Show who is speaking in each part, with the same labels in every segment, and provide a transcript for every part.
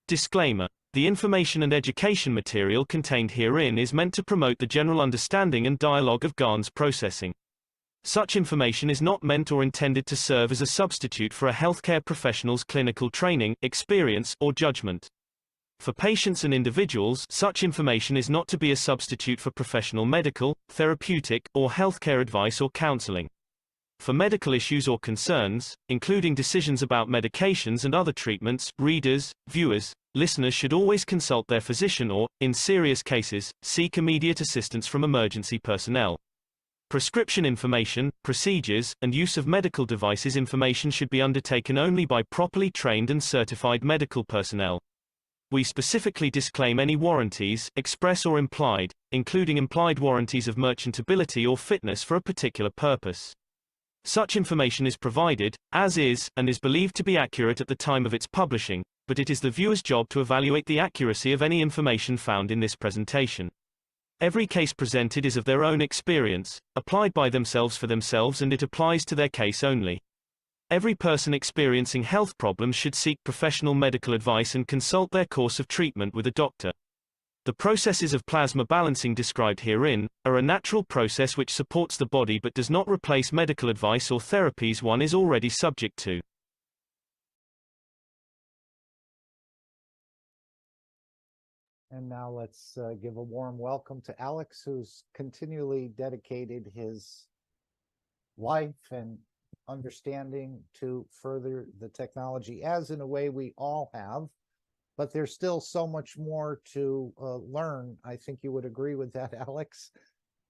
Speaker 1: Disclaimer. The information and education material contained herein is meant to promote the general understanding and dialogue of GAN's processing. Such information is not meant or intended to serve as a substitute for a healthcare professional's clinical training, experience, or judgment. For patients and individuals, such information is not to be a substitute for professional medical, therapeutic, or healthcare advice or counseling. For medical issues or concerns, including decisions about medications and other treatments, readers, viewers, listeners should always consult their physician or, in serious cases, seek immediate assistance from emergency personnel. Prescription information, procedures, and use of medical devices information should be undertaken only by properly trained and certified medical personnel. We specifically disclaim any warranties, express or implied, including implied warranties of merchantability or fitness for a particular purpose. Such information is provided, as is, and is believed to be accurate at the time of its publishing, but it is the viewer's job to evaluate the accuracy of any information found in this presentation. Every case presented is of their own experience, applied by themselves for themselves, and it applies to their case only. Every person experiencing health problems should seek professional medical advice and consult their course of treatment with a doctor. The processes of plasma balancing described herein are a natural process which supports the body but does not replace medical advice or therapies one is already subject to.
Speaker 2: And now let's give a warm welcome to Alex, who's continually dedicated his life and understanding to further the technology, as in a way we all have. But there's still so much more to learn. I think you would agree with that, Alex.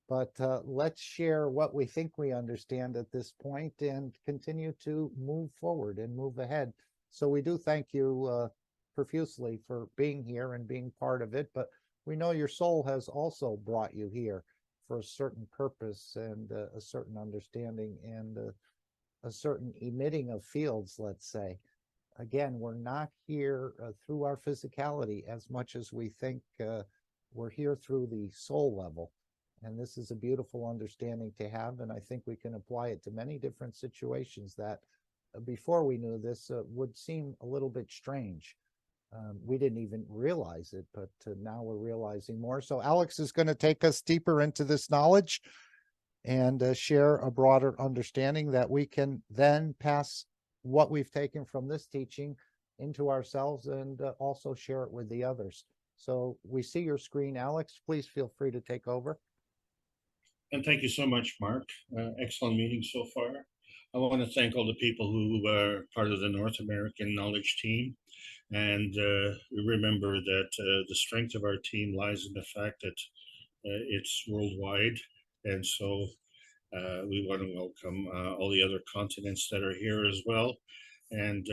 Speaker 2: But let's share what we think we understand at this point and continue to move forward and move ahead. So we do thank you profusely for being here and being part of it. But we know your soul has also brought you here for a certain purpose and a certain understanding and a certain emitting of fields, let's say. Again, we're not here through our physicality as much as we think we're here through the soul level. And this is a beautiful understanding to have. And I think we can apply it to many different situations that before we knew this would seem a little bit strange. We didn't even realize it, but now we're realizing more. So Alex is going to take us deeper into this knowledge and share a broader understanding that we can then pass what we've taken from this teaching into ourselves and also share it with the others. So we see your screen, Alex. Please feel free to take over.
Speaker 3: And thank you so much, Mark. Excellent meeting so far. I want to thank all the people who are part of the North American Knowledge team. And remember that the strength of our team lies in the fact that it's worldwide. And so we want to welcome all the other continents that are here as well. And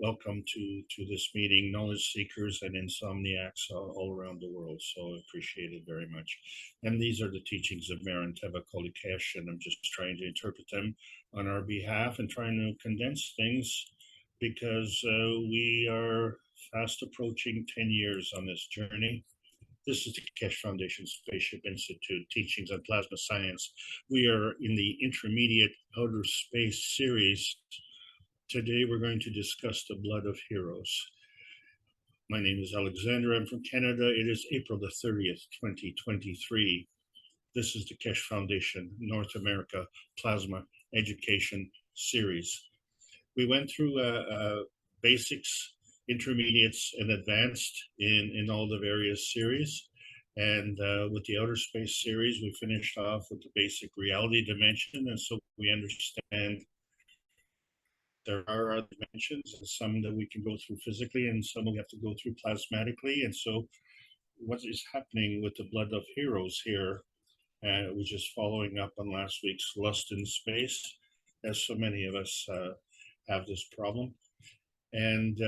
Speaker 3: welcome to this meeting, knowledge seekers and insomniacs all around the world. So I appreciate it very much. And these are the teachings of Marin Teva Kolikesh, and I'm just trying to interpret them on our behalf and trying to condense things because we are fast approaching 10 years on this journey. This is the Kesh Foundation Spaceship Institute, Teachings on Plasma Science. We are in the Intermediate Outer Space series. Today we're going to discuss the blood of heroes. My name is Alexander. I'm from Canada. It is April the 30th, 2023. This is the Kesh Foundation North America Plasma Education Series. We went through basics, intermediates, and advanced in all the various series. And with the outer space series, we finished off with the basic reality dimension. And so we understand there are other dimensions, and some that we can go through physically and some we have to go through plasmatically. And so what is happening with the blood of heroes here, which is following up on last week's Lust in Space, as so many of us have this problem. And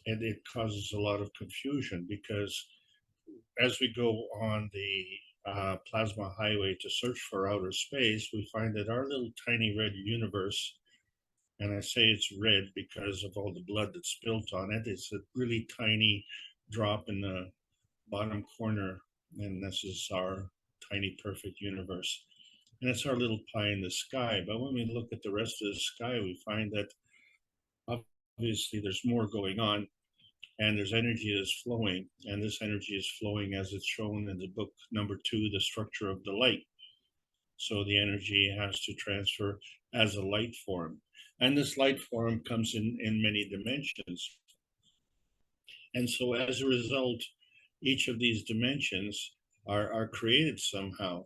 Speaker 3: it causes a lot of confusion because as we go on the plasma highway to search for outer space, we find that our little tiny red universe, and I say it's red because of all the blood that's spilt on it, it's a really tiny drop in the bottom corner, and this is our tiny perfect universe. And it's our little pie in the sky. But when we look at the rest of the sky, we find that obviously there's more going on. and there's energy that's flowing, and this energy is flowing as it's shown in the book number 2, The Structure of the Light. So the energy has to transfer as a light form, and this light form comes in many dimensions. And so as a result, each of these dimensions are created somehow.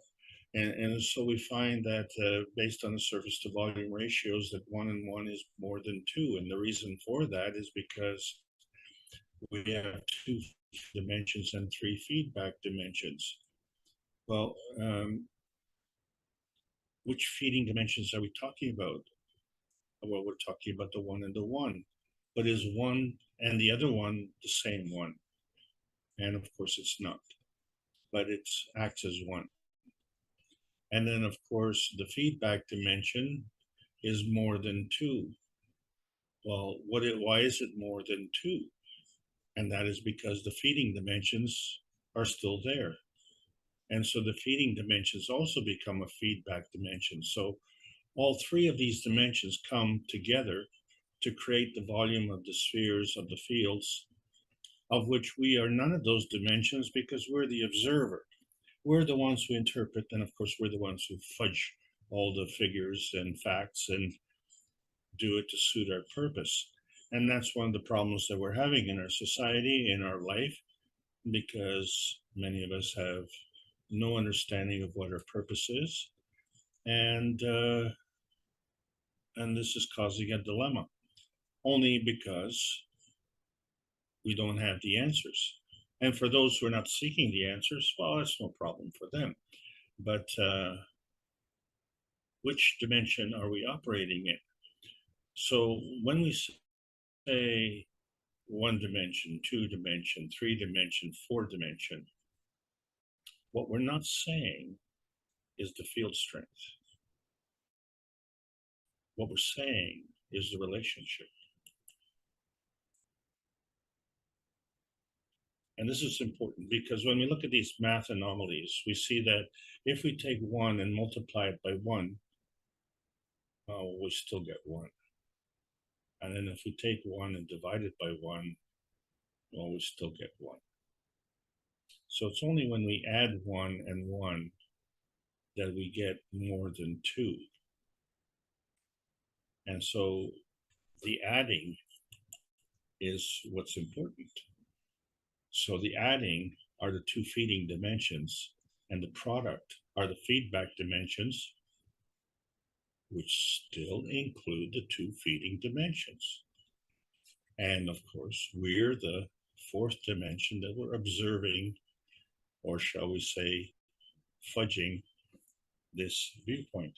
Speaker 3: And so we find that based on the surface to volume ratios, that 1 and 1 is more than 2. And the reason for that is because we have 2 dimensions and 3 feedback dimensions. Well, which feeding dimensions are we talking about? Well, we're talking about the 1 and the 1. But is 1 and the other one the same one? And of course it's not, but it acts as 1. And then of course the feedback dimension is more than 2. Well, why is it more than 2? And that is because the feeding dimensions are still there. And so the feeding dimensions also become a feedback dimension. So all 3 of these dimensions come together to create the volume of the spheres of the fields, of which we are none of those dimensions because we're the observer. We're the ones who interpret, and of course we're the ones who fudge all the figures and facts and do it to suit our purpose. And that's one of the problems that we're having in our society, in our life, because many of us have no understanding of what our purpose is, and this is causing a dilemma, only because we don't have the answers. And for those who are not seeking the answers, well, that's no problem for them. But which dimension are we operating in? So when we say 1 dimension, 2 dimension, 3 dimension, 4 dimension, what we're not saying is the field strength. What we're saying is the relationship. And this is important because when we look at these math anomalies, we see that if we take 1 and multiply it by 1, we still get 1. And then if we take 1 and divide it by 1, well, we still get 1. So it's only when we add 1 and 1 that we get more than 2. And so the adding is what's important. So the adding are the 2 feeding dimensions, and the product are the feedback dimensions, which still include the 2 feeding dimensions. And of course, we're the 4th dimension that we're observing, or shall we say, fudging this viewpoint.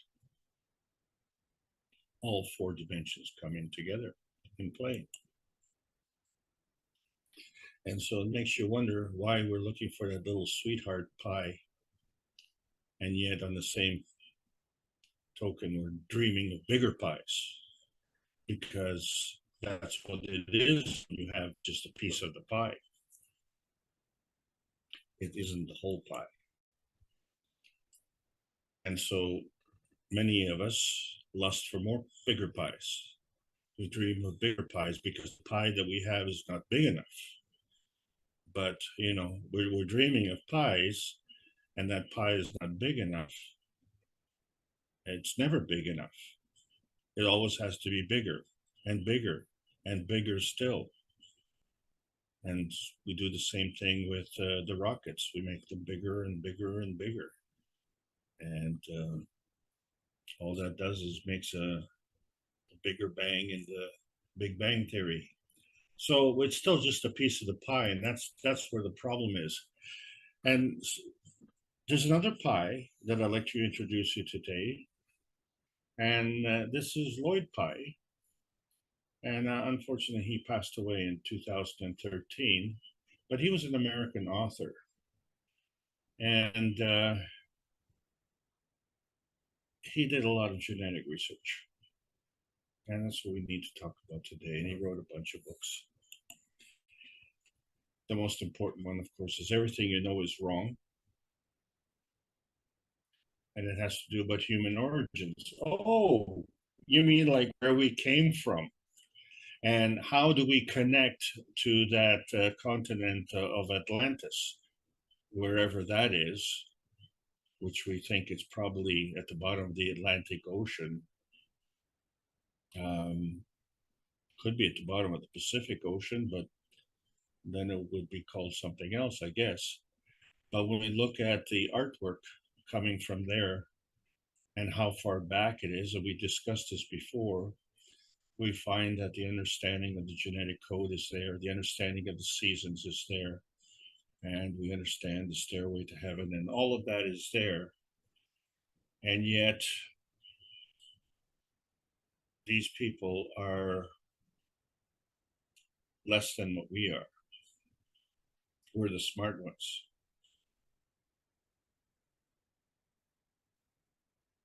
Speaker 3: All 4 dimensions come in together in play. And so it makes you wonder why we're looking for that little sweetheart pie, and yet on the same token, we're dreaming of bigger pies, because that's what it is. You have just a piece of the pie. It isn't the whole pie. And so many of us lust for more bigger pies. We dream of bigger pies because the pie that we have is not big enough. But, you know, we're dreaming of pies, and that pie is not big enough. It's never big enough. It always has to be bigger and bigger and bigger still. And we do the same thing with the rockets. We make them bigger and bigger and bigger. And all that does is makes a bigger bang in the Big Bang Theory. So it's still just a piece of the pie, and that's where the problem is. And there's another pie that I'd like to introduce you today, and this is Lloyd Pye. And unfortunately, he passed away in 2013, but he was an American author. And he did a lot of genetic research. And that's what we need to talk about today. And he wrote a bunch of books. The most important one, of course, is Everything You Know Is Wrong. And it has to do about human origins. Oh, you mean like where we came from? And how do we connect to that continent of Atlantis, wherever that is, which we think is probably at the bottom of the Atlantic Ocean. Could be at the bottom of the Pacific Ocean, but then it would be called something else, I guess. But when we look at the artwork coming from there and how far back it is, and we discussed this before, we find that the understanding of the genetic code is there, the understanding of the seasons is there, and we understand the stairway to heaven, and all of that is there. And yet, these people are less than what we are. We're the smart ones.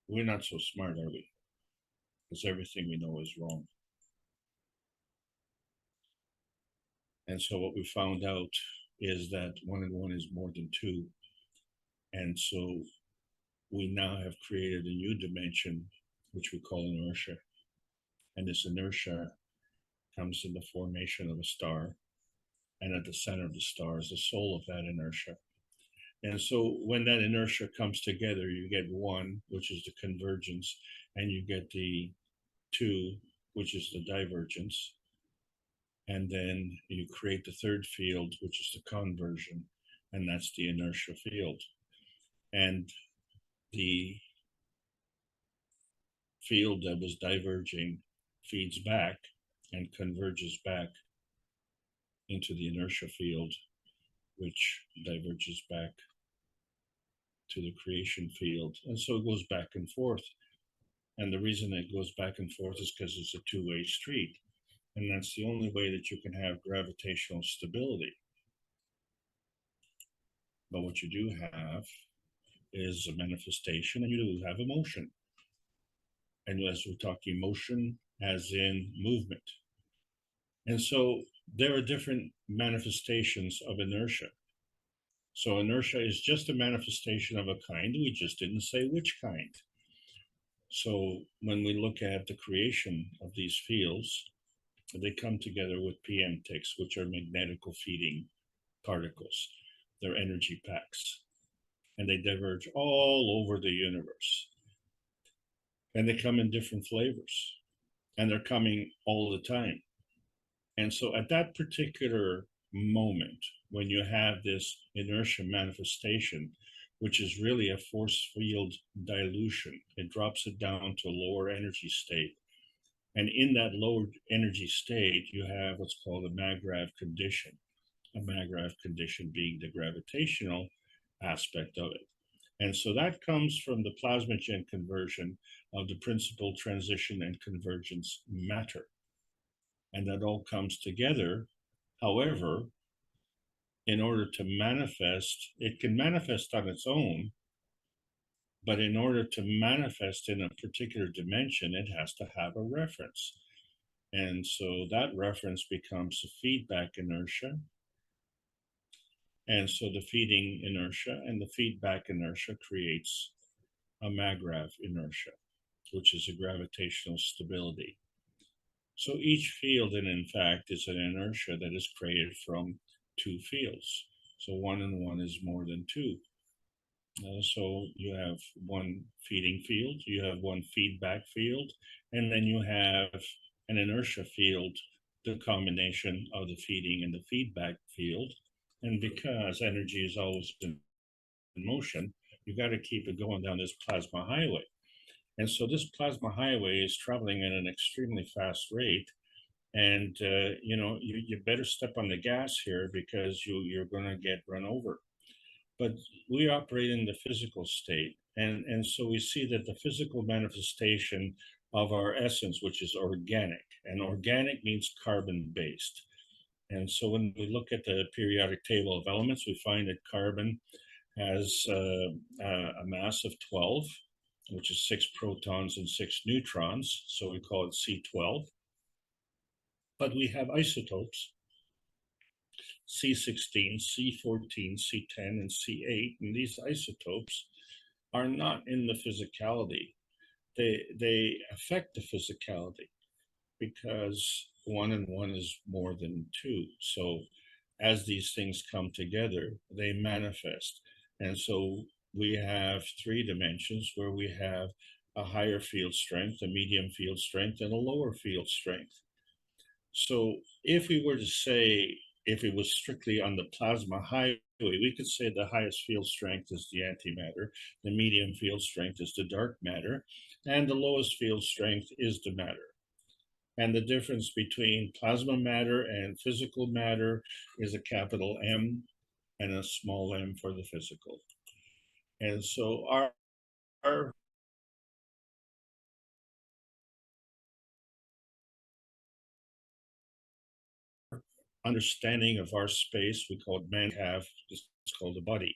Speaker 3: We're not so smart, are we? Because everything we know is wrong. And so what we found out is that 1 and 1 is more than 2. And so we now have created a new dimension, which we call inertia. And this inertia comes in the formation of a star. And at the center of the star is the soul of that inertia. And so when that inertia comes together, you get 1, which is the convergence, and you get the 2, which is the divergence. And then you create the third field, which is the conversion, and that's the inertia field. And the field that was diverging feeds back and converges back into the inertia field, which diverges back to the creation field. And so it goes back and forth. And the reason it goes back and forth is because it's a two-way street. And that's the only way that you can have gravitational stability. But what you do have is a manifestation, and you do have emotion. And as we talk emotion, as in movement. And so there are different manifestations of inertia. So inertia is just a manifestation of a kind. We just didn't say which kind. So when we look at the creation of these fields, they come together with PM ticks, which are magnetical feeding particles. They're energy packs, and they diverge all over the universe. And they come in different flavors, and they're coming all the time. And so at that particular moment, when you have this inertia manifestation, which is really a force field dilution, it drops it down to a lower energy state. And in that lower energy state, you have what's called a Maggrav condition, a Maggrav condition being the gravitational aspect of it. And so that comes from the plasmagen conversion of the principal transition and convergence matter. And that all comes together. However, in order to manifest, it can manifest on its own, but in order to manifest in a particular dimension, it has to have a reference. And so that reference becomes a feedback inertia. And so the feeding inertia and the feedback inertia creates a Maggrav inertia, which is a gravitational stability. So each field, and in fact, is an inertia that is created from 2 fields. So 1 and 1 is more than 2. So you have 1 feeding field, you have 1 feedback field, and then you have an inertia field, the combination of the feeding and the feedback field. And because energy is always in motion, you got to keep it going down this plasma highway. And so this plasma highway is traveling at an extremely fast rate. And, you better step on the gas here because you're going to get run over. But we operate in the physical state. And so we see that the physical manifestation of our essence, which is organic, and organic means carbon-based. And so when we look at the periodic table of elements, we find that carbon has a mass of 12, which is 6 protons and 6 neutrons. So we call it C12. But we have isotopes, C16, C14, C10, and C8. And these isotopes are not in the physicality. They affect the physicality because one and one is more than two. So as these things come together, they manifest. And so we have three dimensions where we have a higher field strength, a medium field strength, and a lower field strength. So if we were to say, if it was strictly on the plasma highway, we could say the highest field strength is the antimatter, the medium field strength is the dark matter, and the lowest field strength is the matter. And the difference between plasma matter and physical matter is a capital M and a small m for the physical. And so our understanding of our space, we call it man have, is called a body.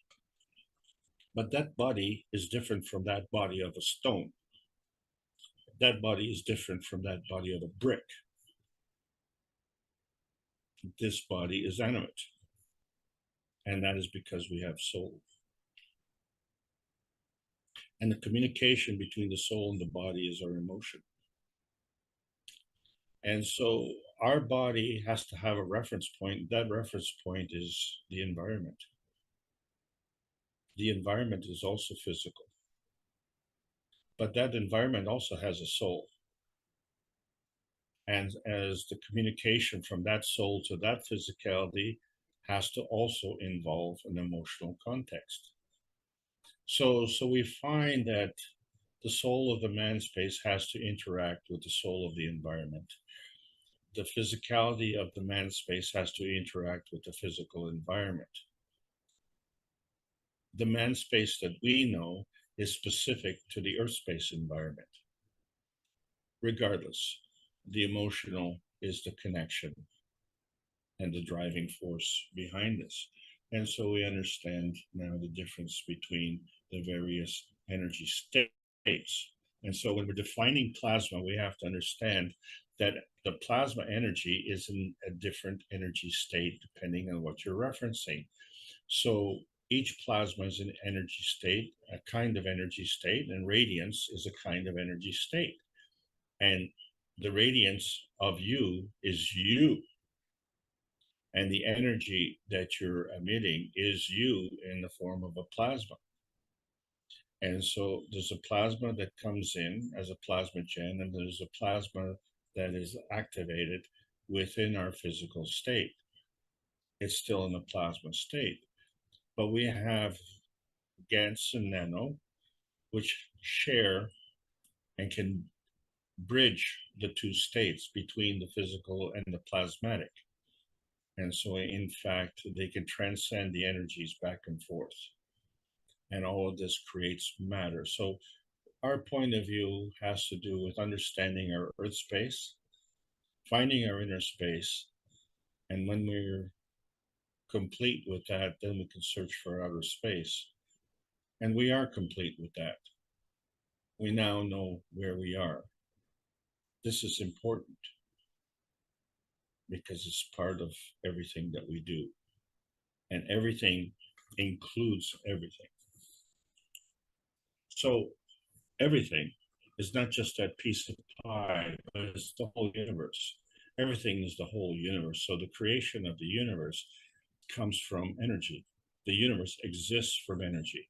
Speaker 3: But that body is different from that body of a stone. That body is different from that body of a brick. This body is animate. And that is because we have soul. And the communication between the soul and the body is our emotion. And so our body has to have a reference point. That reference point is the environment. The environment is also physical. But that environment also has a soul. And as the communication from that soul to that physicality has to also involve an emotional context. So we find that the soul of the man space has to interact with the soul of the environment. The physicality of the man space has to interact with the physical environment. The man space that we know is specific to the earth space environment. Regardless, the emotional is the connection and the driving force behind this. And so we understand now the difference between the various energy states. And so when we're defining plasma, we have to understand that the plasma energy is in a different energy state depending on what you're referencing. So each plasma is an energy state, a kind of energy state, and radiance is a kind of energy state. And the radiance of you is you. And the energy that you're emitting is you in the form of a plasma. And so there's a plasma that comes in as a plasmagen, and there's a plasma that is activated within our physical state. It's still in the plasma state. But we have GANs and nano, which share and can bridge the two states between the physical and the plasmatic. And so, in fact, they can transcend the energies back and forth. And all of this creates matter. So, our point of view has to do with understanding our earth space, finding our inner space. And when we're complete with that, then we can search for outer space. And we are complete with that. We now know where we are. This is important because it's part of everything that we do. And everything includes everything. So everything is not just that piece of pie, but it's the whole universe. Everything is the whole universe. So the creation of the universe comes from energy. The universe exists from energy.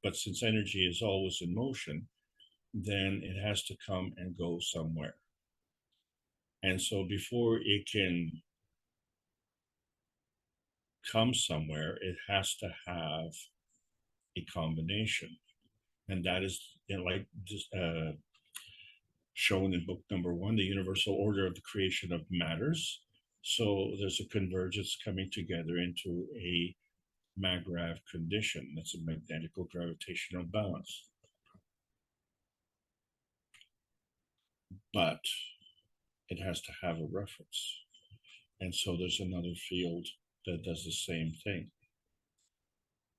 Speaker 3: But since energy is always in motion, then it has to come and go somewhere. And so before it can come somewhere, it has to have a combination. And that is, you know, like shown in book number 1, the universal order of the creation of matters. So there's a convergence coming together into a MAGRAV condition. That's a magnetical gravitational balance. But it has to have a reference. And so there's another field that does the same thing.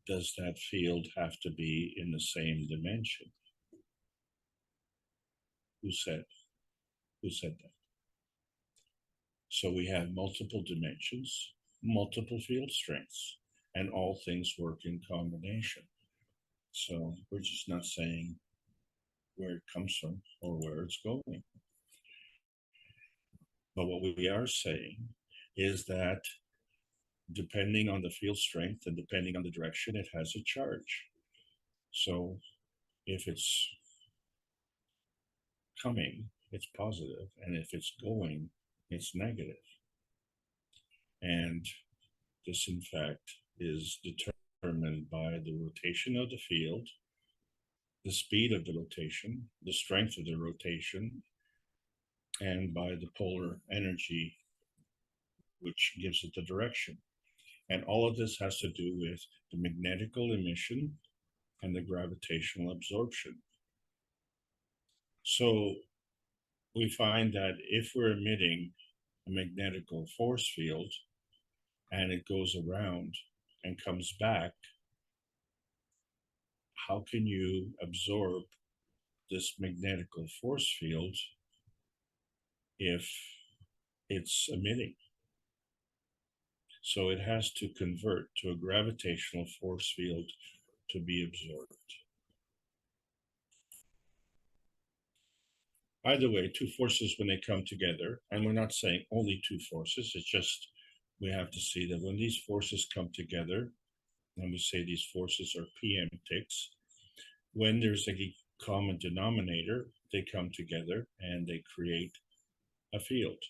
Speaker 3: Does that field have to be in the same dimension? Who said that? So we have multiple dimensions, multiple field strengths, and all things work in combination. So we're just not saying where it comes from or where it's going. But what we are saying is that depending on the field strength and depending on the direction, it has a charge. So if it's coming, it's positive, and if it's going, it's negative. And this, in fact, is determined by the rotation of the field, the speed of the rotation, the strength of the rotation, and by the polar energy, which gives it the direction. And all of this has to do with the magnetical emission and the gravitational absorption. So we find that if we're emitting a magnetical force field and it goes around and comes back, how can you absorb this magnetical force field if it's emitting? So it has to convert to a gravitational force field to be absorbed. Either way, two forces, when they come together, and we're not saying only two forces, it's just we have to see that when these forces come together, and we say these forces are PM ticks, when there's a common denominator, they come together and they create a field.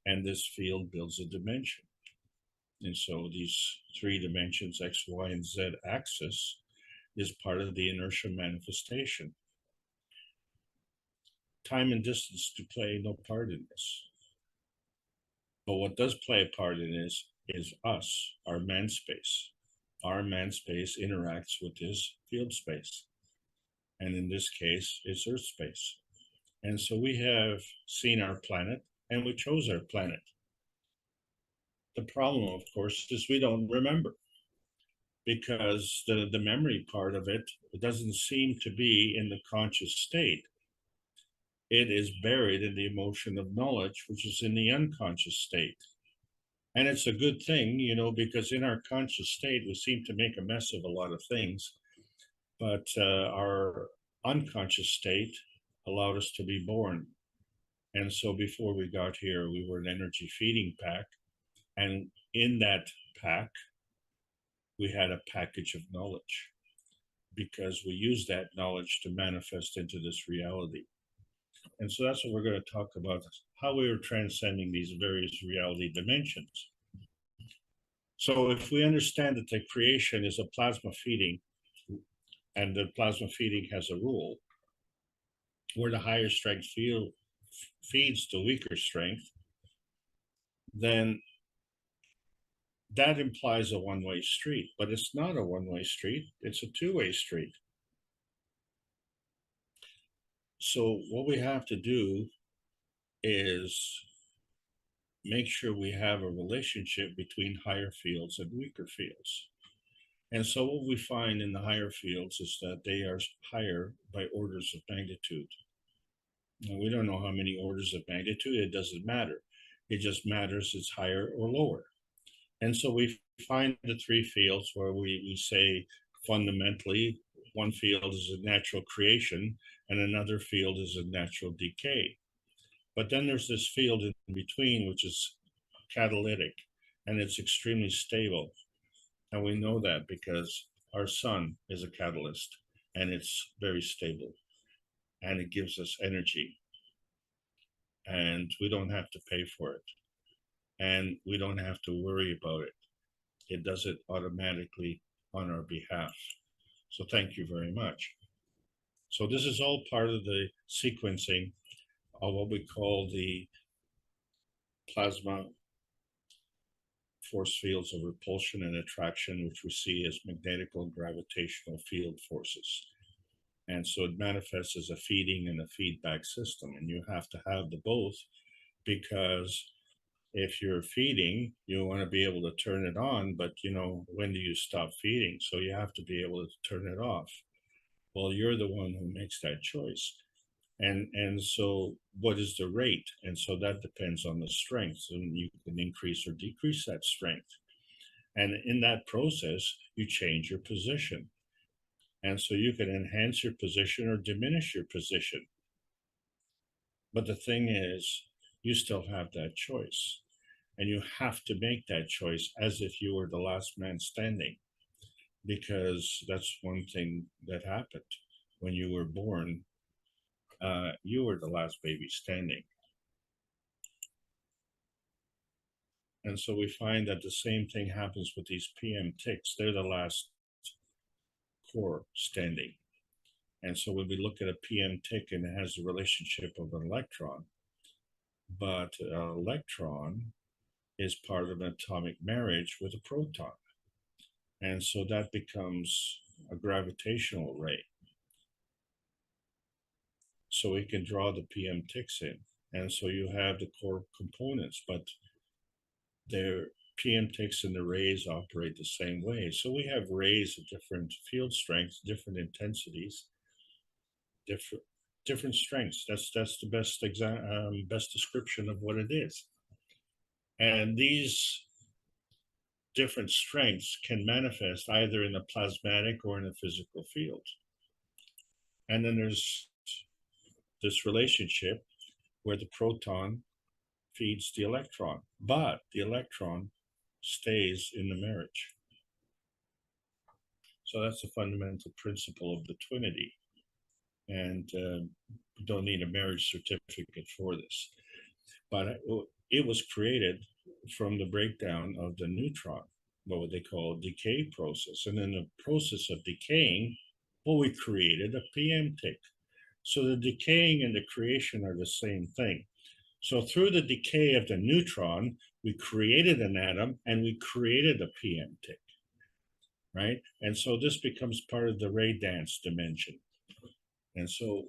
Speaker 3: And this field builds a dimension. And so these three dimensions, X, Y, and Z axis, is part of the inertia manifestation. Time and distance do play no part in this. But what does play a part in this is us, our man space. Our man space interacts with this field space. And in this case, it's Earth space. And so we have seen our planet and we chose our planet. The problem, of course, is we don't remember, because the memory part of it doesn't seem to be in the conscious state. It is buried in the emotion of knowledge, which is in the unconscious state. And it's a good thing, you know, because in our conscious state, we seem to make a mess of a lot of things. But our unconscious state allowed us to be born. And so before we got here, we were an energy feeding pack. And in that pack, we had a package of knowledge, because we used that knowledge to manifest into this reality. And so that's what we're going to talk about, how we are transcending these various reality dimensions. So if we understand that the creation is a plasma feeding, and the plasma feeding has a rule, where the higher strength field feeds the weaker strength, then that implies a one-way street. But it's not a one-way street, it's a two-way street. So what we have to do is make sure we have a relationship between higher fields and weaker fields. And so what we find in the higher fields is that they are higher by orders of magnitude. Now, we don't know how many orders of magnitude, it doesn't matter. It just matters it's higher or lower. And so we find the three fields where we say fundamentally one field is a natural creation and another field is a natural decay. But then there's this field in between, which is catalytic, and it's extremely stable. And we know that because our sun is a catalyst, and it's very stable, and it gives us energy. And we don't have to pay for it. And we don't have to worry about it. It does it automatically on our behalf. So thank you very much. So this is all part of the sequencing of what we call the plasma force fields of repulsion and attraction, which we see as magnetical and gravitational field forces. And so it manifests as a feeding and a feedback system. And you have to have the both, because if you're feeding, you want to be able to turn it on, but you know, when do you stop feeding? So you have to be able to turn it off. Well, you're the one who makes that choice. And so what is the rate? And so that depends on the strength, and you can increase or decrease that strength. And in that process, you change your position. And so you can enhance your position or diminish your position. But the thing is, you still have that choice. And you have to make that choice as if you were the last man standing, because that's one thing that happened. When you were born, you were the last baby standing. And so we find that the same thing happens with these PM ticks. They're the last core standing. And so when we look at a PM tick, and it has the relationship of an electron, but an electron is part of an atomic marriage with a proton. And so that becomes a gravitational ray. So we can draw the PM ticks in. And so you have the core components, but their PM ticks and the rays operate the same way. So we have rays of different field strengths, different intensities, different strengths. That's the best description of what it is. And these different strengths can manifest either in a plasmatic or in a physical field. And then there's this relationship where the proton feeds the electron, but the electron stays in the marriage. So that's the fundamental principle of the twinity. And we don't need a marriage certificate for this. But it was created from the breakdown of the neutron, what they call decay process. And in the process of decaying, well, we created a PM tick. So the decaying and the creation are the same thing. So through the decay of the neutron, we created an atom and we created a PM tick, right? And so this becomes part of the ray dance dimension. And so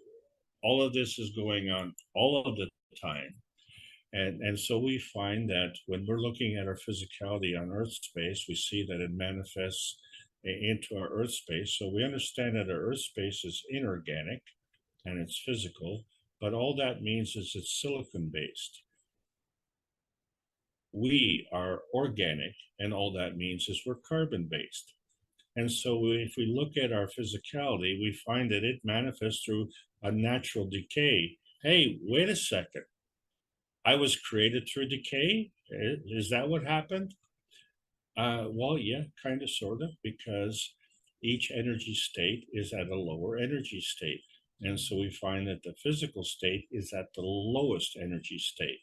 Speaker 3: all of this is going on all of the time. And so we find that when we're looking at our physicality on Earth space, we see that it manifests into our Earth space. So we understand that our Earth space is inorganic and it's physical, but all that means is it's silicon based. We are organic, and all that means is we're carbon based. And so if we look at our physicality, we find that it manifests through a natural decay. Hey, wait a second. I was created through decay? Is that what happened? Well, yeah, kind of, sort of, because each energy state is at a lower energy state. And so we find that the physical state is at the lowest energy state.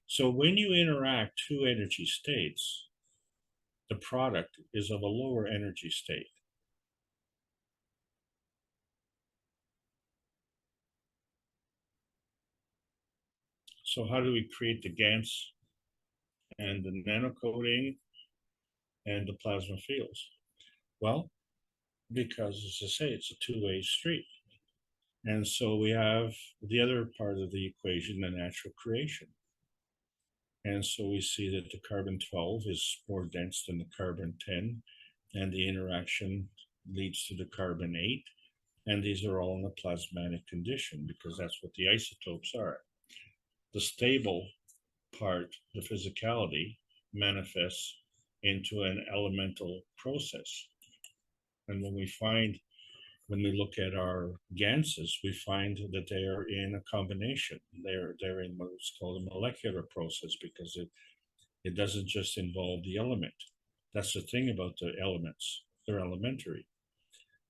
Speaker 3: So when you interact two energy states, the product is of a lower energy state. So how do we create the GANs and the nanocoating and the plasma fields? Well, because, as I say, it's a two-way street. And so we have the other part of the equation, the natural creation. And so we see that the carbon-12 is more dense than the carbon-10, and the interaction leads to the carbon-8. And these are all in a plasmatic condition because that's what the isotopes are. The stable part, the physicality, manifests into an elemental process. And when we look at our ganses, we find that they are in a combination. They're in what's called a molecular process because it doesn't just involve the element. That's the thing about the elements. They're elementary.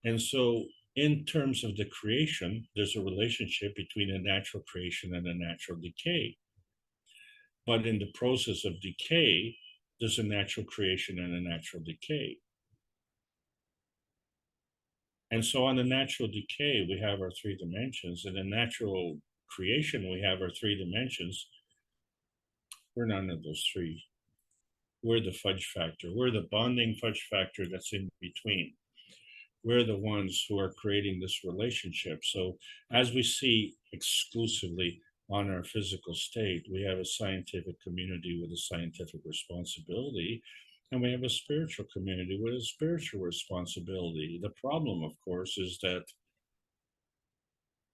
Speaker 3: And so in terms of the creation, there's a relationship between a natural creation and a natural decay. But in the process of decay, there's a natural creation and a natural decay. And so on the natural decay, we have our three dimensions, and in natural creation, we have our three dimensions. We're none of those three. We're the fudge factor. We're the bonding fudge factor that's in between. We're the ones who are creating this relationship. So as we see exclusively on our physical state, we have a scientific community with a scientific responsibility, and we have a spiritual community with a spiritual responsibility. The problem, of course, is that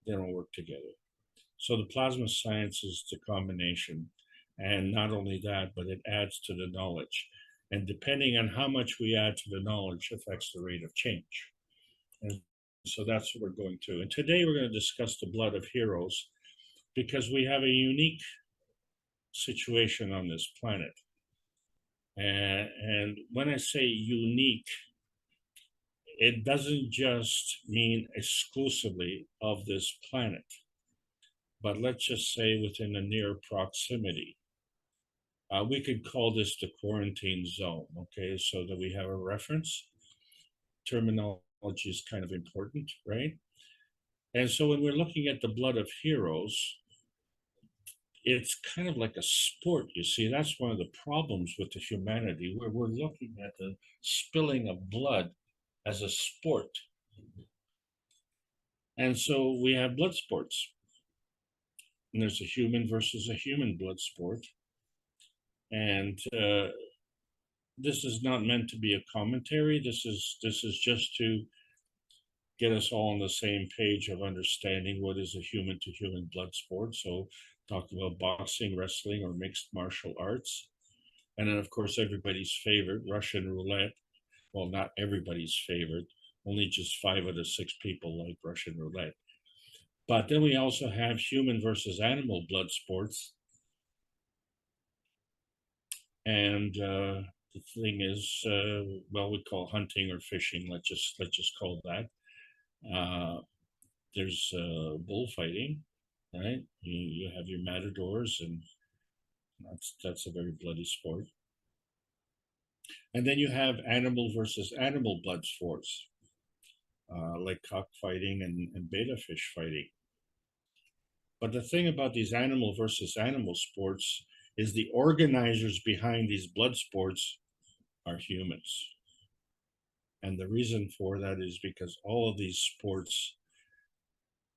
Speaker 3: they don't work together. So the plasma science is the combination. And not only that, but it adds to the knowledge. And depending on how much we add to the knowledge affects the rate of change. And so that's what we're going to. And today we're going to discuss the blood of heroes because we have a unique situation on this planet. And when I say unique, it doesn't just mean exclusively of this planet, but let's just say within a near proximity. We could call this the quarantine zone, okay, so that we have a reference. Terminology is kind of important, right? And so when we're looking at the blood of heroes, it's kind of like a sport, you see. That's one of the problems with the humanity, where we're looking at the spilling of blood as a sport. And so we have blood sports. And there's a human versus a human blood sport. And this is not meant to be a commentary. This is just to get us all on the same page of understanding what is a human to human blood sport. So talk about boxing, wrestling, or mixed martial arts. And then of course, everybody's favorite, Russian roulette. Well, not everybody's favorite. Only just 5 out of 6 people like Russian roulette. But then we also have human versus animal blood sports. And the thing is, well, we call hunting or fishing. Let's just call that. There's bullfighting, right? You have your matadors, and that's a very bloody sport. And then you have animal versus animal blood sports, like cockfighting and betta fish fighting. But the thing about these animal versus animal sports is the organizers behind these blood sports are humans. And the reason for that is because all of these sports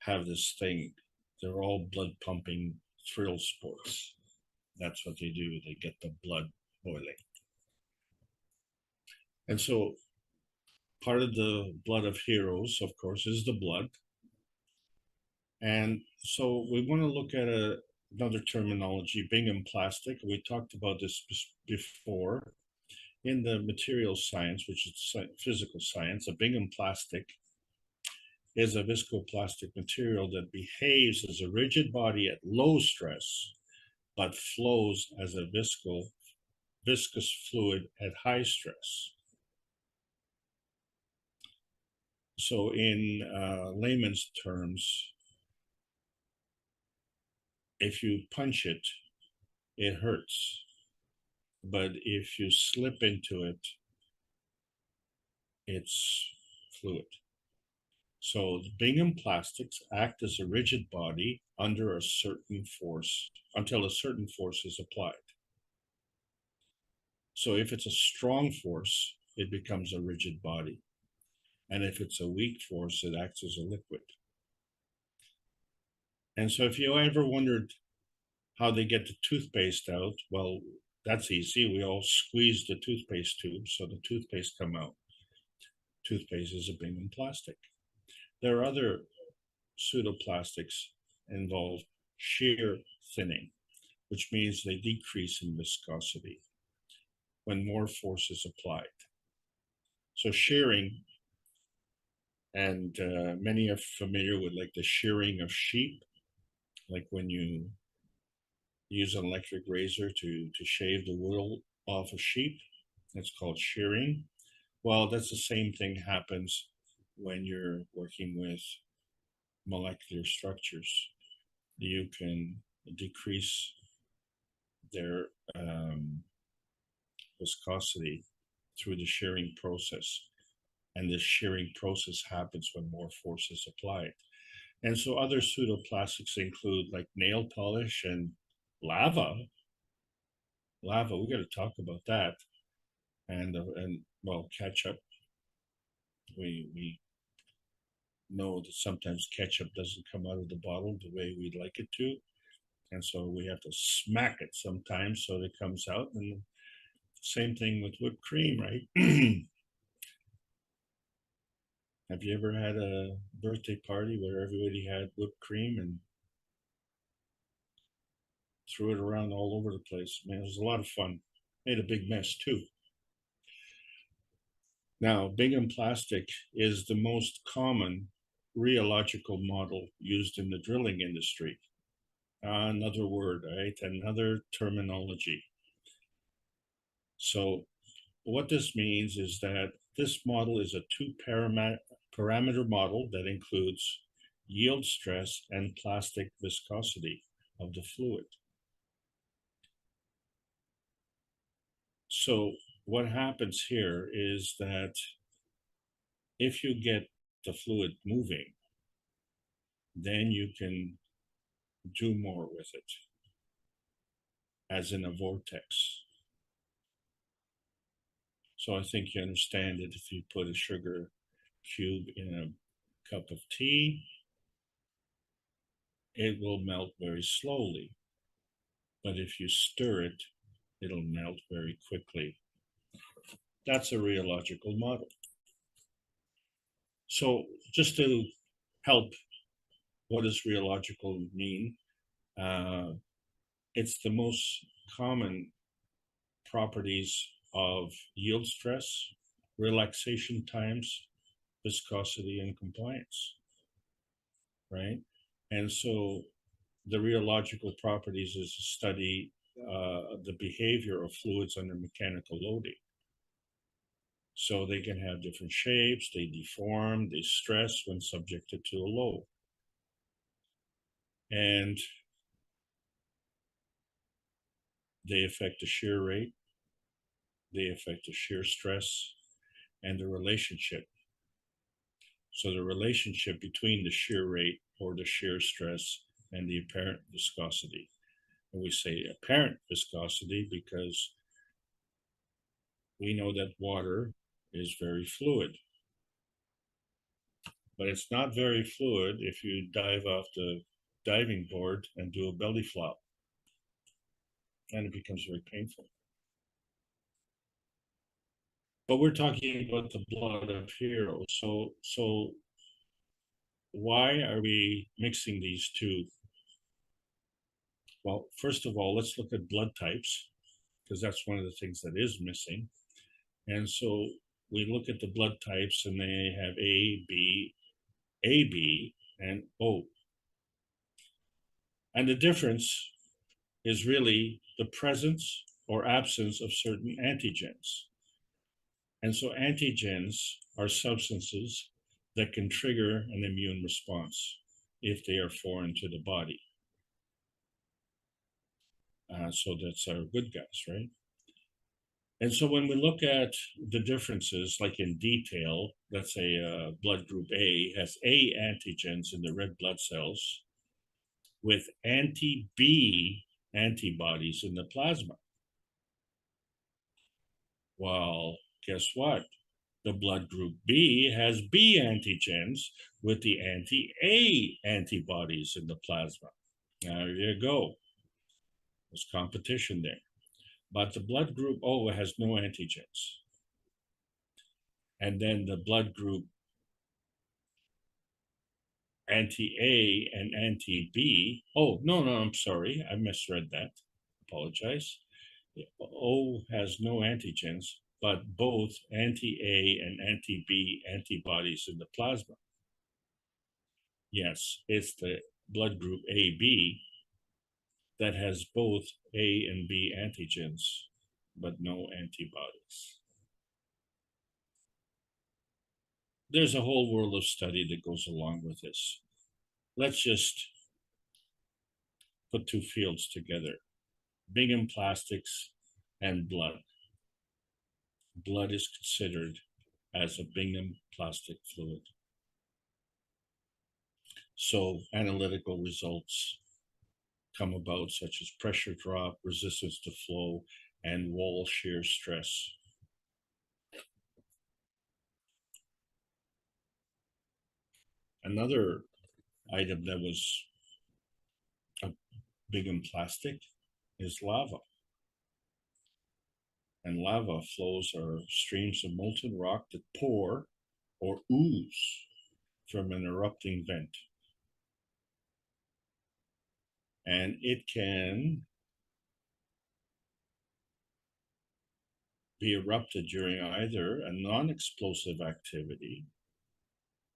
Speaker 3: have this thing. They're all blood pumping thrill sports. That's what they do. They get the blood boiling. And so part of the blood of heroes, of course, is the blood. And so we want to look at another terminology, Bingham plastic. We talked about this before. In the material science, which is physical science, a Bingham plastic is a viscoplastic material that behaves as a rigid body at low stress, but flows as a viscous fluid at high stress. So in layman's terms, if you punch it, it hurts. But if you slip into it, it's fluid. So the Bingham plastics act as a rigid body under a certain force until a certain force is applied. So if it's a strong force, it becomes a rigid body. And if it's a weak force, it acts as a liquid. And so if you ever wondered how they get the toothpaste out, well, that's easy. We all squeeze the toothpaste tube so the toothpaste come out. Toothpaste is a Bingham plastic. There are other pseudoplastics involve shear thinning, which means they decrease in viscosity when more force is applied. So shearing, and many are familiar with like the shearing of sheep, like when you use an electric razor to shave the wool off a sheep. That's called shearing. Well, that's the same thing happens when you're working with molecular structures. You can decrease their viscosity through the shearing process. And this shearing process happens when more force is applied. And so other pseudoplastics include like nail polish and lava. Lava, we got to talk about that. And well, ketchup. We know that sometimes ketchup doesn't come out of the bottle the way we'd like it to. And so we have to smack it sometimes so it comes out. And same thing with whipped cream, right? Have you ever had a birthday party where everybody had whipped cream and threw it around all over the place? Man, it was a lot of fun. Made a big mess too. Now, Bingham plastic is the most common rheological model used in the drilling industry. Another word, right? Another terminology. So what this means is that this model is a two-parameter model that includes yield stress and plastic viscosity of the fluid. So what happens here is that if you get the fluid moving, then you can do more with it, as in a vortex. So I think you understand it if you put a sugar cube in a cup of tea, it will melt very slowly. But if you stir it, it'll melt very quickly. That's a rheological model. So just to help, what does rheological mean? It's the most common properties of yield stress, relaxation times, viscosity, and compliance, right? And so the rheological properties is to study the behavior of fluids under mechanical loading. So they can have different shapes, they deform, they stress when subjected to a load. And they affect the shear rate, they affect the shear stress, and the relationship. So the relationship between the shear rate or the shear stress and the apparent viscosity. And we say apparent viscosity because we know that water is very fluid. But it's not very fluid if you dive off the diving board and do a belly flop. And it becomes very painful. But we're talking about the blood of heroes. So why are we mixing these two? Well, first of all, let's look at blood types, because that's one of the things that is missing. And so we look at the blood types and they have A, B, and O. And the difference is really the presence or absence of certain antigens. And so antigens are substances that can trigger an immune response if they are foreign to the body. So that's our good guys, right? And so when we look at the differences, like in detail, let's say blood group A has A antigens in the red blood cells with anti-B antibodies in the plasma. Well, guess what? The blood group B has B antigens with the anti-A antibodies in the plasma. There you go. There's competition there. But the blood group O has no antigens. And then the blood group anti-A and anti-B. Oh, no, I'm sorry. I misread that. Apologize. O has no antigens, but both anti-A and anti-B antibodies in the plasma. Yes, it's the blood group AB that has both A and B antigens, but no antibodies. There's a whole world of study that goes along with this. Let's just put two fields together, Bingham plastics and blood. Blood is considered as a Bingham plastic fluid. So analytical results come about, such as pressure drop, resistance to flow, and wall shear stress. Another item that was a Bingham plastic is lava. And lava flows are streams of molten rock that pour or ooze from an erupting vent. And it can be erupted during either a non-explosive activity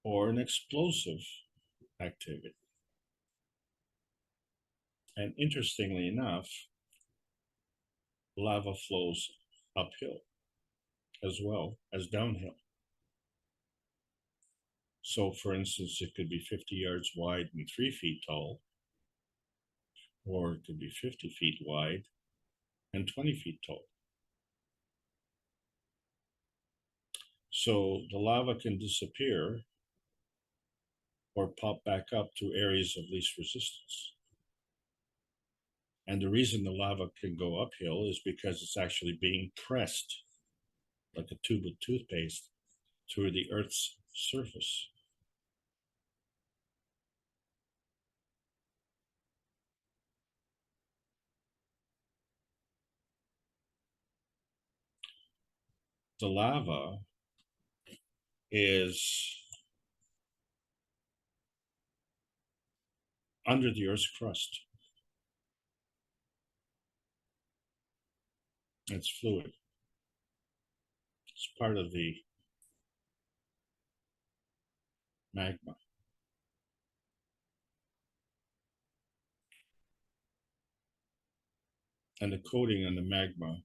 Speaker 3: or an explosive activity. And interestingly enough, lava flows uphill as well as downhill. So, for instance, it could be 50 yards wide and 3 feet tall, or it could be 50 feet wide and 20 feet tall. So the lava can disappear or pop back up to areas of least resistance. And the reason the lava can go uphill is because it's actually being pressed like a tube of toothpaste through the Earth's surface. The lava is under the Earth's crust. It's fluid. It's part of the magma. And the coating on the magma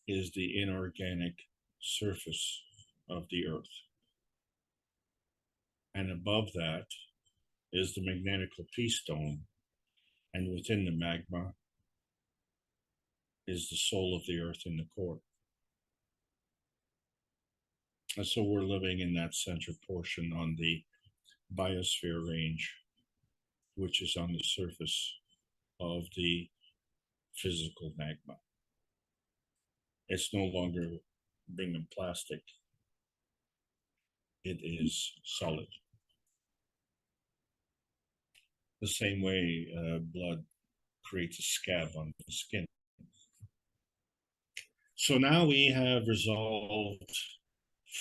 Speaker 3: is the inorganic surface of the Earth. And above that is the magnetical peace dome. And within the magma is the soul of the Earth in the core. And so we're living in that center portion on the biosphere range, which is on the surface of the physical magma. It's no longer being plastic. It is solid. The same way blood creates a scab on the skin. So now we have resolved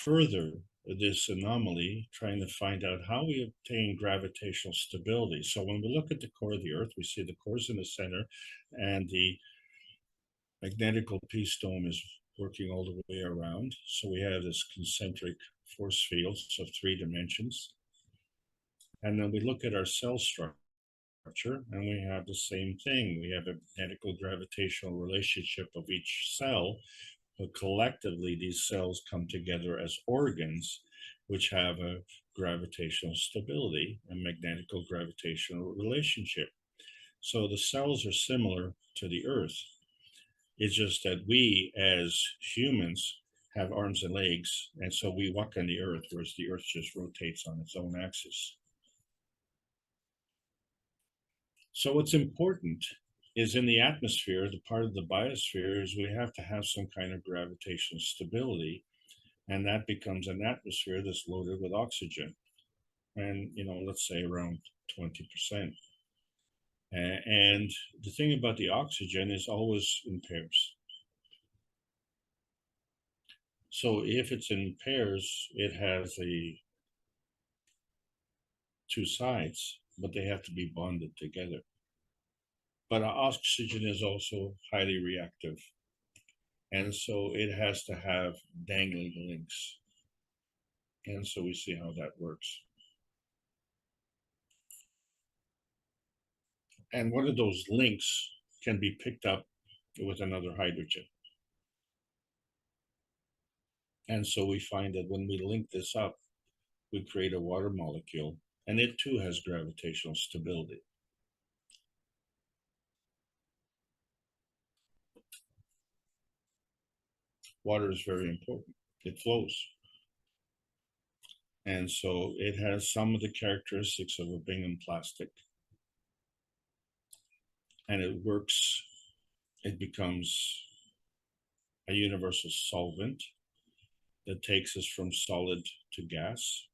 Speaker 3: further this anomaly, trying to find out how we obtain gravitational stability. So when we look at the core of the Earth, we see the core's in the center, and the magnetical peace dome is working all the way around. So we have this concentric force fields of 3 dimensions. And then we look at our cell structure, and we have the same thing. We have a magnetical gravitational relationship of each cell, but collectively these cells come together as organs which have a gravitational stability, a magnetical gravitational relationship. So the cells are similar to the Earth. It's just that we as humans have arms and legs, and so we walk on the Earth, whereas the Earth just rotates on its own axis. So what's important is in the atmosphere, the part of the biosphere, is we have to have some kind of gravitational stability, and that becomes an atmosphere that's loaded with oxygen, and let's say around 20%. And the thing about the oxygen is always in pairs. So if it's in pairs, it has 2 sides, but they have to be bonded together. But oxygen is also highly reactive. And so it has to have dangling links. And so we see how that works. And one of those links can be picked up with another hydrogen. And so we find that when we link this up, we create a water molecule, and it too has gravitational stability. Water is very important. It flows. And so it has some of the characteristics of a Bingham plastic. And it works, it becomes a universal solvent that takes us from solid to gas.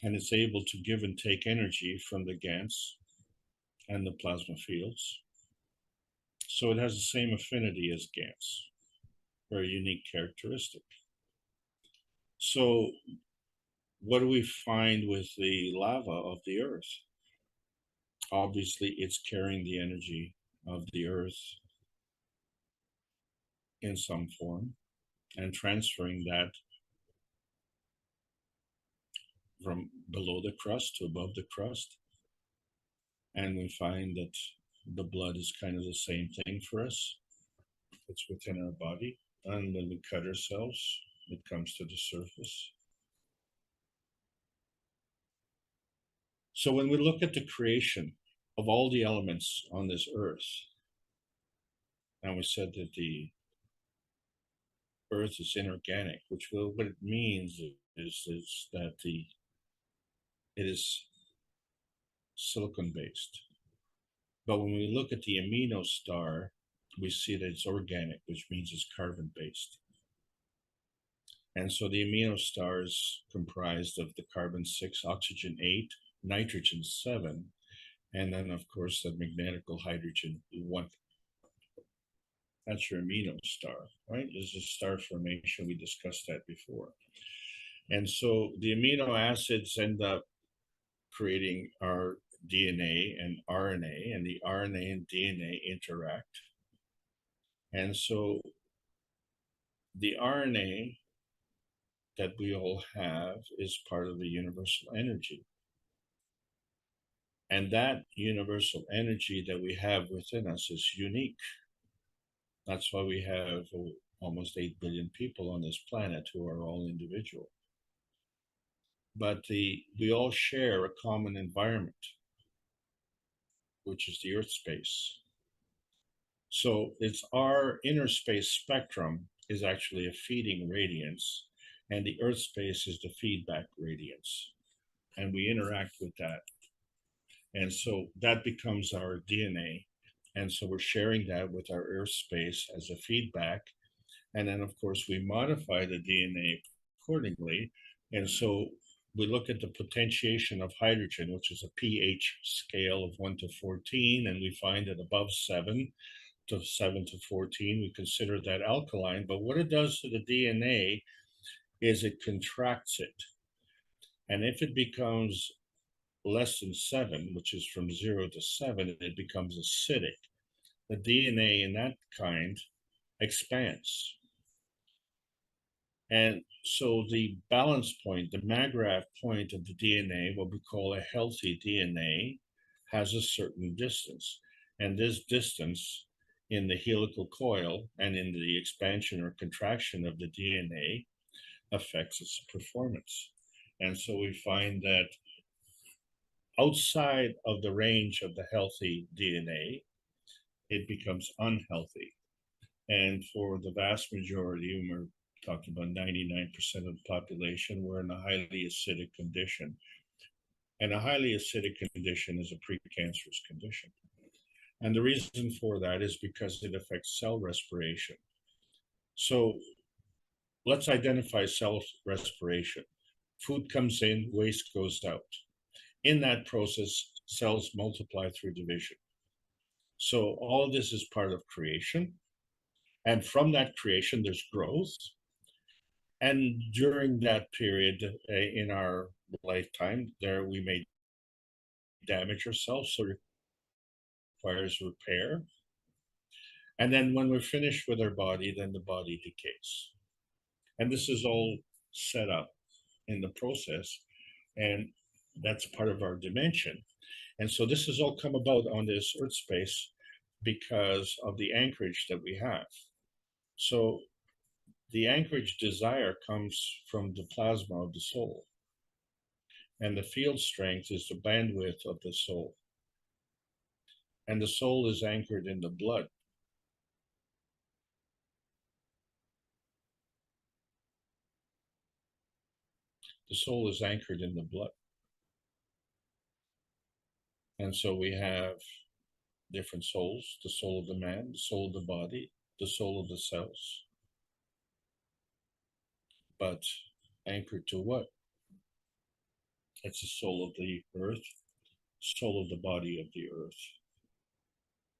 Speaker 3: And it's able to give and take energy from the gas and the plasma fields. So it has the same affinity as gas, very unique characteristic. So what do we find with the lava of the Earth? Obviously, it's carrying the energy of the Earth in some form and transferring that from below the crust to above the crust. And we find that the blood is kind of the same thing for us. It's within our body. And when we cut ourselves, it comes to the surface. So when we look at the creation of all the elements on this earth, and we said that the earth is inorganic, which what it means is that it is silicon based. But when we look at the amino star, we see that it's organic, which means it's carbon based. And so the amino star is comprised of the carbon 6, oxygen 8, nitrogen 7, and then of course the magnetical hydrogen 1. That's your amino star, right? This is a star formation. We discussed that before. And so the amino acids end up creating our DNA and RNA, and the RNA and DNA interact. And so the RNA that we all have is part of the universal energy. And that universal energy that we have within us is unique. That's why we have almost 8 billion people on this planet who are all individual. But we all share a common environment, which is the Earth space. So it's our inner space spectrum is actually a feeding radiance, and the Earth space is the feedback radiance. And we interact with that. And so that becomes our DNA. And so we're sharing that with our Earth space as a feedback. And then, of course, we modify the DNA accordingly. And so we look at the potentiation of hydrogen, which is a pH scale of 1 to 14, and we find that above 7 to 14, we consider that alkaline. But what it does to the DNA is it contracts it. And if it becomes less than 7, which is from 0 to 7, it becomes acidic. The DNA in that kind expands. And so the balance point, the Magrath point of the DNA, what we call a healthy DNA, has a certain distance. And this distance in the helical coil and in the expansion or contraction of the DNA affects its performance. And so we find that outside of the range of the healthy DNA, it becomes unhealthy. And for the vast majority, and we're talking about 99% of the population, we're in a highly acidic condition. And a highly acidic condition is a precancerous condition. And the reason for that is because it affects cell respiration. So let's identify cell respiration. Food comes in, waste goes out. In that process, cells multiply through division. So all of this is part of creation. And from that creation, there's growth. And during that period in our lifetime, there we may damage ourselves, so it requires repair. And then when we're finished with our body, then the body decays. And this is all set up in the process, and that's part of our dimension. And so this has all come about on this Earth space because of the anchorage that we have. So the anchorage desire comes from the plasma of the soul. And the field strength is the bandwidth of the soul. And the soul is anchored in the blood. The soul is anchored in the blood. And so we have different souls, the soul of the man, the soul of the body, the soul of the cells. But anchored to what? It's the soul of the earth, soul of the body of the earth,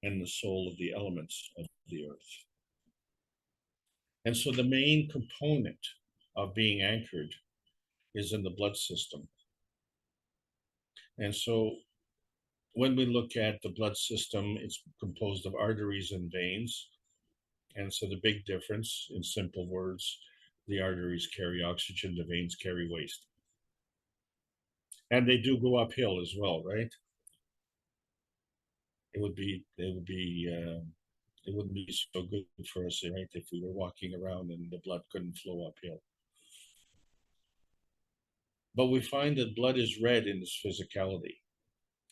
Speaker 3: and the soul of the elements of the earth. And so the main component of being anchored is in the blood system. And so when we look at the blood system, it's composed of arteries and veins. And so the big difference, in simple words, the arteries carry oxygen, the veins carry waste. And they do go uphill as well, right? it would be it wouldn't be so good for us, right, if we were walking around and the blood couldn't flow uphill. But we find that blood is red in its physicality.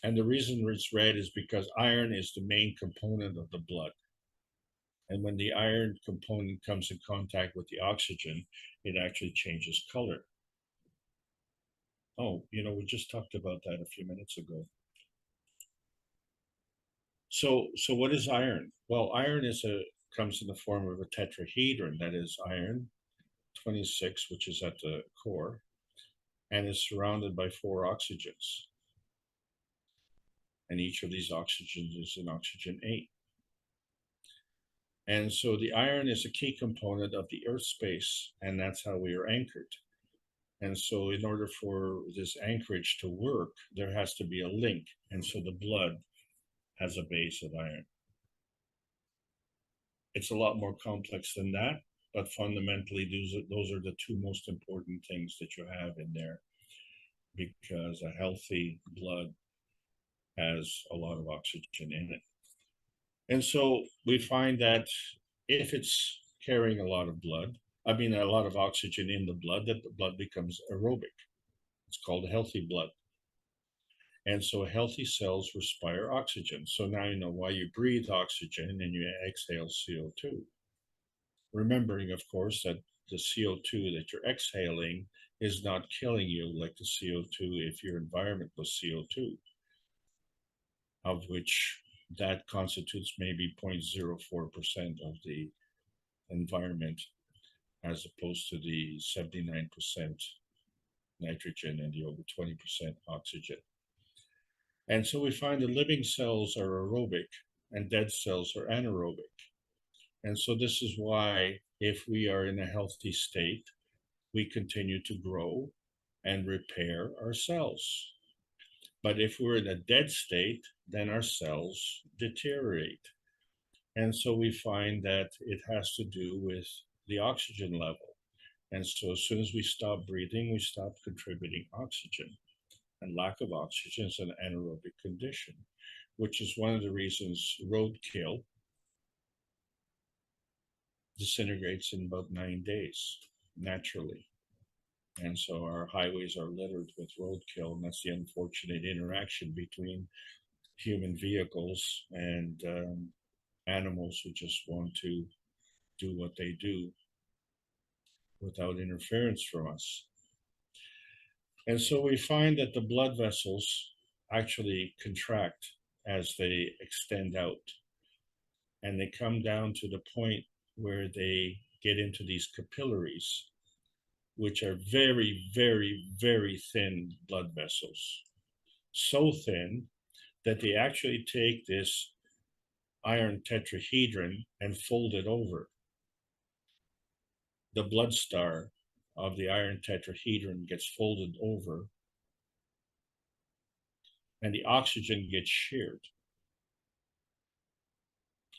Speaker 3: And the reason it's red is because iron is the main component of the blood. And when the iron component comes in contact with the oxygen, it actually changes color. Oh, we just talked about that a few minutes ago. So what is iron? Well, iron comes in the form of a tetrahedron, that is iron 26, which is at the core, and is surrounded by 4 oxygens. And each of these oxygens is an oxygen 8. And so the iron is a key component of the Earth space, and that's how we are anchored. And so in order for this anchorage to work, there has to be a link. And so the blood has a base of iron. It's a lot more complex than that, but fundamentally, those are the 2 most important things that you have in there, because a healthy blood has a lot of oxygen in it. And so we find that if it's carrying a lot of oxygen in the blood, that the blood becomes aerobic. It's called a healthy blood. And so healthy cells respire oxygen. So now you know why you breathe oxygen and you exhale CO2. Remembering, of course, that the CO2 that you're exhaling is not killing you like the CO2 if your environment was CO2, of which that constitutes maybe 0.04% of the environment, as opposed to the 79% nitrogen and the over 20% oxygen. And so we find that living cells are aerobic and dead cells are anaerobic. And so this is why, if we are in a healthy state, we continue to grow and repair our cells. But if we're in a dead state, then our cells deteriorate. And so we find that it has to do with the oxygen level. And so as soon as we stop breathing, we stop contributing oxygen. And lack of oxygen is an anaerobic condition, which is one of the reasons roadkill disintegrates in about 9 days naturally. And so our highways are littered with roadkill, and that's the unfortunate interaction between human vehicles and animals who just want to do what they do without interference from us. And so we find that the blood vessels actually contract as they extend out, and they come down to the point where they get into these capillaries, which are very, very, very thin blood vessels. So thin that they actually take this iron tetrahedron and fold it over. The blood star of the iron tetrahedron gets folded over, and the oxygen gets sheared,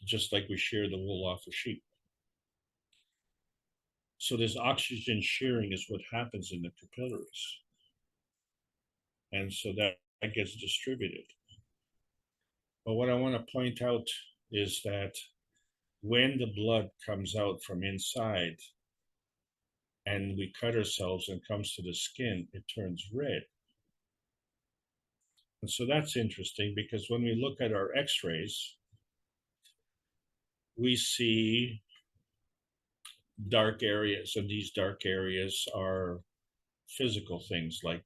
Speaker 3: just like we shear the wool off a sheep. So this oxygen shearing is what happens in the capillaries. And so that gets distributed. But what I want to point out is that when the blood comes out from inside and we cut ourselves and comes to the skin, it turns red. And so that's interesting, because when we look at our x-rays, we see dark areas, and these dark areas are physical things like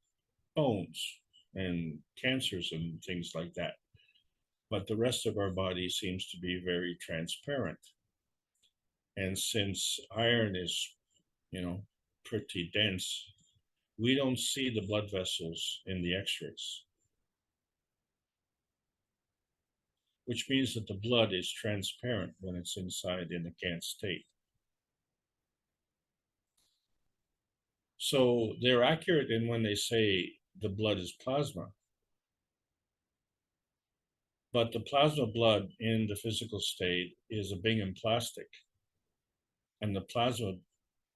Speaker 3: bones and cancers and things like that. But the rest of our body seems to be very transparent. And since iron is, pretty dense, we don't see the blood vessels in the x-rays, which means that the blood is transparent when it's inside in a GANT state. So they're accurate in when they say the blood is plasma. But the plasma blood in the physical state is a Bingham plastic. And the plasma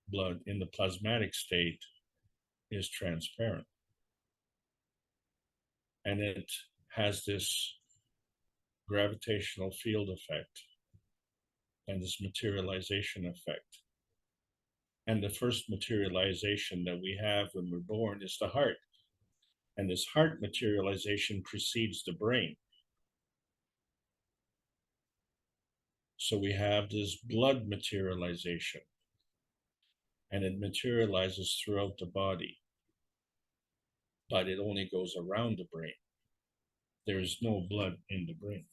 Speaker 3: blood in the plasmatic state is transparent. And it has this gravitational field effect and this materialization effect. And the first materialization that we have when we're born is the heart. And this heart materialization precedes the brain. So we have this blood materialization, and it materializes throughout the body, but it only goes around the brain. There is no blood in the brain.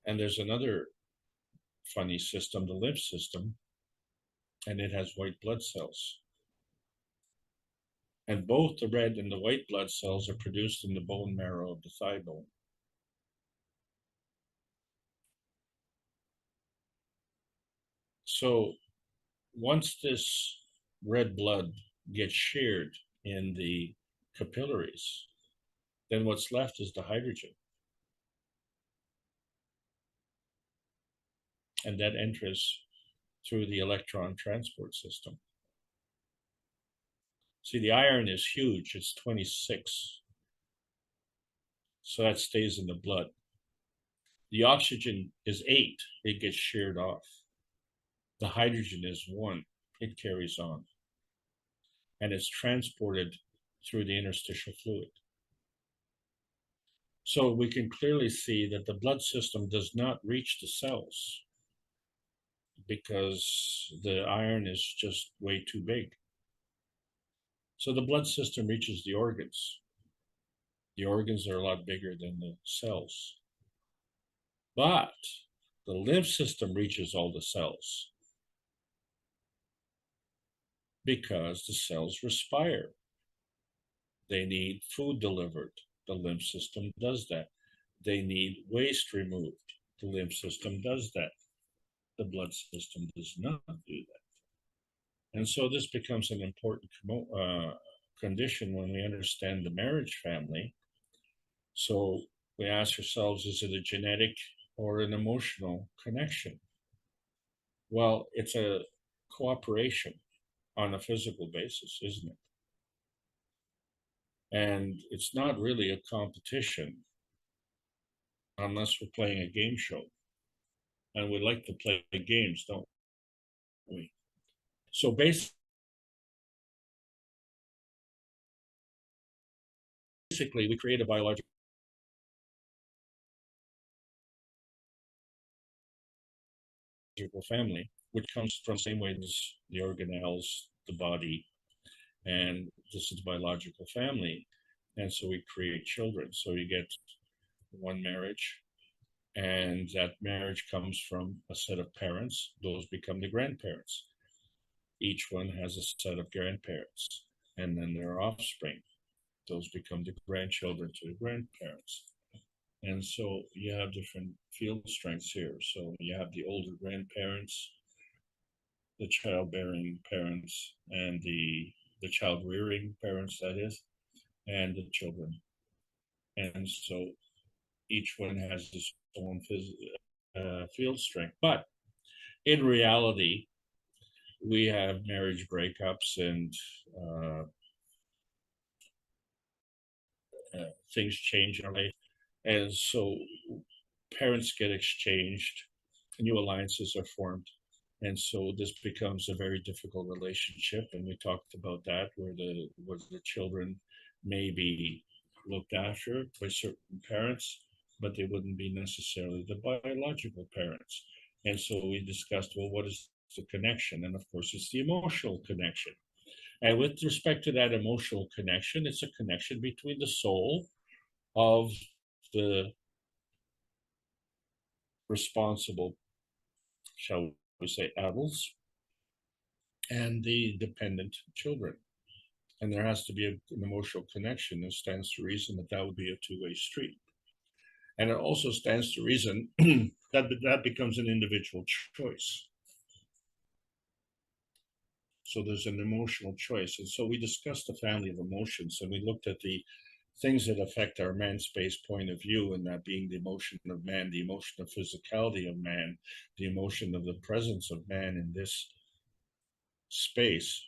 Speaker 3: And there's another funny system, the lymph system, and it has white blood cells. And both the red and the white blood cells are produced in the bone marrow of the thigh bone. So once this red blood gets shared in the capillaries, then what's left is the hydrogen. And that enters through the electron transport system. See, the iron is huge, it's 26. So that stays in the blood. The oxygen is 8, it gets shared off. The hydrogen is 1, it carries on. And it's transported through the interstitial fluid. So we can clearly see that the blood system does not reach the cells because the iron is just way too big. So the blood system reaches the organs. The organs are a lot bigger than the cells. But the lymph system reaches all the cells because the cells respire. They need food delivered. The lymph system does that. They need waste removed. The lymph system does that. The blood system does not do that. And so this becomes an important condition when we understand the marriage family. So we ask ourselves, is it a genetic or an emotional connection? Well, it's a cooperation on a physical basis, isn't it? And it's not really a competition unless we're playing a game show. And we like to play games, don't we? So basically, we create a biological family, which comes from the same way as the organelles, the body, and this is the biological family. And so we create children. So you get one marriage, and that marriage comes from a set of parents. Those become the grandparents. Each one has a set of grandparents, and then their offspring. Those become the grandchildren to the grandparents. And so you have different field strengths here. So you have the older grandparents, the childbearing parents, and the child rearing parents, that is, and the children. And so each one has its own field strength. But in reality, we have marriage breakups and things change in our life. And so parents get exchanged, new alliances are formed. And so this becomes a very difficult relationship. And we talked about that, where the children may be looked after by certain parents, but they wouldn't be necessarily the biological parents. And so we discussed, well, what is the connection? And of course, it's the emotional connection. And with respect to that emotional connection, it's a connection between the soul of the responsible, shall we say, adults and the dependent children. And there has to be an emotional connection. It stands to reason that that would be a two-way street. And it also stands to reason that that becomes an individual choice. So there's an emotional choice. And so we discussed the family of emotions, and we looked at the things that affect our man-space point of view, and that being the emotion of man, the emotion of physicality of man, the emotion of the presence of man in this space,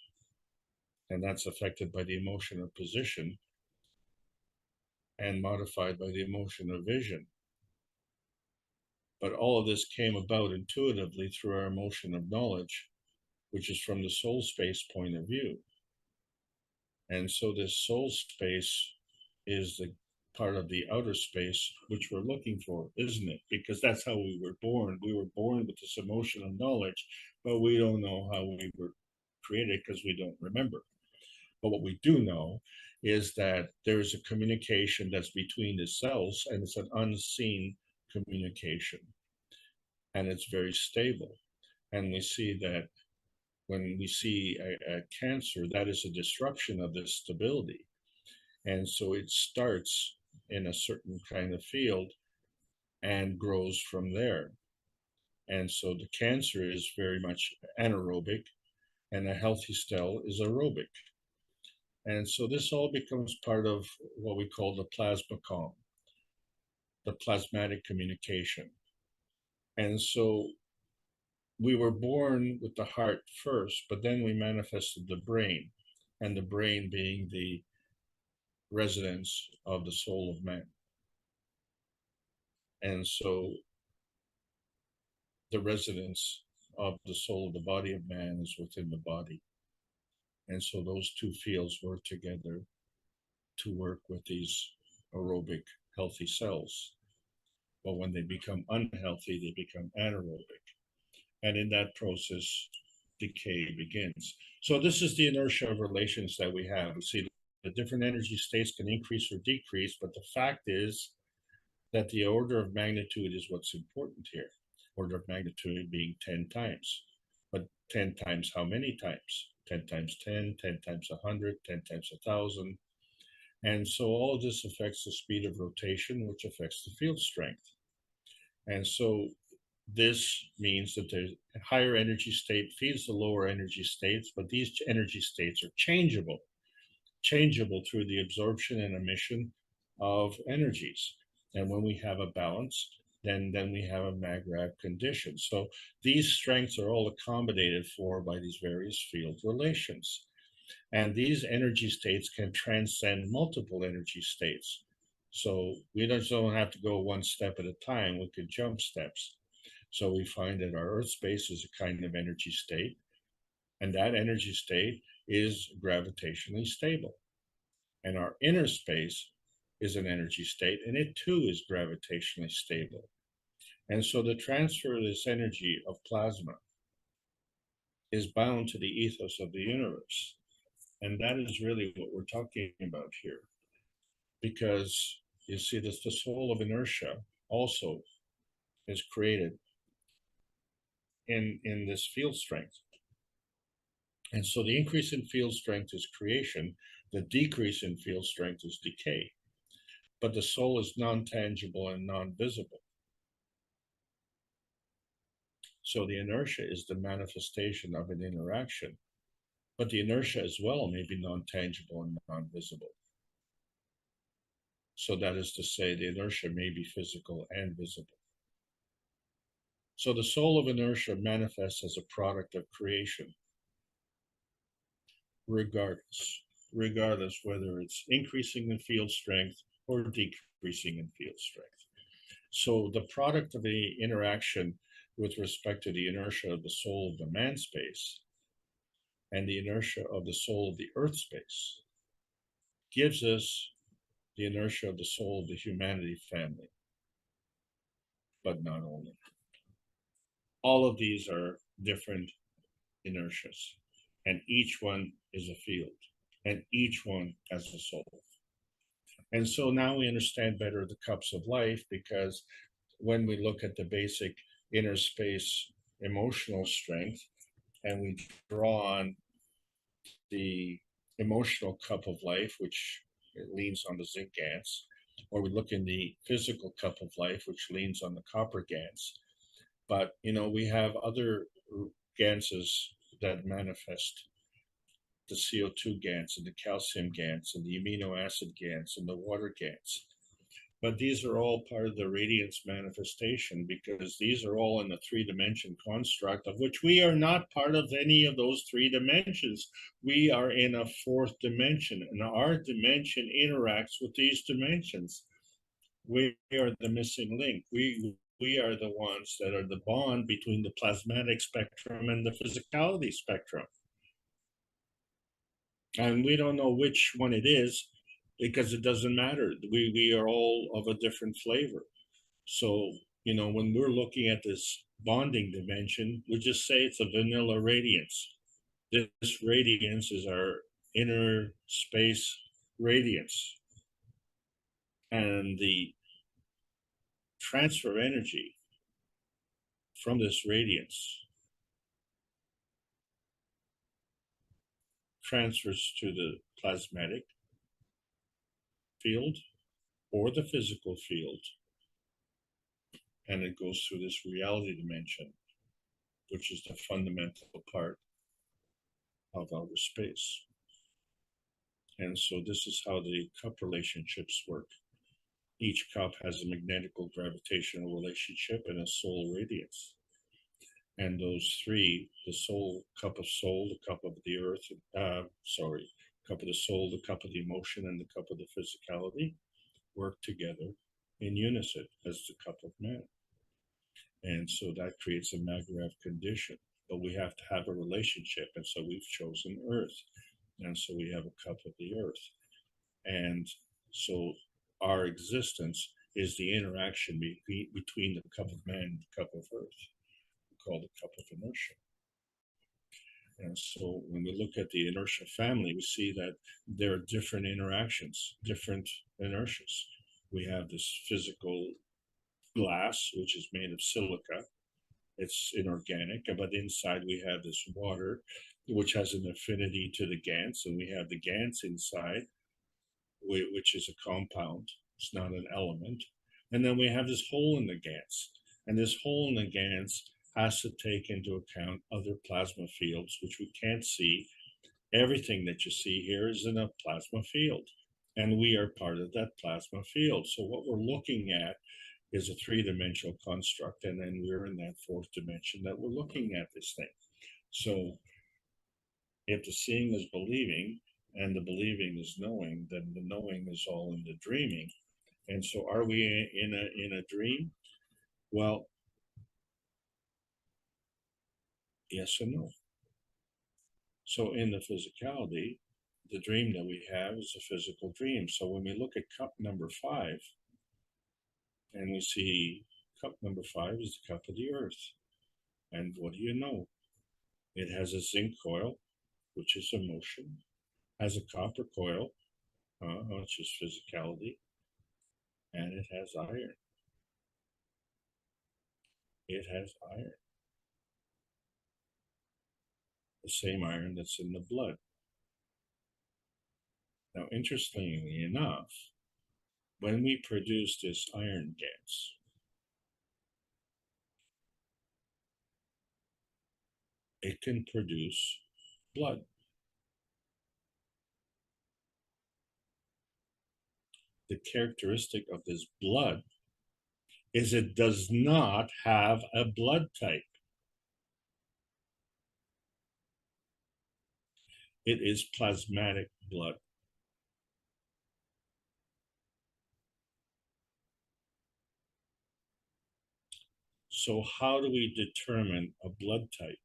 Speaker 3: and that's affected by the emotion of position. and modified by the emotion of vision. But all of this came about intuitively through our emotion of knowledge, which is from the soul space point of view. And so this soul space is the part of the outer space which we're looking for, isn't it? Because that's how we were born. We were born with this emotion of knowledge, but we don't know how we were created because we don't remember. But what we do know is that there's a communication that's between the cells, and it's an unseen communication. And it's very stable. And we see that when we see a cancer, that is a disruption of this stability. And so it starts in a certain kind of field and grows from there. And so the cancer is very much anaerobic, and a healthy cell is aerobic. And so this all becomes part of what we call the plasmacom, the plasmatic communication. And so we were born with the heart first, but then we manifested the brain, and the brain being the residence of the soul of man. And so the residence of the soul of the body of man is within the body. And so those two fields work together to work with these aerobic, healthy cells. But when they become unhealthy, they become anaerobic. And in that process, decay begins. So this is the inertia of relations that we have. We see the different energy states can increase or decrease, but the fact is that the order of magnitude is what's important here. Order of magnitude being 10 times. But 10 times how many times? 10 times 10, 10 times 100, 10 times 1,000. And so all of this affects the speed of rotation, which affects the field strength. And so this means that the higher energy state feeds the lower energy states, but these energy states are changeable through the absorption and emission of energies. And when we have a balance, then we have a mag-rav condition. So these strengths are all accommodated for by these various field relations. And these energy states can transcend multiple energy states. So we just don't have to go one step at a time, we could jump steps. So we find that our Earth space is a kind of energy state, and that energy state is gravitationally stable. And our inner space is an energy state, and it too is gravitationally stable. And so the transfer of this energy of plasma is bound to the ethos of the universe. And that is really what we're talking about here. Because you see, the soul of inertia also is created in this field strength. And so the increase in field strength is creation, the decrease in field strength is decay. But the soul is non-tangible and non-visible. So the inertia is the manifestation of an interaction, but the inertia as well may be non-tangible and non-visible. So that is to say, the inertia may be physical and visible. So the soul of inertia manifests as a product of creation, regardless whether it's increasing in field strength or decreasing in field strength. So the product of the interaction with respect to the inertia of the soul of the man space and the inertia of the soul of the earth space gives us the inertia of the soul of the humanity family. But not only. All of these are different inertias, and each one is a field, and each one has a soul. And so now we understand better the cups of life, because when we look at the basic inner space emotional strength and we draw on the emotional cup of life, which leans on the zinc gans, or we look in the physical cup of life, which leans on the copper gans. But, we have other ganses that manifest, the CO2 gans and the calcium gans and the amino acid gans and the water gans. But these are all part of the radiance manifestation, because these are all in a three-dimension construct, of which we are not part of any of those three dimensions. We are in a fourth dimension, and our dimension interacts with these dimensions. We are the missing link. We are the ones that are the bond between the plasmatic spectrum and the physicality spectrum. And we don't know which one it is, because it doesn't matter. We are all of a different flavor. So, you know, when we're looking at this bonding dimension, we just say it's a vanilla radiance. This radiance is our inner space radiance. And the transfer energy from this radiance transfers to the plasmatic field or the physical field, and it goes through this reality dimension, which is the fundamental part of outer space. And so this is how the cup relationships work. Each cup has a magnetical gravitational relationship and a soul radiance. And those three, the soul, cup of soul, the cup of the earth, cup of the soul, the cup of the emotion, and the cup of the physicality, work together in unison as the cup of man. And so that creates a Magarev condition. But we have to have a relationship, and so we've chosen earth. And so we have a cup of the earth. And so our existence is the interaction between the cup of man and the cup of earth, called the cup of inertia. And so when we look at the inertia family, we see that there are different interactions, different inertias. We have this physical glass, which is made of silica. It's inorganic, but inside we have this water, which has an affinity to the GANs, and we have the GANs inside, which is a compound. It's not an element. And then we have this hole in the GANs, and this hole in the GANs has to take into account other plasma fields, which we can't see. Everything that you see here is in a plasma field, and we are part of that plasma field. So what we're looking at is a three-dimensional construct, and then we're in that fourth dimension that we're looking at this thing. So if the seeing is believing and the believing is knowing, then the knowing is all in the dreaming. And so are we in a dream? Well, yes and no. So in the physicality, the dream that we have is a physical dream. So when we look at cup number 5, and we see cup number 5 is the cup of the earth. And what do you know? It has a zinc coil, which is emotion, has a copper coil, which is physicality, and it has iron. It has iron. The same iron that's in the blood. Now, interestingly enough, when we produce this iron gas, it can produce blood. The characteristic of this blood is it does not have a blood type. It is plasmatic blood. So how do we determine a blood type?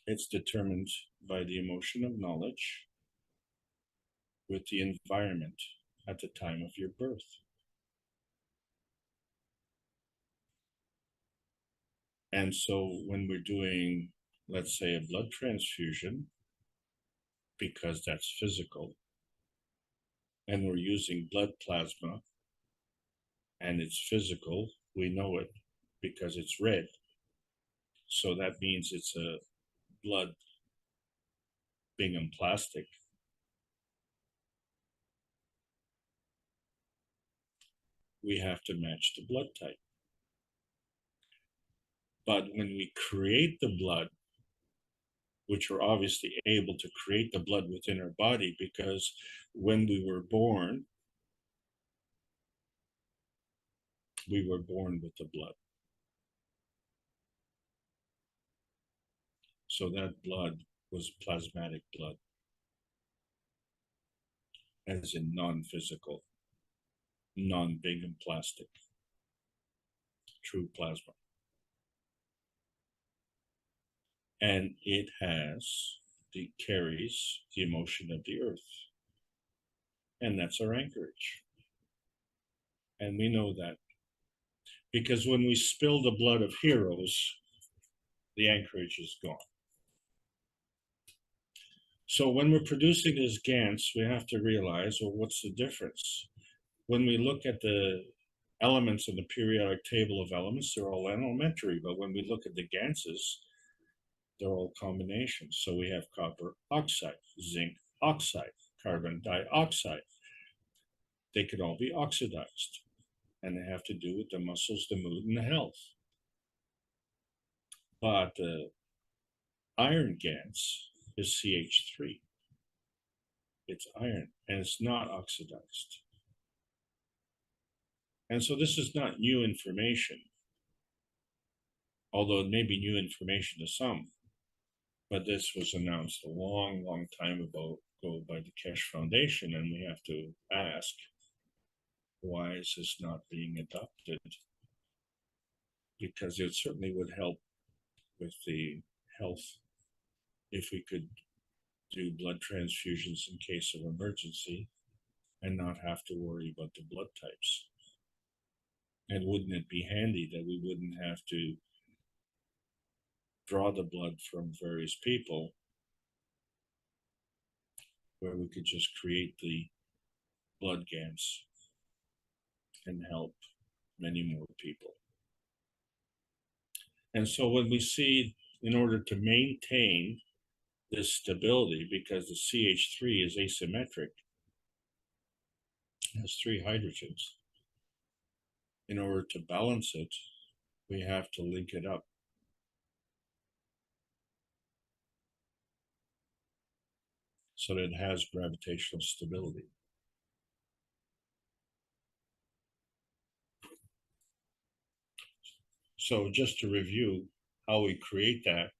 Speaker 3: It's determined by the emotion of knowledge with the environment at the time of your birth. And so when we're doing, let's say, a blood transfusion, because that's physical, and we're using blood plasma, and it's physical, we know it because it's red. So that means it's a blood being plastic. We have to match the blood type. But when we create the blood, which were obviously able to create the blood within our body, because when we were born with the blood. So that blood was plasmatic blood, as in non-physical, non-big and plastic, true plasma. And it carries the emotion of the earth. And that's our anchorage. And we know that because when we spill the blood of heroes, the anchorage is gone. So when we're producing this GANs, we have to realize, well, what's the difference? When we look at the elements in the periodic table of elements, they're all elementary, but when we look at the GANSs, they're all combinations. So we have copper oxide, zinc oxide, carbon dioxide. They could all be oxidized, and they have to do with the muscles, the mood, and the health. But the iron GANs is CH3. It's iron, and it's not oxidized. And so this is not new information, although it may be new information to some. But this was announced a long, long time ago by the Keshe Foundation, and we have to ask, why is this not being adopted? Because it certainly would help with the health if we could do blood transfusions in case of emergency and not have to worry about the blood types. And wouldn't it be handy that we wouldn't have to draw the blood from various people, where we could just create the blood GANs and help many more people. And so when we see, in order to maintain this stability, because the CH3 is asymmetric, it has 3 hydrogens. In order to balance it, we have to link it up. So that it has gravitational stability. So just to review how we create that,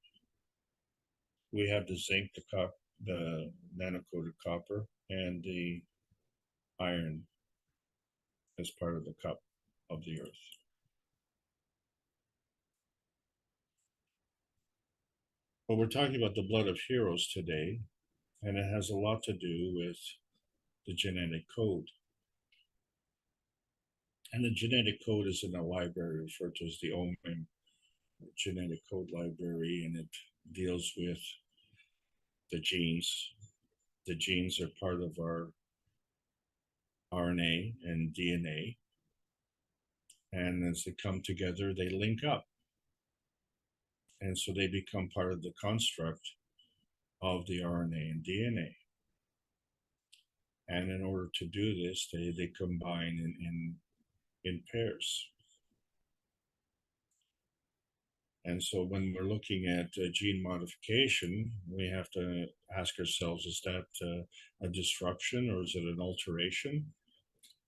Speaker 3: we have the zinc, the nanocoated copper, and the iron as part of the cup of the earth. But we're talking about the blood of heroes today, and it has a lot to do with the genetic code. And the genetic code is in a library referred to as the OMIM genetic code library, and it deals with the genes. The genes are part of our RNA and DNA, and as they come together, they link up. And so they become part of the construct of the RNA and DNA. And in order to do this, they combine in pairs. And so when we're looking at gene modification, we have to ask ourselves, is that a disruption, or is it an alteration?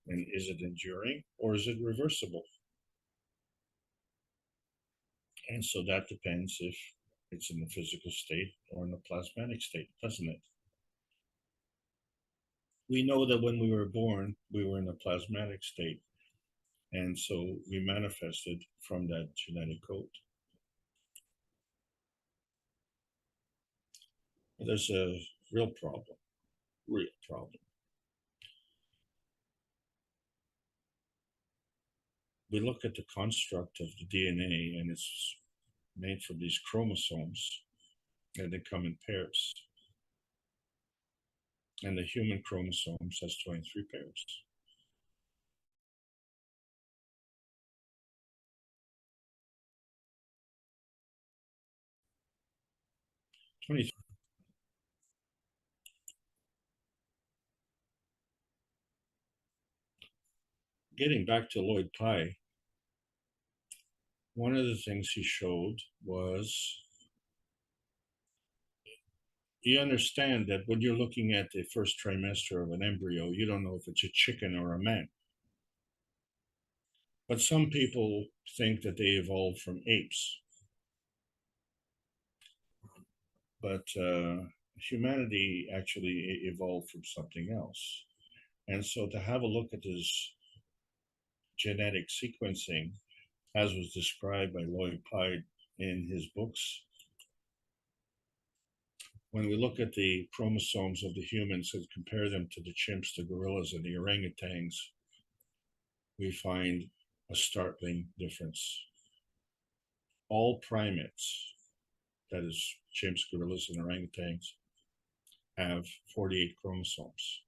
Speaker 3: And is it enduring, or is it reversible? And so that depends if it's in the physical state or in the plasmatic state, doesn't it? We know that when we were born, we were in a plasmatic state. And so we manifested from that genetic code. There's a real problem. We look at the construct of the DNA, and it's made from these chromosomes, and they come in pairs. And the human chromosomes has 23 pairs. 23. Getting back to Lloyd Pye, one of the things he showed was you understand that when you're looking at the first trimester of an embryo, you don't know if it's a chicken or a man. But some people think that they evolved from apes. But humanity actually evolved from something else. And so to have a look at this genetic sequencing, as was described by Lloyd Pye in his books, when we look at the chromosomes of the humans and compare them to the chimps, the gorillas, and the orangutans, we find a startling difference. All primates, that is chimps, gorillas, and orangutans, have 48 chromosomes.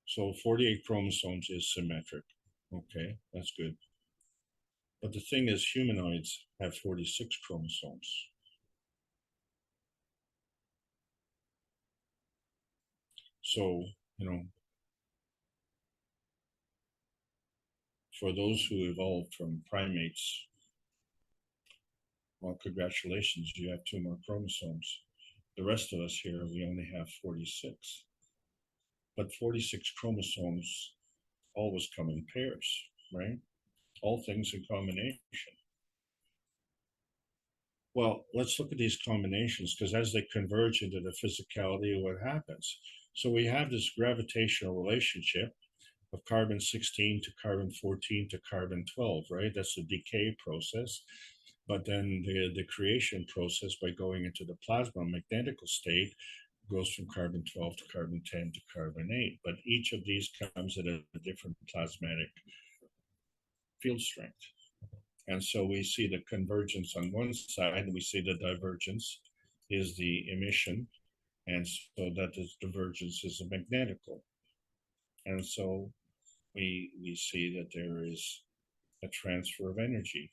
Speaker 3: So 48 chromosomes is symmetric. Okay, that's good. But the thing is, humanoids have 46 chromosomes. So, for those who evolved from primates, well, congratulations, you have 2 more chromosomes. The rest of us here, we only have 46. But 46 chromosomes always come in pairs, right? All things in combination. Well, let's look at these combinations, because as they converge into the physicality of what happens. So we have this gravitational relationship of carbon-16 to carbon-14 to carbon-12, right? That's the decay process. But then the creation process, by going into the plasma magnetical state, goes from carbon-12 to carbon-10 to carbon-8. But each of these comes at a different plasmatic field strength. And so we see the convergence on one side, and we see the divergence is the emission. And so that this divergence is a magnetical. And so we see that there is a transfer of energy,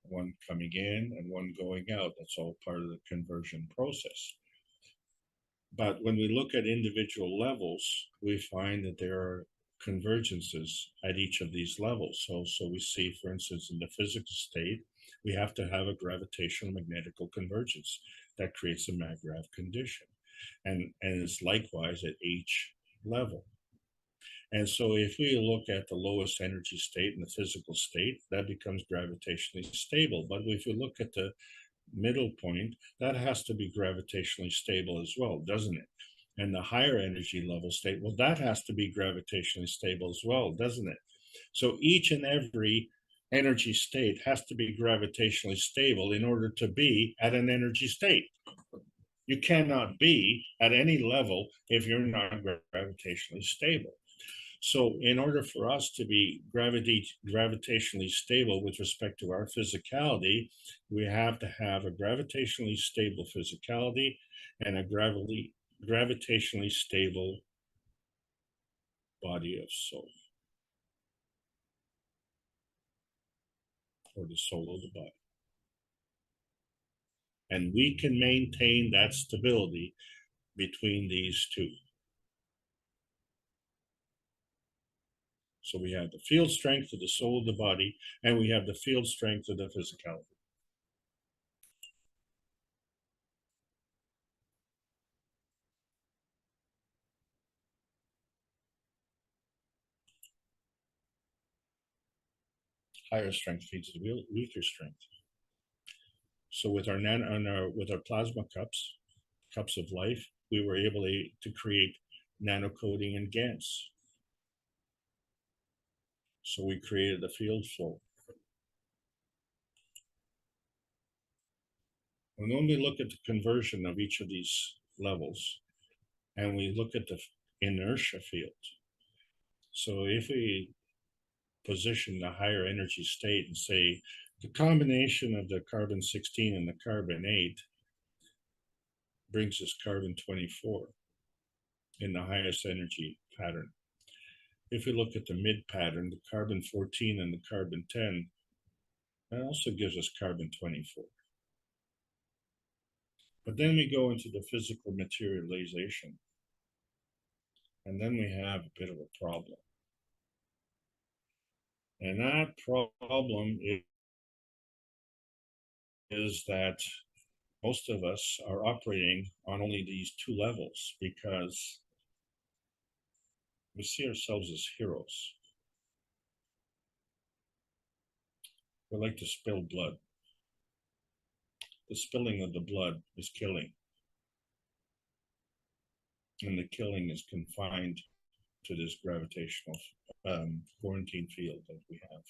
Speaker 3: one coming in and one going out. That's all part of the conversion process. But when we look at individual levels, we find that there are convergences at each of these levels. So we see, for instance, in the physical state, we have to have a gravitational magnetical convergence that creates a maggrav condition. And it's likewise at each level. And so if we look at the lowest energy state in the physical state, that becomes gravitationally stable. But if we look at the middle point, that has to be gravitationally stable as well, doesn't it? And the higher energy level state, well, that has to be gravitationally stable as well, doesn't it? So each and every energy state has to be gravitationally stable in order to be at an energy state. You cannot be at any level if you're not gravitationally stable. So in order for us to be gravitationally stable with respect to our physicality, we have to have a gravitationally stable physicality and a gravitationally stable body of soul, or the soul of the body. And we can maintain that stability between these two. So we have the field strength of the soul of the body, and we have the field strength of the physicality. Higher strength feeds the weaker strength. So with our plasma cups of life, we were able to create nanocoating and GANs. So we created a field flow. And when we look at the conversion of each of these levels, and we look at the inertia field, so if we position the higher energy state and say the combination of the carbon-16 and the carbon-8 brings us carbon-24 in the highest energy pattern. If we look at the mid pattern, the carbon-14 and the carbon-10, that also gives us carbon-24. But then we go into the physical materialization, and then we have a bit of a problem. And that problem is that most of us are operating on only these two levels because we see ourselves as heroes. We like to spill blood. The spilling of the blood is killing. And the killing is confined to this gravitational quarantine field that we have.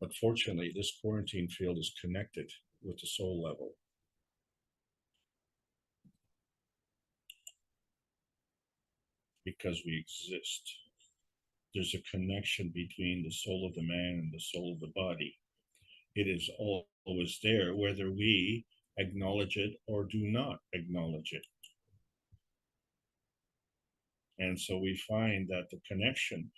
Speaker 3: But fortunately, this quarantine field is connected with the soul level. Because we exist. There's a connection between the soul of the man and the soul of the body. It is always there, whether we acknowledge it or do not acknowledge it. And so we find that the connection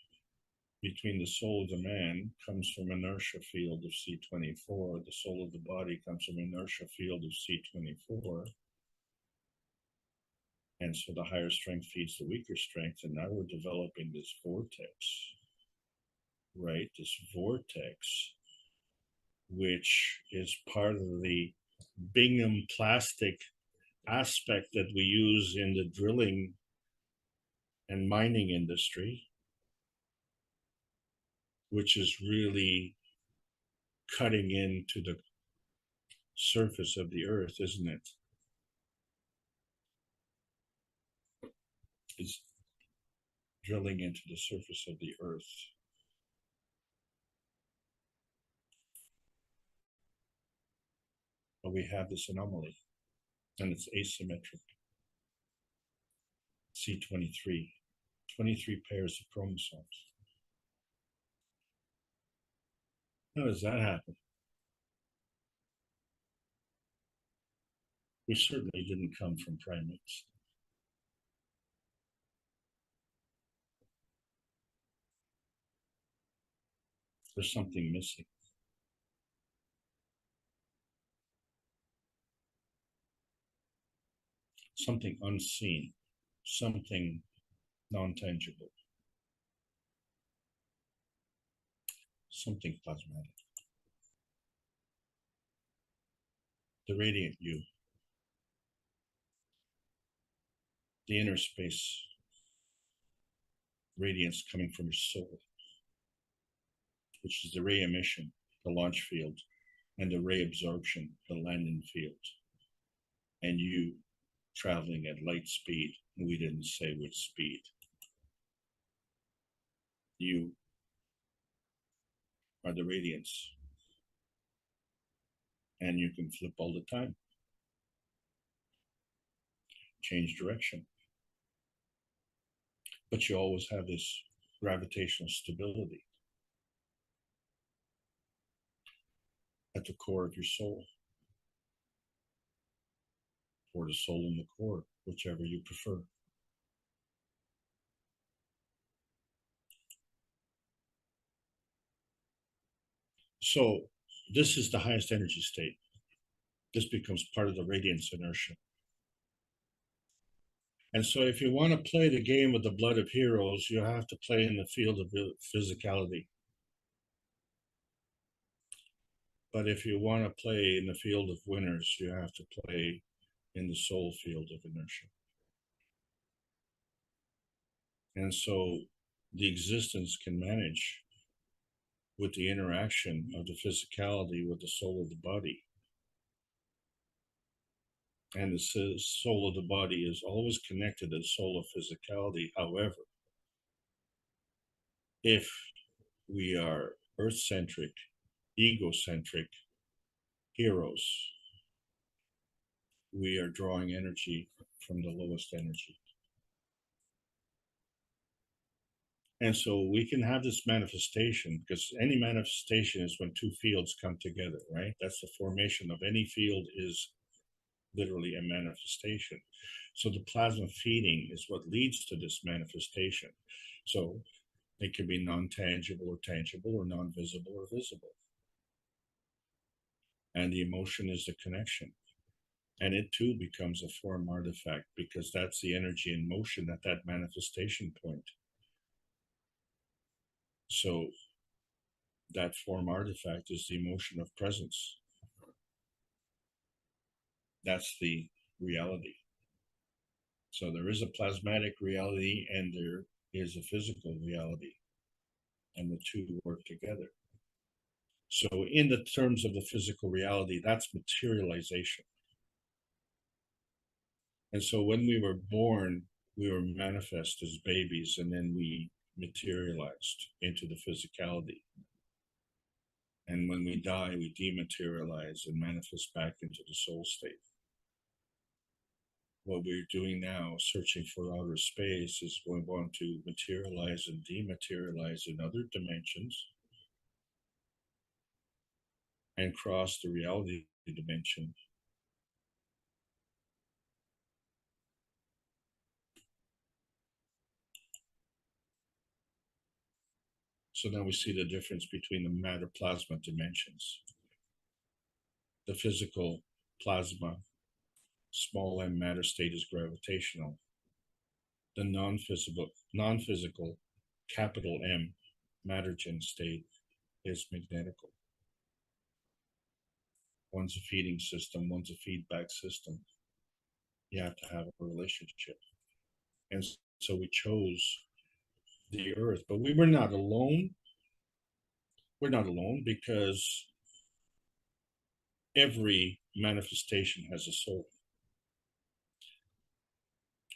Speaker 3: between the soul of the man comes from inertia field of C24. The soul of the body comes from inertia field of C24. And so the higher strength feeds the weaker strength. And now we're developing this vortex, right? This vortex, which is part of the Bingham plastic aspect that we use in the drilling and mining industry, which is really cutting into the surface of the earth, isn't it? It's drilling into the surface of the earth. But we have this anomaly, and it's asymmetric. C23, 23 pairs of chromosomes. How does that happen? We certainly didn't come from primates. There's something missing. Something unseen, something non-tangible, something plasmatic. The radiant you, the inner space radiance coming from your soul, which is the ray emission, the launch field, and the ray absorption, the landing field. And you traveling at light speed, we didn't say which speed. You are the radiance, and you can flip all the time, change direction, but you always have this gravitational stability at the core of your soul, or the soul in the core, whichever you prefer. So this is the highest energy state. This becomes part of the radiance inertia. And so if you want to play the game with the blood of heroes, you have to play in the field of physicality. But if you want to play in the field of winners, you have to play in the soul field of inertia. And so the existence can manage with the interaction of the physicality with the soul of the body. And the soul of the body is always connected to the soul of physicality. However, if we are earth-centric, egocentric heroes, we are drawing energy from the lowest energy. And so we can have this manifestation, because any manifestation is when two fields come together, right? That's the formation of any field, is literally a manifestation. So the plasma feeding is what leads to this manifestation. So it can be non-tangible or tangible, or non-visible or visible. And the emotion is the connection. And it too becomes a form artifact, because that's the energy in motion at that manifestation point. So that form artifact is the emotion of presence. That's the reality. So there is a plasmatic reality and there is a physical reality, and the two work together. So in the terms of the physical reality, that's materialization. And so when we were born, we were manifest as babies, and then we materialized into the physicality. And when we die, we dematerialize and manifest back into the soul state. What we're doing now, searching for outer space, is we want to materialize and dematerialize in other dimensions and cross the reality dimension. So now we see the difference between the matter plasma dimensions. The physical plasma, small m matter state is gravitational. The non-physical capital M mattergen state is magnetical. One's a feeding system, one's a feedback system. You have to have a relationship. And so we chose the earth, but we were not alone. We're not alone because every manifestation has a soul.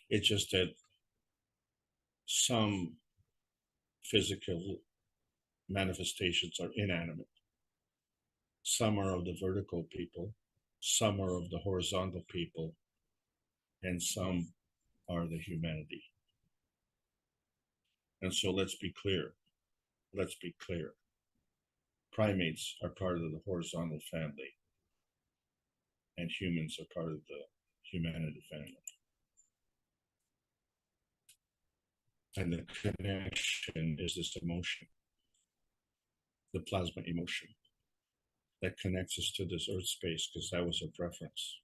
Speaker 3: It's just that some physical manifestations are inanimate. Some are of the vertical people, some are of the horizontal people, and some are the humanity. And so let's be clear. Let's be clear. Primates are part of the horizontal family, and humans are part of the humanity family. And the connection is this emotion, the plasma emotion, that connects us to this earth space, because that was our preference.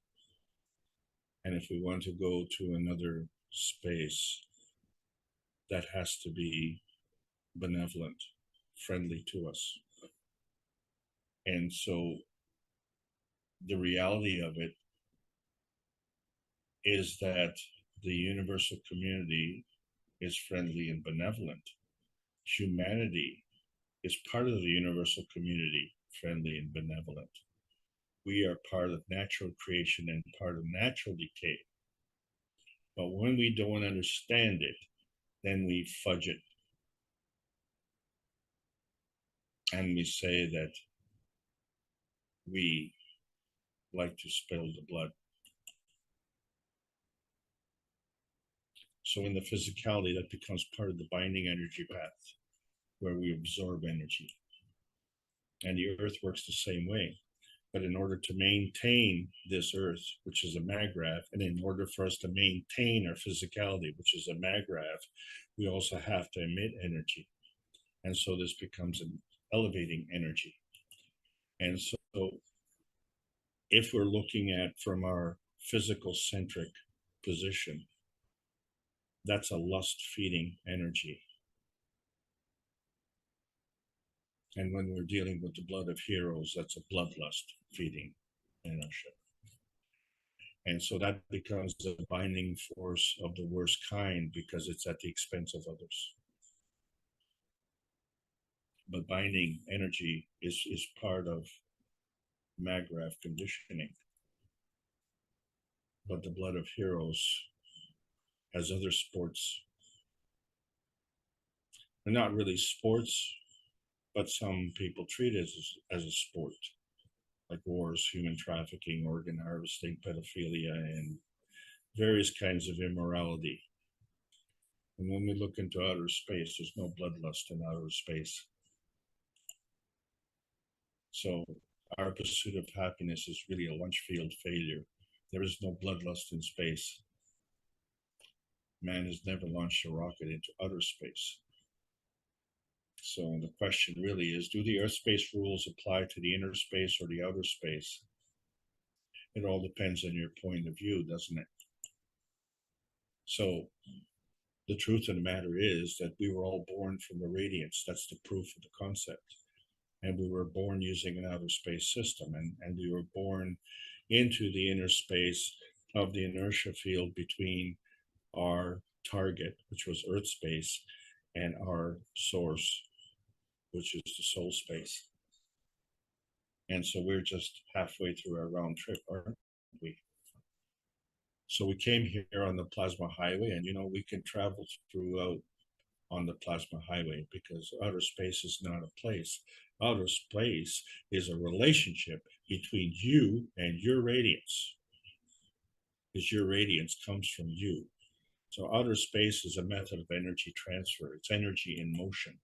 Speaker 3: And if we want to go to another space, that has to be benevolent, friendly to us. And so the reality of it is that the universal community is friendly and benevolent. Humanity is part of the universal community, friendly and benevolent. We are part of natural creation and part of natural decay. But when we don't understand it, then we fudge it. And we say that we like to spill the blood. So in the physicality, that becomes part of the binding energy path, where we absorb energy. And the earth works the same way. But in order to maintain this earth, which is a maggraph, and in order for us to maintain our physicality, which is a maggraph, we also have to emit energy. And so this becomes an elevating energy. And so if we're looking at from our physical centric position, that's a lust feeding energy. And when we're dealing with the blood of heroes, that's a bloodlust feeding energy. And so that becomes a binding force of the worst kind, because it's at the expense of others. But binding energy is part of maggraph conditioning. But the blood of heroes has other sports. They're not really sports, but some people treat it as a sport, like wars, human trafficking, organ harvesting, pedophilia, and various kinds of immorality. And when we look into outer space, there's no bloodlust in outer space. So our pursuit of happiness is really a launch field failure. There is no bloodlust in space. Man has never launched a rocket into outer space. So the question really is, do the Earth space rules apply to the inner space or the outer space? It all depends on your point of view, doesn't it? So the truth of the matter is that we were all born from the radiance. That's the proof of the concept. And we were born using an outer space system, and we were born into the inner space of the inertia field between our target, which was Earth space, and our source, which is the soul space. And so we're just halfway through our round trip, aren't we? So we came here on the plasma highway, and we can travel throughout on the plasma highway because outer space is not a place. Outer space is a relationship between you and your radiance, because your radiance comes from you. So outer space is a method of energy transfer. It's energy in motion.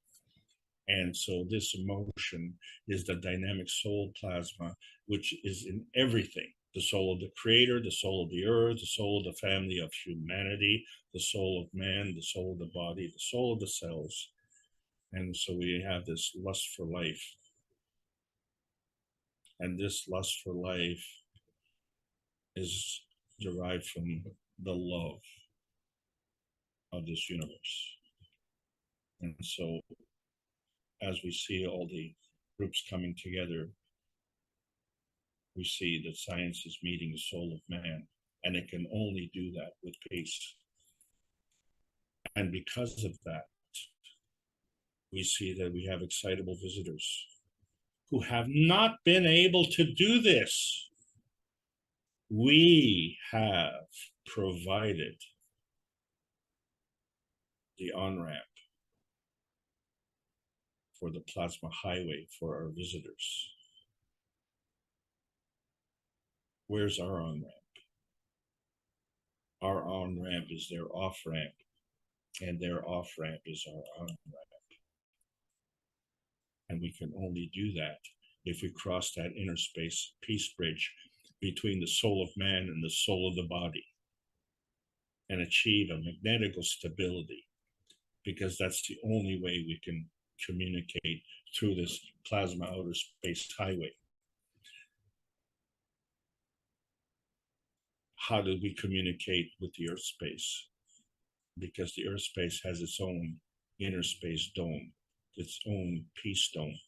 Speaker 3: And so this emotion is the dynamic soul plasma, which is in everything. The soul of the creator, the soul of the earth, the soul of the family of humanity, the soul of man, the soul of the body, the soul of the cells. And so we have this lust for life. And this lust for life is derived from the love of this universe. And so as we see all the groups coming together, we see that science is meeting the soul of man, and it can only do that with peace. And because of that, we see that we have excitable visitors who have not been able to do this. We have provided the on-ramp for the plasma highway for our visitors. Where's our on-ramp? Our on-ramp is their off-ramp, and their off-ramp is our on-ramp. And we can only do that if we cross that inner space peace bridge between the soul of man and the soul of the body and achieve a magnetical stability, because that's the only way we can communicate through this plasma outer space highway. How do we communicate with the earth space? Because the earth space has its own inner space dome, its own peace dome.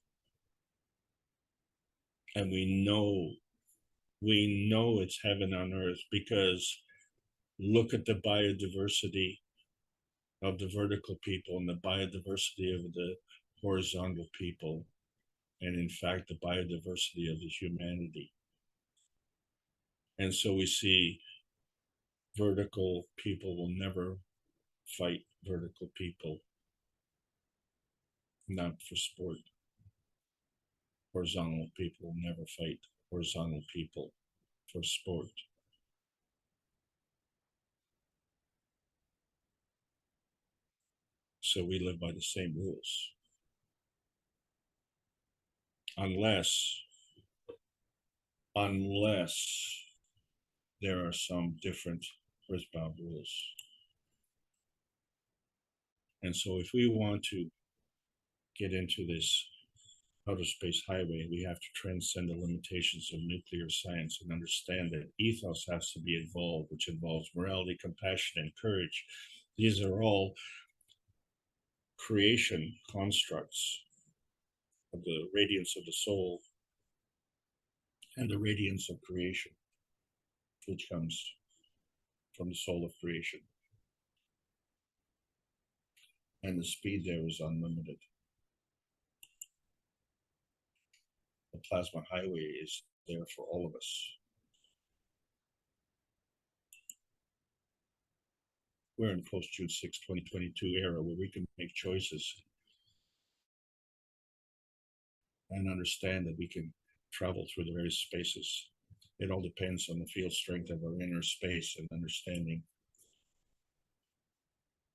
Speaker 3: And we know it's heaven on earth, because look at the biodiversity of the vertical people and the biodiversity of the horizontal people, and in fact, the biodiversity of the humanity. And so we see vertical people will never fight vertical people, not for sport. Horizontal people will never fight horizontal people for sport. So we live by the same rules. Unless there are some different earthbound rules. And so if we want to get into this outer space highway, we have to transcend the limitations of nuclear science and understand that ethos has to be involved, which involves morality, compassion, and courage. These are all creation constructs of the radiance of the soul and the radiance of creation, which comes from the soul of creation. And the speed there is unlimited. The plasma highway is there for all of us. We're in post-June 6, 2022 era where we can make choices and understand that we can travel through the various spaces. It all depends on the field strength of our inner space and understanding.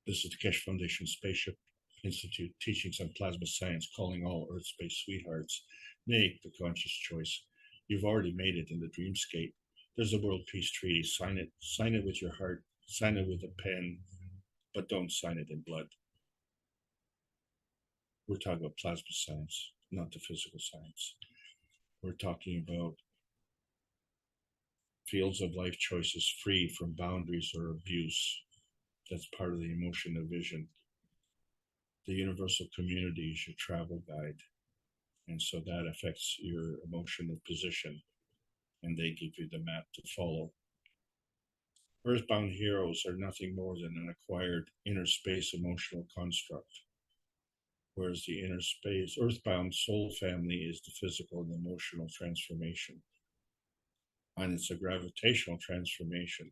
Speaker 3: This is the Keshe Foundation Spaceship Institute, teachings on plasma science, calling all Earth space sweethearts. Make the conscious choice. You've already made it in the dreamscape. There's a world peace treaty. Sign it. Sign it with your heart. Sign it with a pen, but don't sign it in blood. We're talking about plasma science, not the physical science. We're talking about fields of life choices free from boundaries or abuse. That's part of the emotion of vision. The universal community is your travel guide. And so that affects your emotion of position. and they give you the map to follow. Earthbound heroes are nothing more than an acquired inner space emotional construct, whereas the inner space earthbound soul family is the physical and emotional transformation. And it's a gravitational transformation,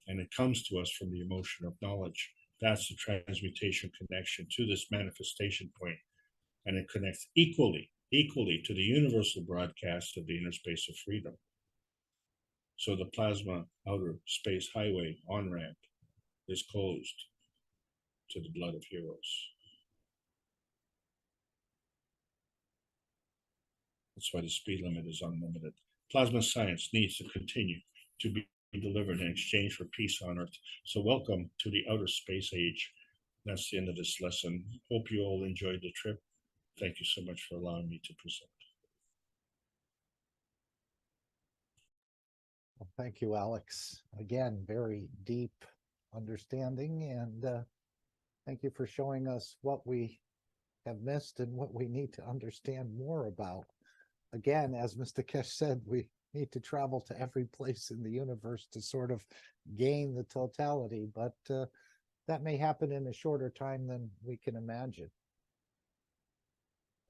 Speaker 3: and it comes to us from the emotion of knowledge. That's the transmutation connection to this manifestation point, and it connects equally to the universal broadcast of the inner space of freedom. So the plasma outer space highway on-ramp is closed to the blood of heroes. That's why the speed limit is unlimited. Plasma science needs to continue to be delivered in exchange for peace on Earth. So welcome to the outer space age. That's the end of this lesson. Hope you all enjoyed the trip. Thank you so much for allowing me to present.
Speaker 2: Well, thank you, Alex. Again, very deep understanding, and thank you for showing us what we have missed and what we need to understand more about. Again, as Mr. Kesh said, we need to travel to every place in the universe to sort of gain the totality, but that may happen in a shorter time than we can imagine.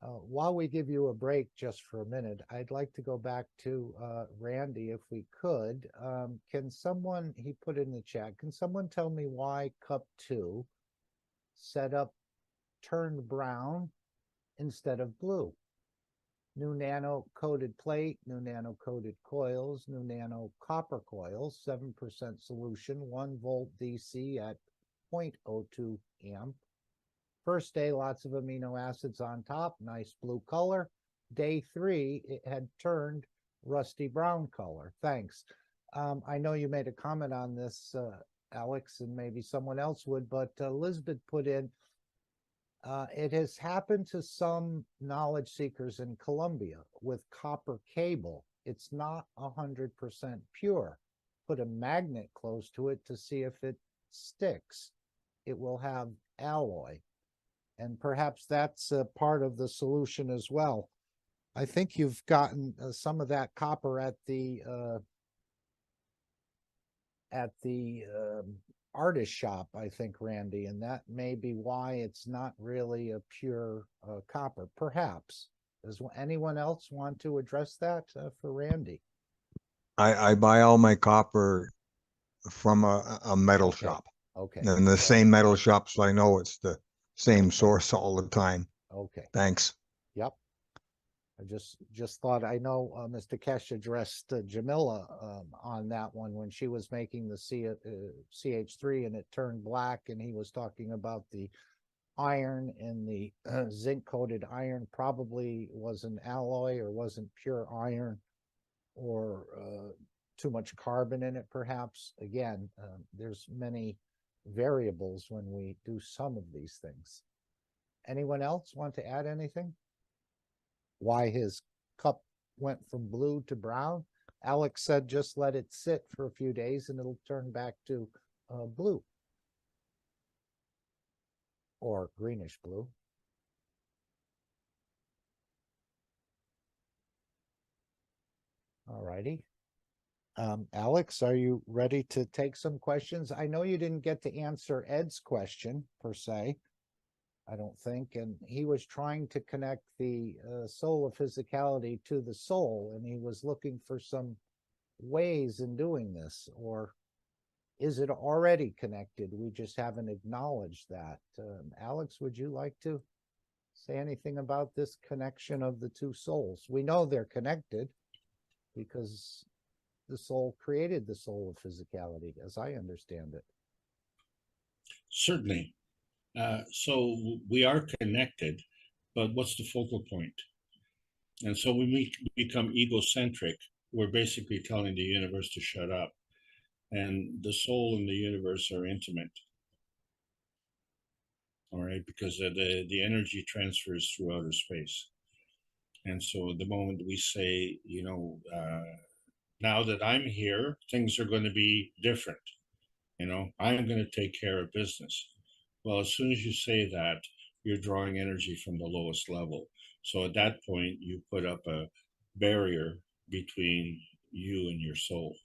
Speaker 2: While we give you a break just for a minute, I'd like to go back to Randy, if we could. Can someone, he put in the chat, can someone tell me why Cup 2 setup turned brown instead of blue? New nano coated plate, new nano coated coils, new nano copper coils, 7% solution, 1 volt DC at 0.02 amp. First day, lots of amino acids on top, nice blue color. Day 3, it had turned rusty brown color. Thanks. I know you made a comment on this, Alex, and maybe someone else would, but Elizabeth put in, it has happened to some knowledge seekers in Colombia with copper cable. It's not 100% pure. Put a magnet close to it to see if it sticks. It will have alloy. And perhaps that's a part of the solution as well. I think you've gotten some of that copper at the artist shop, I think, Randy, and that may be why it's not really a pure copper, perhaps. Does anyone else want to address that for Randy?
Speaker 4: I buy all my copper from a metal
Speaker 2: Okay.
Speaker 4: shop.
Speaker 2: Okay.
Speaker 4: And the same metal shop, so I know it's the same source all the time.
Speaker 2: Okay.
Speaker 4: Thanks.
Speaker 2: Yep. I just thought, I know Mr. Kesh addressed Jamila on that one when she was making the CH3 and it turned black, and he was talking about the iron, and the zinc coated iron probably was an alloy or wasn't pure iron, or too much carbon in it perhaps. Again, there's many variables when we do some of these things. Anyone else want to add anything? Why his cup went from blue to brown? Alex said just let it sit for a few days and it'll turn back to blue or greenish blue. All righty. Alex, are you ready to take some questions? I know you didn't get to answer Ed's question per se, I don't think, and he was trying to connect the soul of physicality to the soul, and he was looking for some ways in doing this, or is it already connected? We just haven't acknowledged that. Alex, would you like to say anything about this connection of the two souls? We know they're connected because the soul created the soul of physicality, as I understand it.
Speaker 3: Certainly. So we are connected, but what's the focal point? And so when we become egocentric, we're basically telling the universe to shut up. And the soul and the universe are intimate. All right, because the energy transfers through outer space. And so the moment we say, you know, now that I'm here, things are going to be different. You know, I'm going to take care of business. Well, as soon as you say that, you're drawing energy from the lowest level. So at that point, you put up a barrier between you and your soul,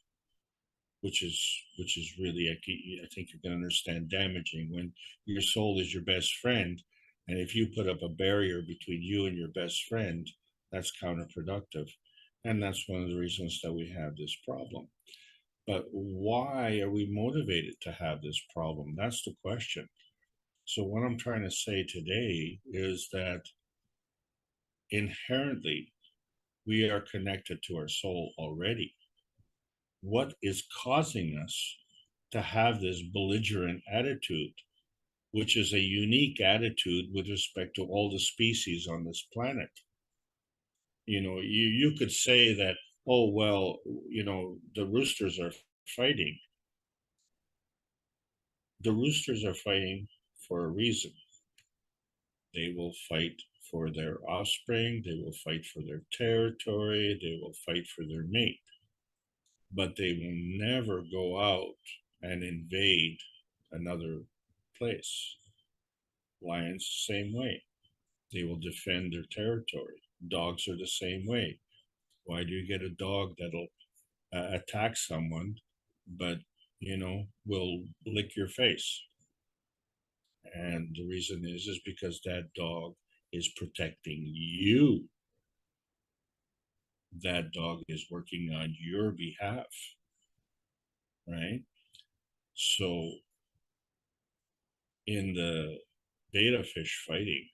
Speaker 3: which is really, I think you can understand, damaging when your soul is your best friend. And if you put up a barrier between you and your best friend, that's counterproductive. And that's one of the reasons that we have this problem. But why are we motivated to have this problem? That's the question. So what I'm trying to say today is that inherently we are connected to our soul already. What is causing us to have this belligerent attitude, which is a unique attitude with respect to all the species on this planet? You know, you could say that, oh, well, you know, the roosters are fighting. The roosters are fighting for a reason. They will fight for their offspring, they will fight for their territory, they will fight for their mate. But they will never go out and invade another place. Lions, same way. They will defend their territory. Dogs are the same way. Why do you get a dog that'll attack someone, but, you know, will lick your face? And the reason is because that dog is protecting you. That dog is working on your behalf, right? So in the beta fish fighting,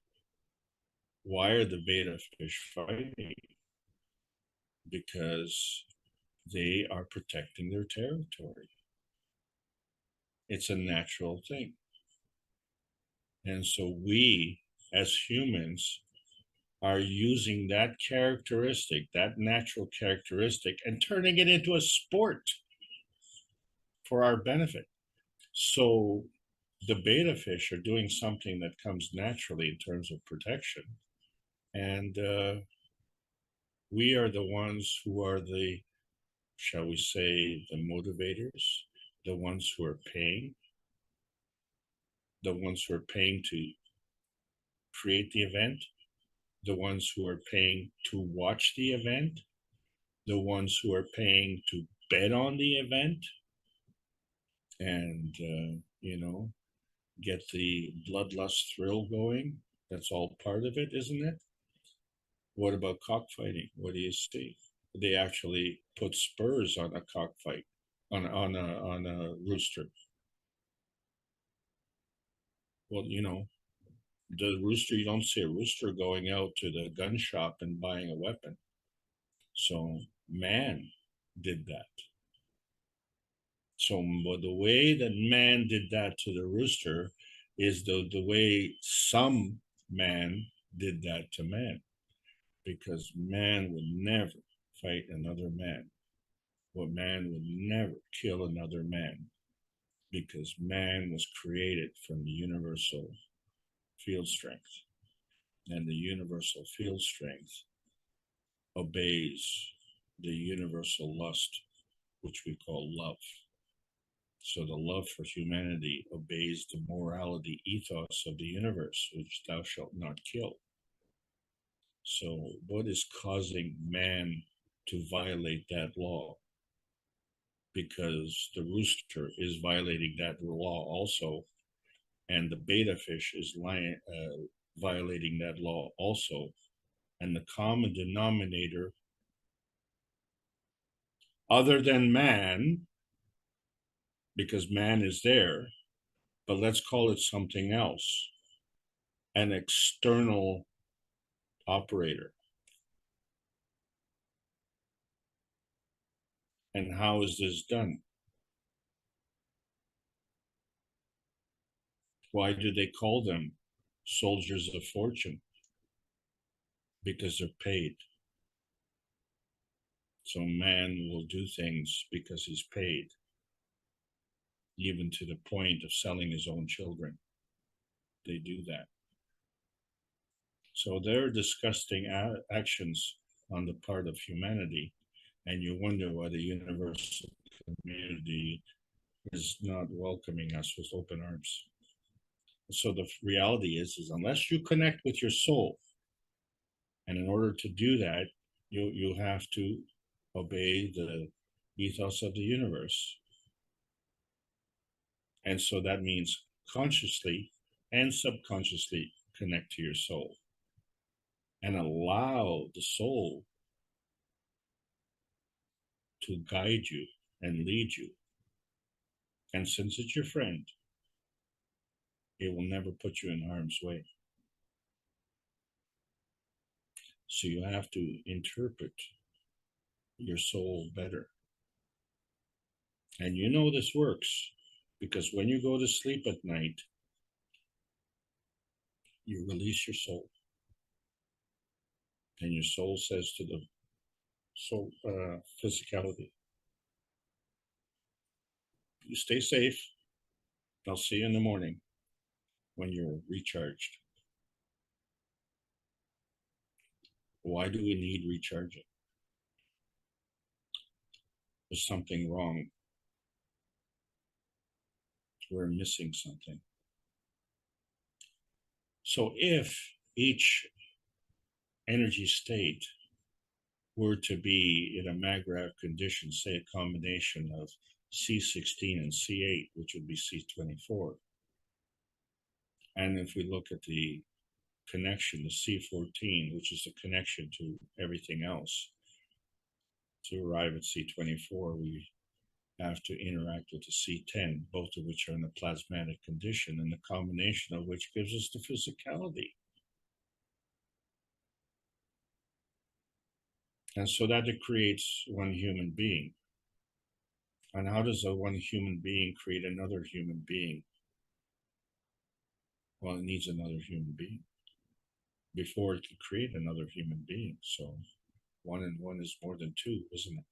Speaker 3: why are the beta fish fighting? Because they are protecting their territory. It's a natural thing. And so we, as humans, are using that characteristic, that natural characteristic, and turning it into a sport for our benefit. So the beta fish are doing something that comes naturally in terms of protection. And we are the ones who are the, shall we say, the motivators, the ones who are paying, the ones who are paying to create the event, the ones who are paying to watch the event, the ones who are paying to bet on the event, and, you know, get the bloodlust thrill going. That's all part of it, isn't it? What about cockfighting? What do you see? They actually put spurs on a cockfight, on a rooster. Well, you know, the rooster, you don't see a rooster going out to the gun shop and buying a weapon. So man did that. So the way that man did that to the rooster is the way some man did that to man, because man would never fight another man. Well, man would never kill another man, because man was created from the universal field strength, and the universal field strength obeys the universal lust, which we call love. So the love for humanity obeys the morality ethos of the universe, which thou shalt not kill. So what is causing man to violate that law? Because the rooster is violating that law also, and the beta fish is violating that law also. And the common denominator, other than man, because man is there, but let's call it something else, an external operator. And how is this done? Why do they call them soldiers of fortune? Because they're paid. So man will do things because he's paid, even to the point of selling his own children. They do that. So they're disgusting actions on the part of humanity, and you wonder why the universal community is not welcoming us with open arms. So the reality is unless you connect with your soul, and in order to do that, you have to obey the ethos of the universe. And so that means consciously and subconsciously connect to your soul and allow the soul to guide you and lead you. And since it's your friend, it will never put you in harm's way. So you have to interpret your soul better. And you know this works because when you go to sleep at night, you release your soul. And your soul says to the soul physicality, you stay safe. I'll see you in the morning when you're recharged. Why do we need recharging? There's something wrong. We're missing something. So if each energy state were to be in a Magravs condition, say a combination of C16 and C8, which would be C24, and if we look at the connection, the C14, which is the connection to everything else, to arrive at C24, we have to interact with the C10, both of which are in a plasmatic condition, and the combination of which gives us the physicality. And so that it creates one human being. And how does a one human being create another human being? Well, it needs another human being before it can create another human being. So 1 and 1 is more than 2, isn't it?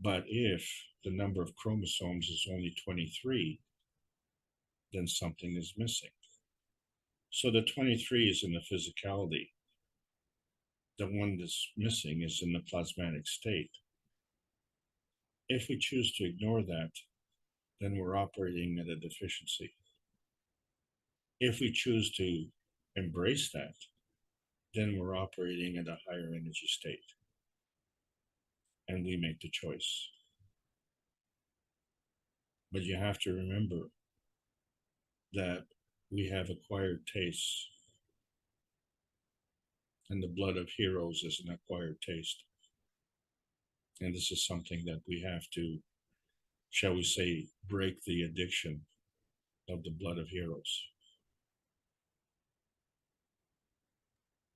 Speaker 3: But if the number of chromosomes is only 23, then something is missing. So the 23 is in the physicality. The one that's missing is in the plasmatic state. If we choose to ignore that, then we're operating at a deficiency. If we choose to embrace that, then we're operating at a higher energy state. And we make the choice. But you have to remember that we have acquired tastes. And the blood of heroes is an acquired taste. And this is something that we have to, shall we say, break the addiction of the blood of heroes.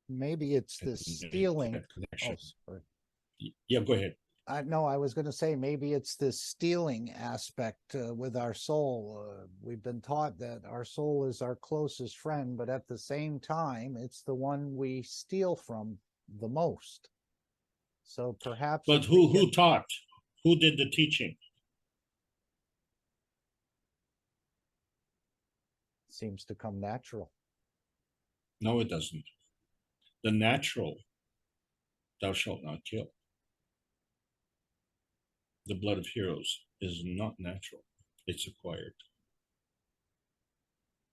Speaker 2: Maybe it's the stealing. Oh, sorry.
Speaker 3: Yeah, go ahead.
Speaker 2: No, I was going to say maybe it's the stealing aspect with our soul. We've been taught that our soul is our closest friend, but at the same time, it's the one we steal from the most. So perhaps.
Speaker 3: But who taught? Who did the teaching?
Speaker 2: Seems to come natural.
Speaker 3: No, it doesn't. The natural, thou shalt not kill. The blood of heroes is not natural. It's acquired.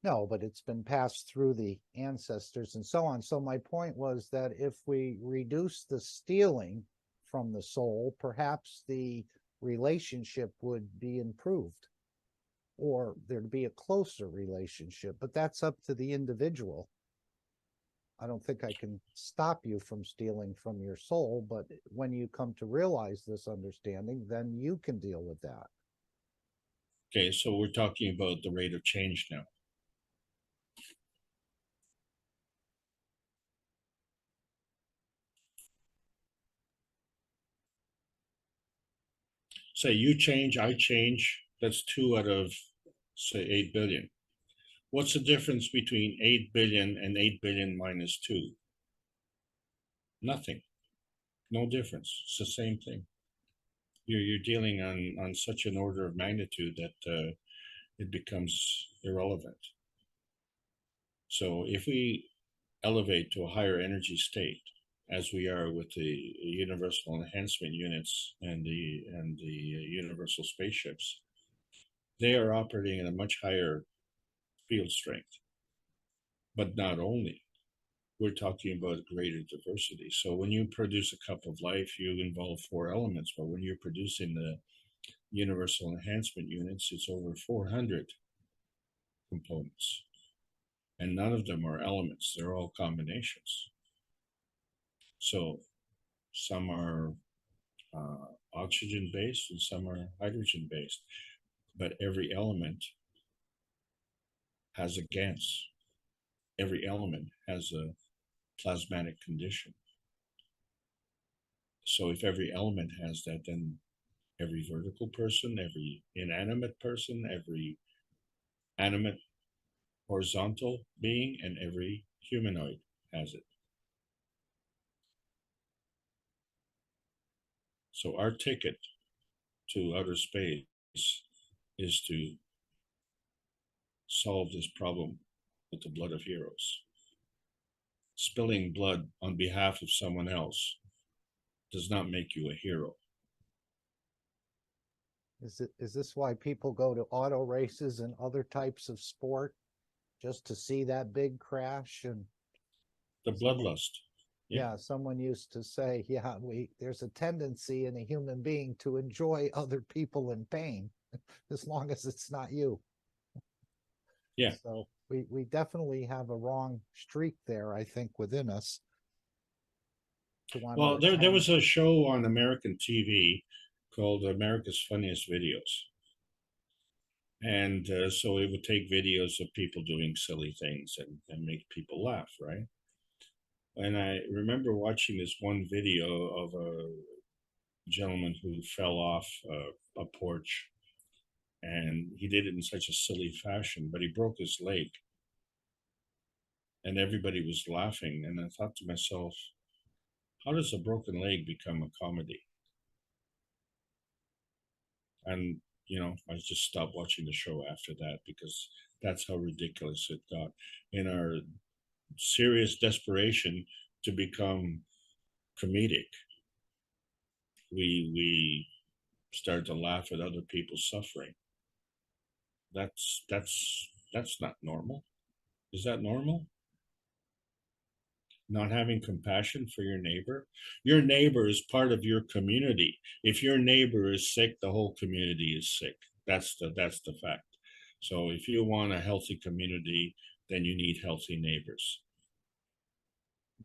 Speaker 2: No, but it's been passed through the ancestors and so on. So my point was that if we reduce the stealing from the soul, perhaps the relationship would be improved, or there'd be a closer relationship, but that's up to the individual. I don't think I can stop you from stealing from your soul, but when you come to realize this understanding, then you can deal with that.
Speaker 3: Okay, so we're talking about the rate of change now. Say you change, I change, that's 2 out of, say, 8 billion. What's the difference between 8 billion and 8 billion minus 2? Nothing. No difference. It's the same thing. You're dealing on such an order of magnitude that it becomes irrelevant. So if we elevate to a higher energy state, as we are with the universal enhancement units and the universal spaceships, they are operating at a much higher field strength. But not only, we're talking about greater diversity. So when you produce a cup of life, you involve 4 elements, but when you're producing the universal enhancement units, it's over 400 components. And none of them are elements, they're all combinations. So some are oxygen based and some are hydrogen based, but every element has a GANS. Every element has a plasmatic condition. So if every element has that, then every vertical person, every inanimate person, every animate horizontal being, and every humanoid has it. So our ticket to outer space is to solve this problem with the blood of heroes. Spilling blood on behalf of someone else does not make you a hero.
Speaker 2: Is this why people go to auto races and other types of sport? Just to see that big crash? And
Speaker 3: The bloodlust.
Speaker 2: yeah, someone used to say, yeah, there's a tendency in a human being to enjoy other people in pain, as long as it's not you.
Speaker 3: Yeah.
Speaker 2: So we definitely have a wrong streak there, I think, within us.
Speaker 3: Well, there was a show on American TV called America's Funniest Videos. And so it would take videos of people doing silly things and make people laugh, right? And I remember watching this one video of a gentleman who fell off a porch, and he did it in such a silly fashion, but he broke his leg. And everybody was laughing. And I thought to myself, how does a broken leg become a comedy? And, I just stopped watching the show after that, because that's how ridiculous it got. In our serious desperation to become comedic, we started to laugh at other people's suffering. That's not normal. Is that normal? Not having compassion for your neighbor? Your neighbor is part of your community. If your neighbor is sick, the whole community is sick. That's the fact. So if you want a healthy community, then you need healthy neighbors.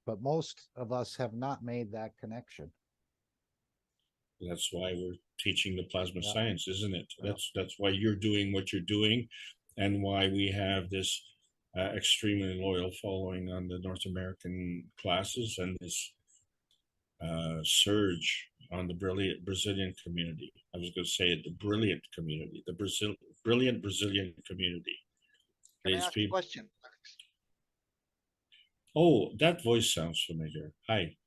Speaker 2: But most of us have not made that connection.
Speaker 3: That's why we're teaching the plasma science, isn't it?
Speaker 2: Yeah.
Speaker 3: That's why you're doing what you're doing, and why we have this extremely loyal following on the North American classes, and this surge on the Brazilian community. I was going to say it, the brilliant community, the brilliant Brazilian community.
Speaker 5: Can I ask a question?
Speaker 3: Oh, that voice sounds familiar. Hi.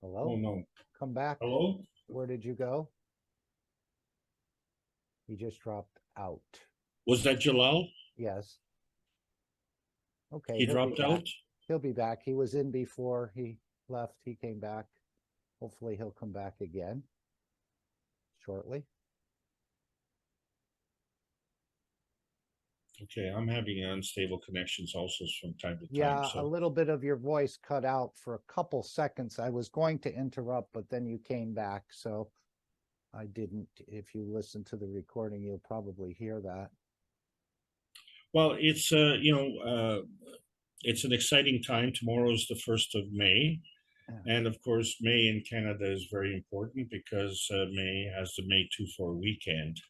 Speaker 2: Hello?
Speaker 3: Oh, no.
Speaker 2: Come back.
Speaker 3: Hello?
Speaker 2: Where did you go? He just dropped out.
Speaker 3: Was that Jalal?
Speaker 2: Yes. Okay.
Speaker 3: He dropped out?
Speaker 2: He'll be back. He was in before he left. He came back. Hopefully he'll come back again shortly.
Speaker 3: Okay, I'm having unstable connections also from time to time.
Speaker 2: Yeah, a little bit of your voice cut out for a couple seconds. I was going to interrupt, but then you came back, so I didn't. If you listen to the recording, you'll probably hear that.
Speaker 3: Well, it's it's an exciting time. Tomorrow is the 1st of May. And of course, May in Canada is very important, because May has the May 2-4 weekend.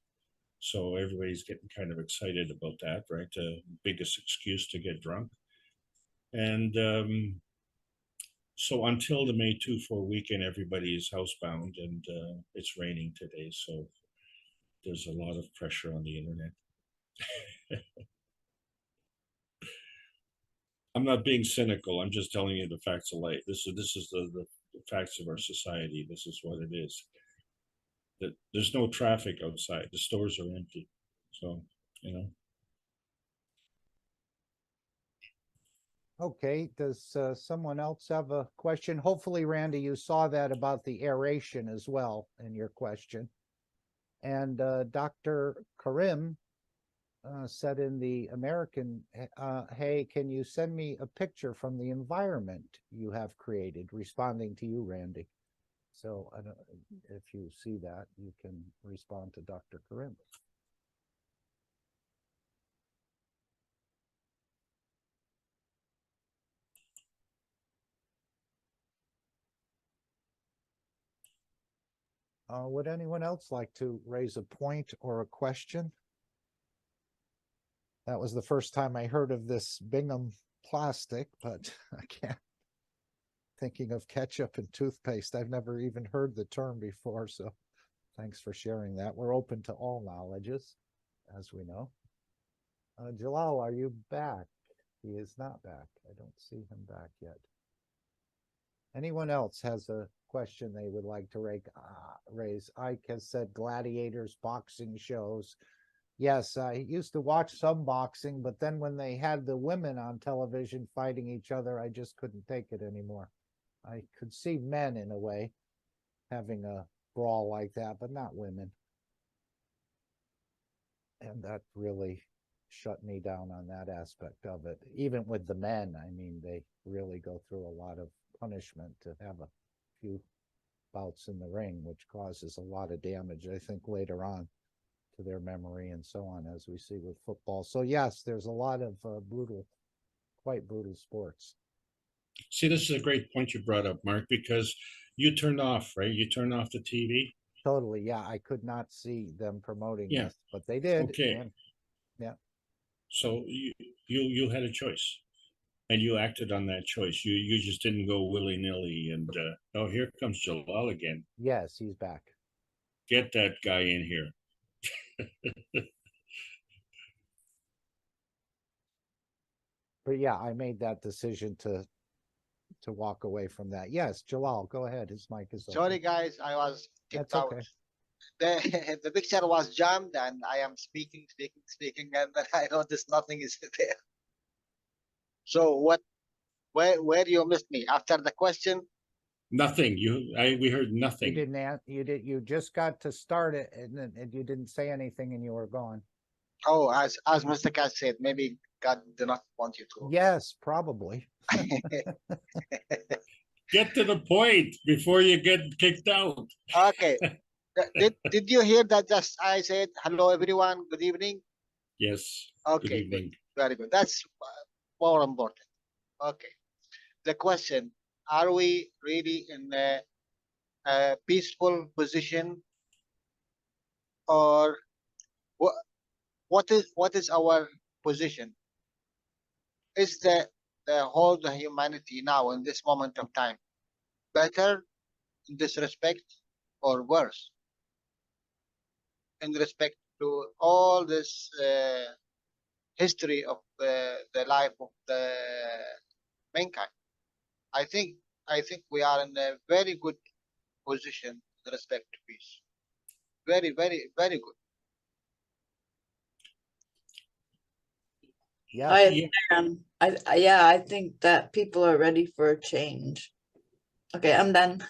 Speaker 3: So everybody's getting kind of excited about that, right? The biggest excuse to get drunk. And so until the May 2-4 weekend, everybody is housebound, and it's raining today. So there's a lot of pressure on the internet. I'm not being cynical. I'm just telling you the facts of life. This is the facts of our society. This is what it is. That there's no traffic outside. The stores are empty. So,
Speaker 2: Okay, does someone else have a question? Hopefully, Randy, you saw that about the aeration as well in your question. And Dr. Karim said in the American, hey, can you send me a picture from the environment you have created? Responding to you, Randy. So I don't, if you see that, you can respond to Dr. Karim. Would anyone else like to raise a point or a question? That was the first time I heard of this Bingham plastic, but I can't. Thinking of ketchup and toothpaste, I've never even heard the term before, so thanks for sharing that. We're open to all knowledges, as we know. Jalal, are you back? He is not back. I don't see him back yet. Anyone else has a question they would like to raise? Ike has said gladiators, boxing shows. Yes, I used to watch some boxing, but then when they had the women on television fighting each other, I just couldn't take it anymore. I could see men in a way having a brawl like that, but not women. And that really shut me down on that aspect of it. Even with the men, I mean, they really go through a lot of punishment to have a few bouts in the ring, which causes a lot of damage, I think, later on to their memory and so on, as we see with football. So yes, there's a lot of quite brutal sports.
Speaker 3: See, this is a great point you brought up, Mark, because you turned off, right? You turned off the TV.
Speaker 2: Totally, yeah. I could not see them promoting
Speaker 3: Yeah.
Speaker 2: this, but they did.
Speaker 3: Okay.
Speaker 2: And, yeah.
Speaker 3: So you had a choice, and you acted on that choice. You just didn't go willy-nilly. And oh, here comes Jalal again.
Speaker 2: Yes, he's back.
Speaker 3: Get that guy in here.
Speaker 2: But yeah, I made that decision to walk away from that. Yes, Jalal, go ahead. His mic is open.
Speaker 5: Sorry, guys, I was kicked out.
Speaker 2: Okay.
Speaker 5: The picture was jammed, and I am speaking, and then I noticed nothing is there. So where you missed me after the question?
Speaker 3: Nothing. We heard nothing.
Speaker 2: You didn't. You just got to start it, and you didn't say anything, and you were gone.
Speaker 5: Oh, as Mr. Cat said, maybe God did not want you to.
Speaker 2: Yes, probably.
Speaker 3: Get to the point before you get kicked out.
Speaker 5: Okay. Did you hear that? Just I said hello, everyone. Good evening.
Speaker 3: Yes.
Speaker 5: Okay.
Speaker 3: Good evening.
Speaker 5: Good. Very good. That's more important. Okay. The question: are we really in a peaceful position, or what is our position? Is the whole humanity now in this moment of time better in this respect or worse in respect to all this history of the life of the mankind? I think we are in a very good position with respect to peace. Very, very, very good.
Speaker 2: Yeah.
Speaker 6: I think that people are ready for a change. Okay, I'm done.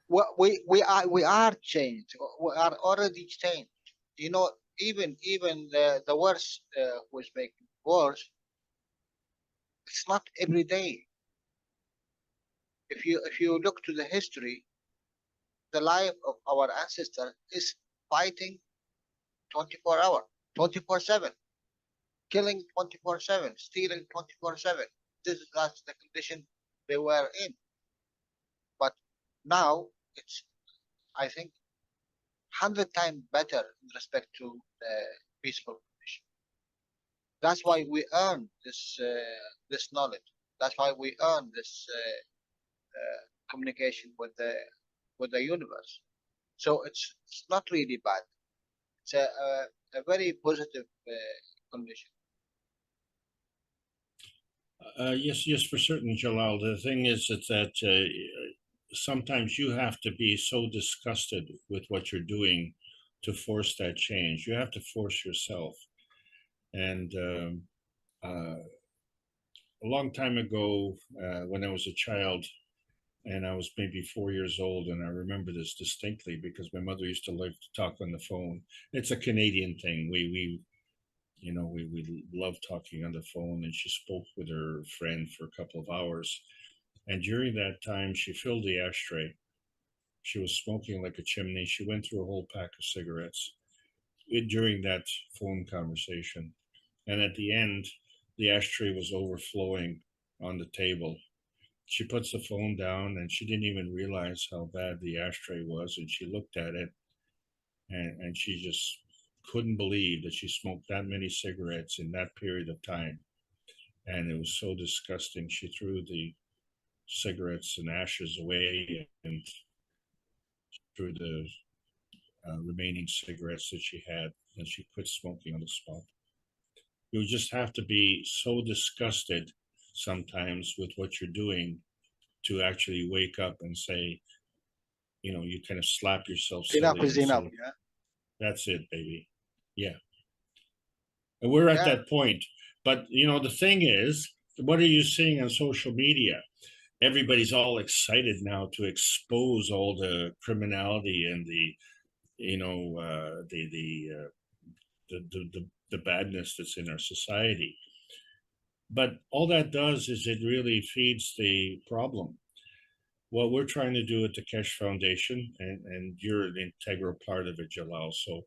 Speaker 5: Well, we are changed. We are already changed. You know, even the worst who is making worse. It's not every day. If you look to the history, the life of our ancestors is fighting 24 hours, 24/7, killing 24/7, stealing 24/7. That's the condition they were in. But now it's, I think, 100 times better in respect to the peaceful condition. That's why we earn this knowledge. That's why we earn this communication with the universe. So it's not really bad. It's a very positive condition.
Speaker 3: Yes, for certain, Jalal. The thing is that sometimes you have to be so disgusted with what you're doing to force that change. You have to force yourself. And a long time ago, when I was a child, and I was maybe 4 years old, and I remember this distinctly because my mother used to like to talk on the phone. It's a Canadian thing. we love talking on the phone, and she spoke with her friend for a couple of hours. And during that time, she filled the ashtray. She was smoking like a chimney. She went through a whole pack of cigarettes during that phone conversation. And at the end, the ashtray was overflowing on the table. She puts the phone down, and she didn't even realize how bad the ashtray was. And she looked at it, and she just couldn't believe that she smoked that many cigarettes in that period of time. And it was so disgusting. She threw the cigarettes and ashes away and threw the remaining cigarettes that she had, and she quit smoking on the spot. You just have to be so disgusted sometimes with what you're doing to actually wake up and say, you kind of slap yourself
Speaker 5: Enough
Speaker 3: silly
Speaker 5: is
Speaker 3: and
Speaker 5: enough.
Speaker 3: say,
Speaker 5: Yeah.
Speaker 3: that's it, baby. Yeah. And we're at
Speaker 5: Yeah.
Speaker 3: that point. But, the thing is, what are you seeing on social media? Everybody's all excited now to expose all the criminality and the, the badness that's in our society. But all that does is it really feeds the problem. What we're trying to do at the Kesh Foundation, and you're an integral part of it, Jalal. So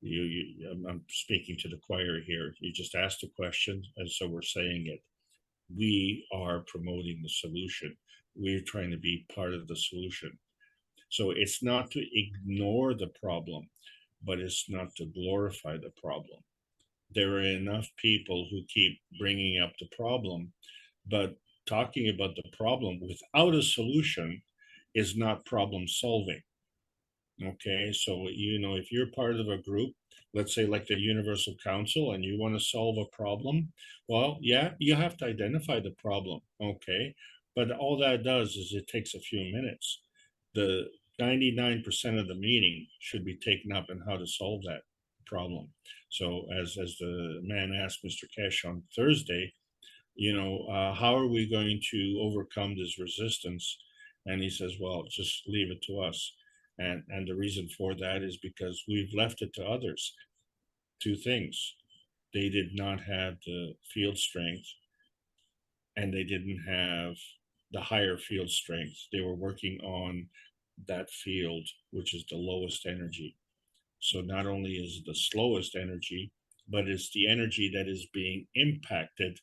Speaker 3: I'm speaking to the choir here. You just asked a question, and so we're saying it. We are promoting the solution. We're trying to be part of the solution. So it's not to ignore the problem, but it's not to glorify the problem. There are enough people who keep bringing up the problem, but talking about the problem without a solution is not problem solving. Okay, so if you're part of a group, let's say like the Universal Council, and you want to solve a problem, well, yeah, you have to identify the problem. Okay, but all that does is it takes a few minutes. The 99% of the meeting should be taken up in how to solve that problem. So as the man asked Mr. Cash on Thursday, how are we going to overcome this resistance? And he says, well, just leave it to us. And the reason for that is because we've left it to others. Two things: they did not have the field strength, and they didn't have the higher field strength. They were working on that field, which is the lowest energy. So not only is it the slowest energy, but it's the energy that is being impacted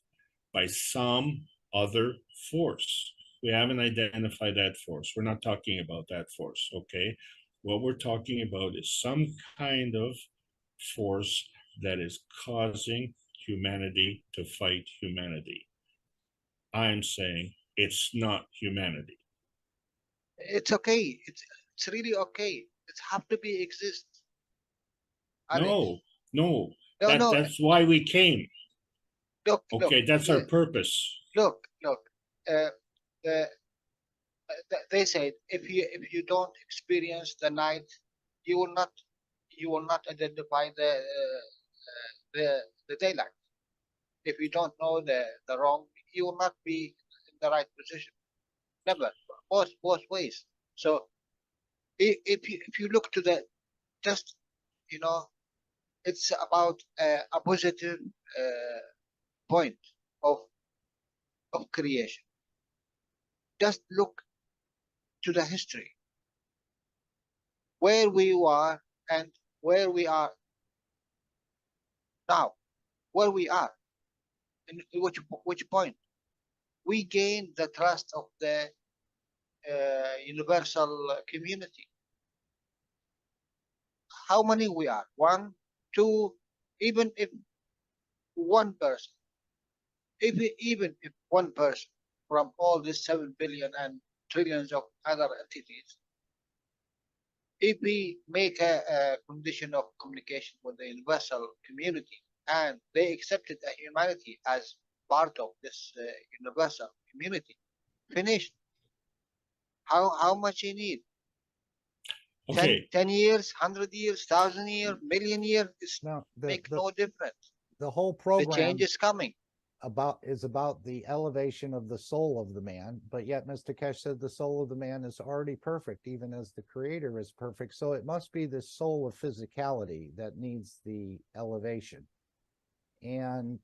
Speaker 3: by some other force. We haven't identified that force. We're not talking about that force, okay? What we're talking about is some kind of force that is causing humanity to fight humanity. I'm saying it's not humanity.
Speaker 5: It's okay. It's really okay. It have to be exist. Alex.
Speaker 3: No,
Speaker 5: No.
Speaker 3: that's why we came.
Speaker 5: Look.
Speaker 3: Okay, that's our purpose.
Speaker 5: Look. They said if you don't experience the night, you will not identify the daylight. If you don't know the wrong, you will not be in the right position. Never, both ways. So if you look to the just it's about a positive point of creation. Just look to the history, where we were and where we are now, where we are, in which point. We gained the trust of the universal community. How many we are? 1, 2, even if one person, even if one person from all these 7 billion and trillions of other entities, if we make a condition of communication with the universal community and they accepted humanity as part of this universal community, finished. How much you need?
Speaker 3: Okay.
Speaker 5: 10 years, 100 years, 1,000 years, million years, it's
Speaker 2: No,
Speaker 5: make no difference.
Speaker 2: the whole
Speaker 5: The
Speaker 2: program
Speaker 5: change is coming.
Speaker 2: is about the elevation of the soul of the man, but yet Mr. Kesh said the soul of the man is already perfect, even as the creator is perfect. So it must be the soul of physicality that needs the elevation. and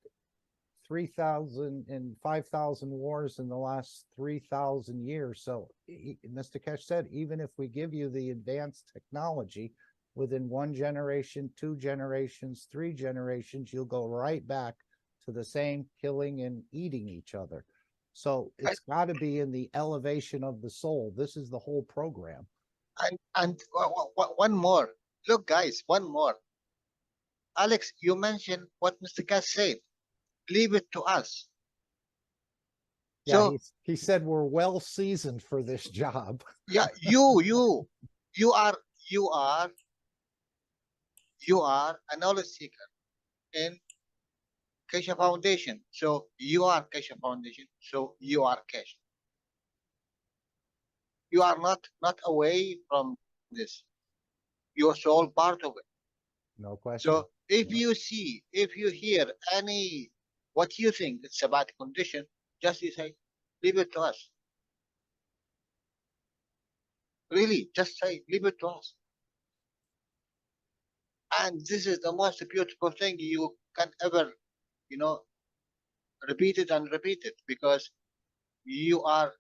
Speaker 2: 3,000 and 5,000 wars in the last 3,000 years. So Mr. Kesh said, even if we give you the advanced technology, within 1 generation, 2 generations, 3 generations, you'll go right back to the same killing and eating each other. So it's got to be in the elevation of the soul. This is the whole program.
Speaker 5: And one more. Look, guys, one more. Alex, you mentioned what Mr. Cass said. Leave it to us.
Speaker 2: Yeah,
Speaker 5: So
Speaker 2: he said we're well seasoned for this job.
Speaker 5: yeah, you are a knowledge seeker in Kesha Foundation. So you are Kesha Foundation. So you are Kesha. You are not away from this. You're all part of it.
Speaker 2: No question.
Speaker 5: So if you see, if you hear any, what you think it's a bad condition, just say, leave it to us. Really, just say, leave it to us. And this is the most beautiful thing you can ever, repeat it and repeat it, because you are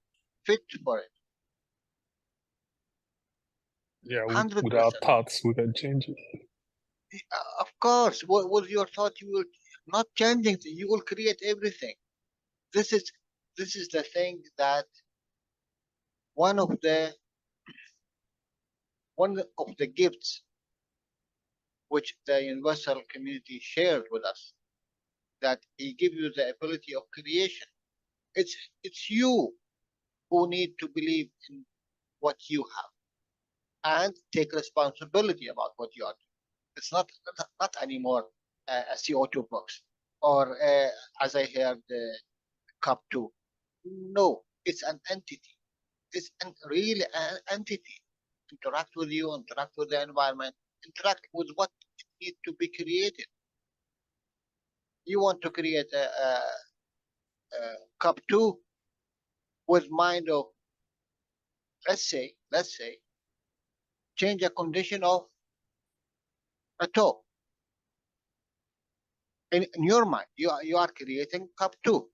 Speaker 5: fit for it.
Speaker 7: Yeah,
Speaker 5: 100%.
Speaker 7: with our thoughts, we can change it.
Speaker 5: Of course, with your thought, you will not changing. You will create everything. This is the thing that one of the gifts which the universal community shared with us, that he gives you the ability of creation. It's you who need to believe in what you have and take responsibility about what you are doing. It's not anymore a CO2 box or as I heard KAKT. No, it's an entity. It's really an entity. Interact with you, interact with the environment, interact with what needs to be created. You want to create a KAKT with mind of, let's say, change a condition of a toe. In your mind, you are creating KAKT.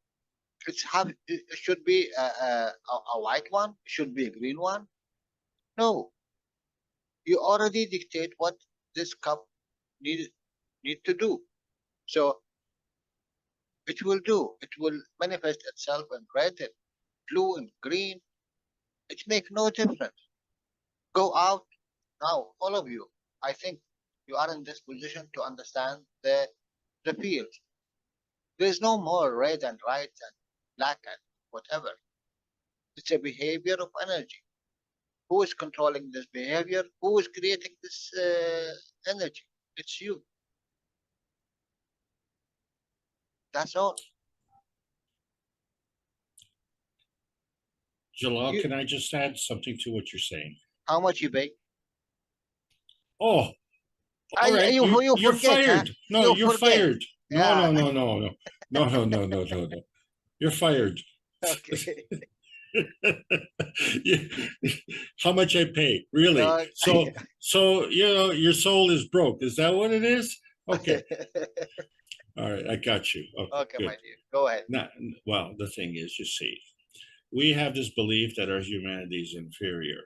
Speaker 5: It should be a white one, it should be a green one. No, you already dictate what this cup need to do. So it will manifest itself in red and blue and green. It makes no difference. Go out now, all of you. I think you are in this position to understand the field. There's no more red and white and black and whatever. It's a behavior of energy. Who is controlling this behavior? Who is creating this energy? It's you. That's all.
Speaker 3: Jalal, can I just add something to what you're saying?
Speaker 5: How much you pay?
Speaker 3: Oh, all right.
Speaker 5: You
Speaker 3: You're
Speaker 5: forget,
Speaker 3: fired.
Speaker 5: huh?
Speaker 3: No, you're fired.
Speaker 5: Yeah.
Speaker 3: No. You're fired.
Speaker 5: Okay.
Speaker 3: How much I pay? Really? So your soul is broke. Is that what it is? Okay. All right, I got you.
Speaker 5: Okay,
Speaker 3: good.
Speaker 5: my dear. Go ahead.
Speaker 3: Well, the thing is, you see, we have this belief that our humanity is inferior.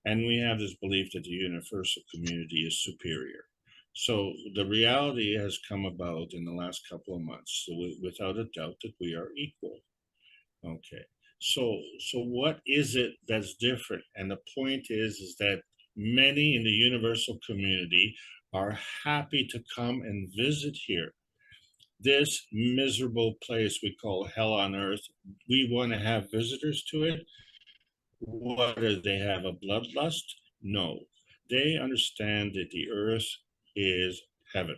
Speaker 3: And we have this belief that the universal community is superior. So the reality has come about in the last couple of months, without a doubt, that we are equal. Okay. So what is it that's different? And the point is that many in the universal community are happy to come and visit here. This miserable place we call hell on earth, we want to have visitors to it. What do they have, a bloodlust? No. They understand that the earth is heaven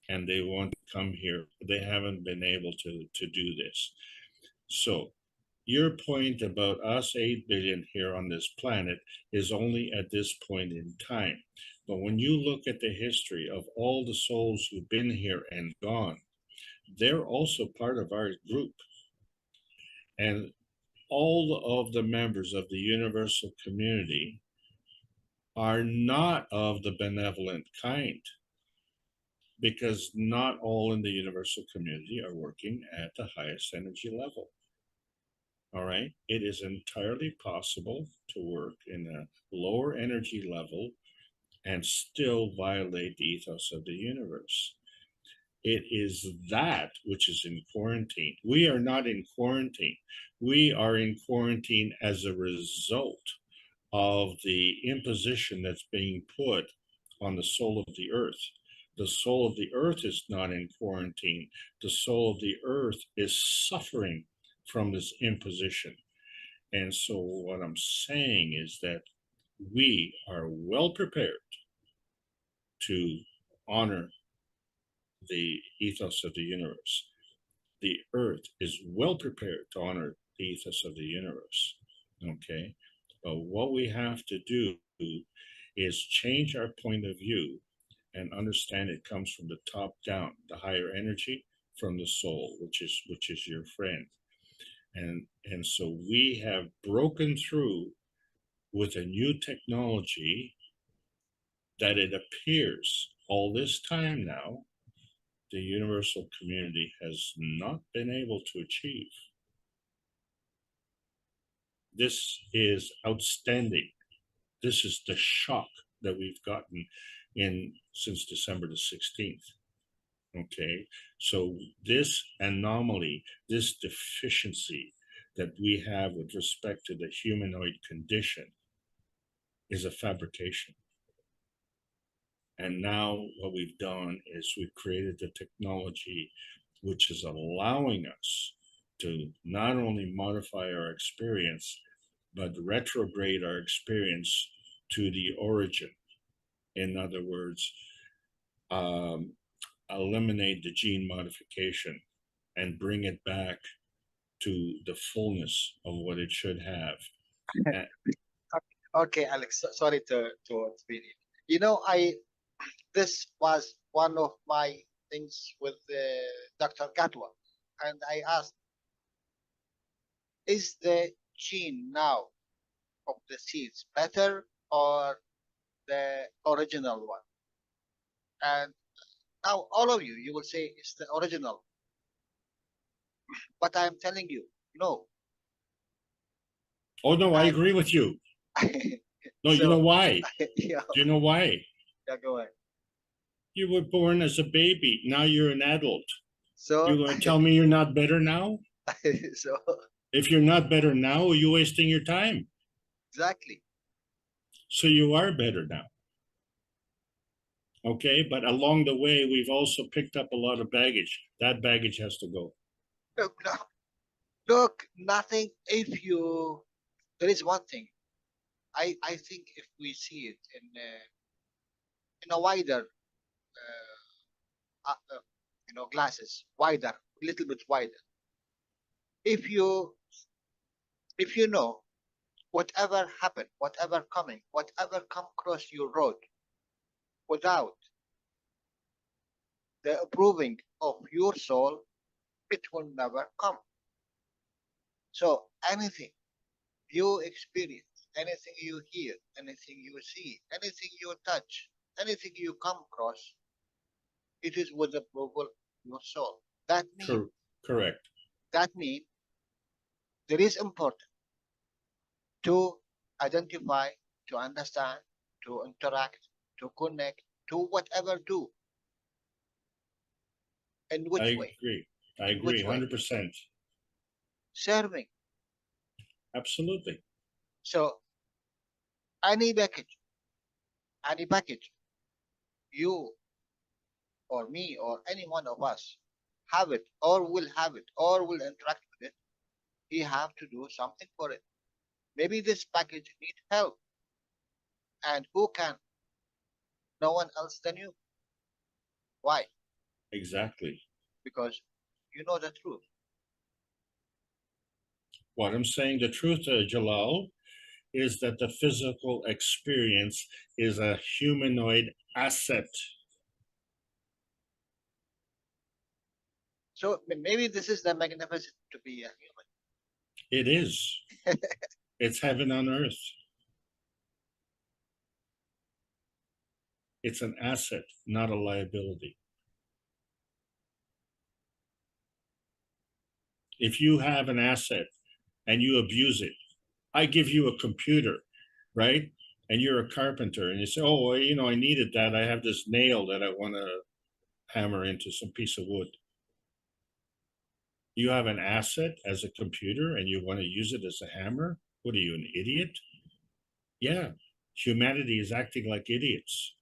Speaker 3: and they want to come here. They haven't been able to do this. So your point about us 8 billion here on this planet is only at this point in time. But when you look at the history of all the souls who've been here and gone, they're also part of our group. And all of the members of the universal community are not of the benevolent kind. because not all in the universal community are working at the highest energy level. All right. It is entirely possible to work in a lower energy level and still violate the ethos of the universe. It is that which is in quarantine. We are not in quarantine. We are in quarantine as a result of the imposition that's being put on the soul of the earth. The soul of the earth is not in quarantine. The soul of the earth is suffering from this imposition. And so what I'm saying is that we are well prepared to honor the ethos of the universe. The earth is well prepared to honor the ethos of the universe. Okay. But what we have to do is change our point of view and understand it comes from the top down, the higher energy from the soul, which is your friend. And so we have broken through with a new technology that it appears all this time now the universal community has not been able to achieve. This is outstanding. This is the shock that we've gotten in since December the 16th. Okay, so this anomaly, this deficiency that we have with respect to the humanoid condition is a fabrication. And now what we've done is we've created the technology which is allowing us to not only modify our experience, but retrograde our experience to the origin. In other words, eliminate the gene modification and bring it back to the fullness of what it should have.
Speaker 5: Okay, Alex, sorry to intervene. This was one of my things with Dr. Gatwa, and I asked, is the gene now of the seeds better or the original one? And now all of you will say it's the original. But I'm telling you, no.
Speaker 3: Oh, no, I agree with you. No, you know why?
Speaker 5: Yeah.
Speaker 3: Do you know why?
Speaker 5: Yeah, go ahead.
Speaker 3: You were born as a baby. Now you're an adult.
Speaker 5: So
Speaker 3: You're going to tell me you're not better now?
Speaker 5: so
Speaker 3: If you're not better now, are you wasting your time?
Speaker 5: exactly.
Speaker 3: So you are better now. Okay, but along the way, we've also picked up a lot of baggage. That baggage has to go.
Speaker 5: Look, nothing. There is one thing. I think if we see it in a wider, glasses, wider, a little bit wider. If you know whatever happened, whatever coming, whatever come across your road, without the approving of your soul, it will never come. So anything you experience, anything you hear, anything you see, anything you touch, anything you come across, it is with the approval of your soul. That means
Speaker 3: Correct.
Speaker 5: That means it is important to identify, to understand, to interact, to connect, to whatever do. In which way?
Speaker 3: I agree, 100%.
Speaker 5: Serving.
Speaker 3: Absolutely.
Speaker 5: So any package, you or me or any one of us have it or will have it or will interact with it, we have to do something for it. Maybe this package needs help. And who can? No one else than you. Why?
Speaker 3: Exactly.
Speaker 5: Because you know the truth.
Speaker 3: What I'm saying, the truth, Jalal, is that the physical experience is a humanoid asset.
Speaker 5: So maybe this is the magnificent to be a human.
Speaker 3: It is. It's heaven on earth. It's an asset, not a liability. If you have an asset and you abuse it, I give you a computer, right? And you're a carpenter and you say, oh, well, you know, I needed that. I have this nail that I want to hammer into some piece of wood. You have an asset as a computer and you want to use it as a hammer? What are you, an idiot? Yeah, humanity is acting like idiots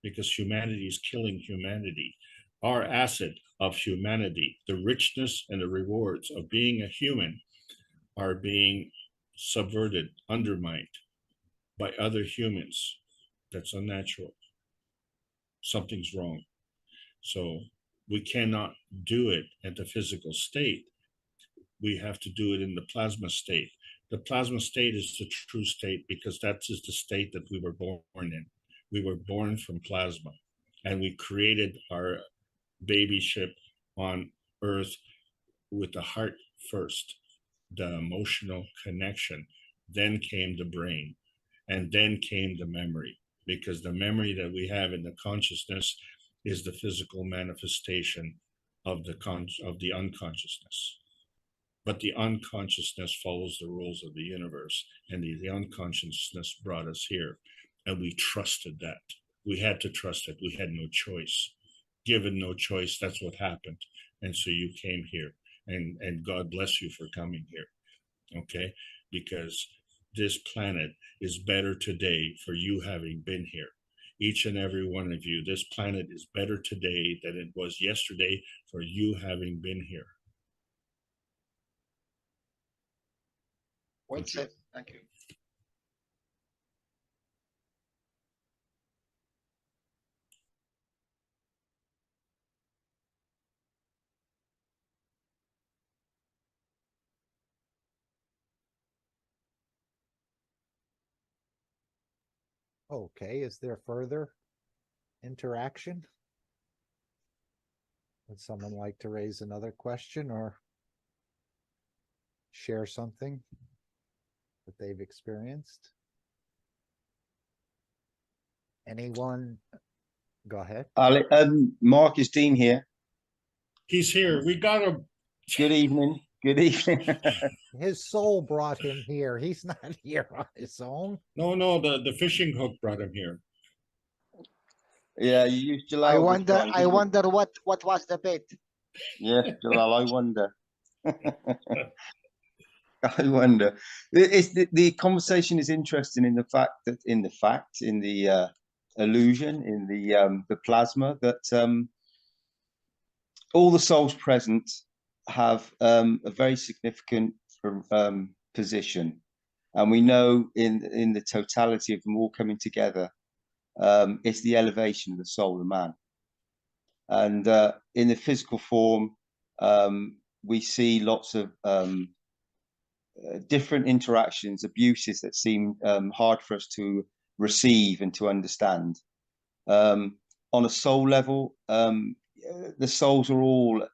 Speaker 3: because humanity is killing humanity. Our asset of humanity, the richness and the rewards of being a human, are being subverted, undermined by other humans. That's unnatural. Something's wrong. So we cannot do it at the physical state. We have to do it in the plasma state. The plasma state is the true state because that is the state that we were born in. We were born from plasma, and we created our baby ship on Earth with the heart first, the emotional connection. Then came the brain, and then came the memory, because the memory that we have in the consciousness is the physical manifestation of the unconsciousness. But the unconsciousness follows the rules of the universe, and the unconsciousness brought us here, and we trusted that. We had to trust it. We had no choice. Given no choice, that's what happened. And so you came here, and God bless you for coming here, okay? Because this planet is better today for you having been here. Each and every one of you, this planet is better today than it was yesterday for you having been here.
Speaker 5: Well said. Thank you.
Speaker 2: Okay, is there further interaction? Would someone like to raise another question or share something that they've experienced? Anyone? Go ahead.
Speaker 8: Mark is Dean here.
Speaker 3: He's here. We got him.
Speaker 8: Good evening. Good evening.
Speaker 2: His soul brought him here. He's not here on his own.
Speaker 3: No, the fishing hook brought him here.
Speaker 8: Yeah, you used Jalal.
Speaker 5: I wonder what was the bait.
Speaker 8: Yes, Jalal, I wonder. I wonder. It's the conversation is interesting in the fact that in the illusion, in the plasma, that all the souls present have a very significant position, and we know in the totality of them all coming together, it's the elevation of the soul of man. And in the physical form, we see lots of different interactions, abuses that seem hard for us to receive and to understand. On a soul level, the souls are all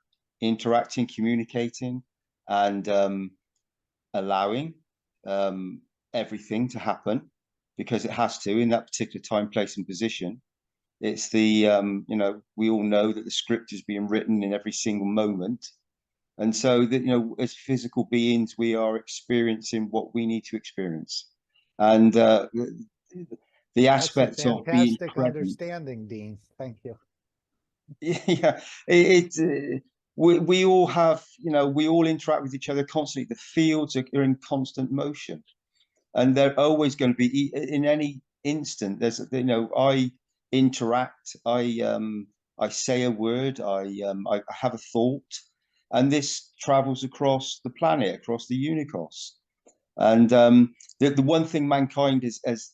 Speaker 8: interacting, communicating, and allowing everything to happen, because it has to in that particular time, place, and position. It's the we all know that the script is being written in every single moment, and so that as physical beings, we are experiencing what we need to experience, and the aspect of being
Speaker 2: fantastic
Speaker 8: present.
Speaker 2: understanding, Dean. Thank you.
Speaker 8: Yeah, we all have, we all interact with each other constantly. The fields are in constant motion, and they're always going to be in any instant. There's, I interact, I say a word, I have a thought, and this travels across the planet, across the universe. And the one thing mankind has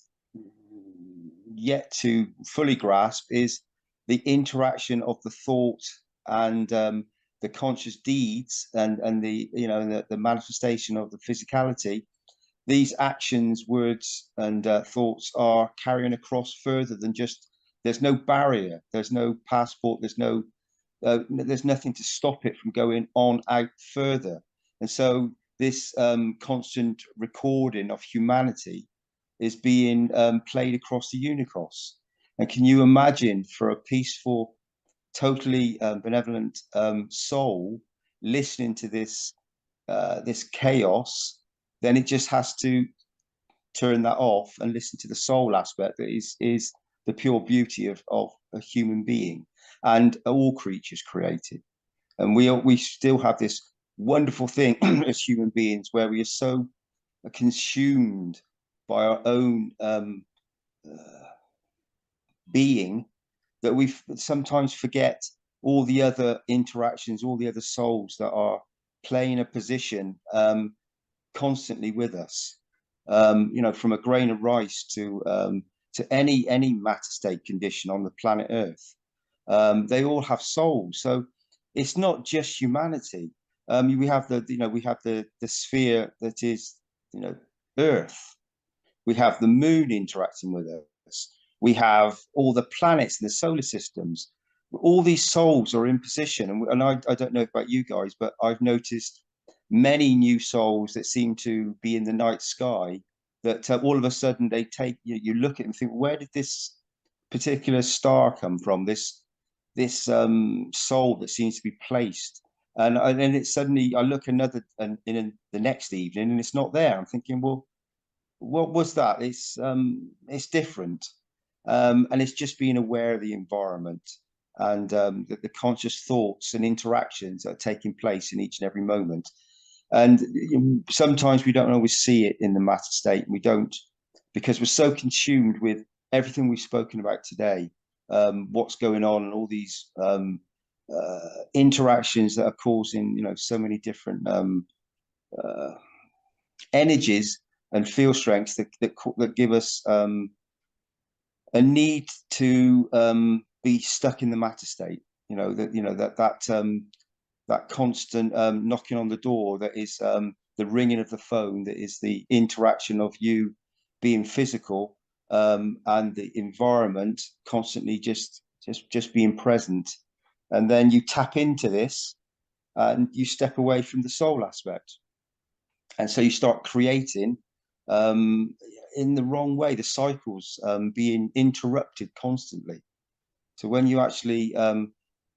Speaker 8: yet to fully grasp is the interaction of the thought and the conscious deeds and the the manifestation of the physicality. These actions, words, and thoughts are carrying across further than just. There's no barrier. There's no passport. There's no. There's nothing to stop it from going on out further. And so this constant recording of humanity is being played across the universe. And can you imagine, for a peaceful, totally benevolent soul listening to this this chaos, then it just has to turn that off and listen to the soul aspect that is the pure beauty of a human being and all creatures created. And we still have this wonderful thing as human beings where we are so consumed by our own being that we sometimes forget all the other interactions, all the other souls that are playing a position constantly with us. You know, from a grain of rice to any matter state condition on the planet Earth, they all have souls. So it's not just humanity. We have the sphere that is, you know, Earth. We have the moon interacting with us. We have all the planets in the solar systems. All these souls are in position, and I don't know about you guys, but I've noticed many new souls that seem to be in the night sky that all of a sudden they take you look at it and think, where did this particular star come from, this soul that seems to be placed, and then it suddenly I look another and in the next evening and it's not there. I'm thinking, well, what was that? It's different, and it's just being aware of the environment and the conscious thoughts and interactions that are taking place in each and every moment. And sometimes we don't always see it in the matter state. We don't, because we're so consumed with everything we've spoken about today, what's going on and all these interactions that are causing, you know, so many different energies and field strengths that give us a need to be stuck in the matter state. That constant knocking on the door, that is the ringing of the phone, that is the interaction of you being physical and the environment constantly just being present. And then you tap into this and you step away from the soul aspect. And so you start creating in the wrong way, the cycles being interrupted constantly. So when you actually,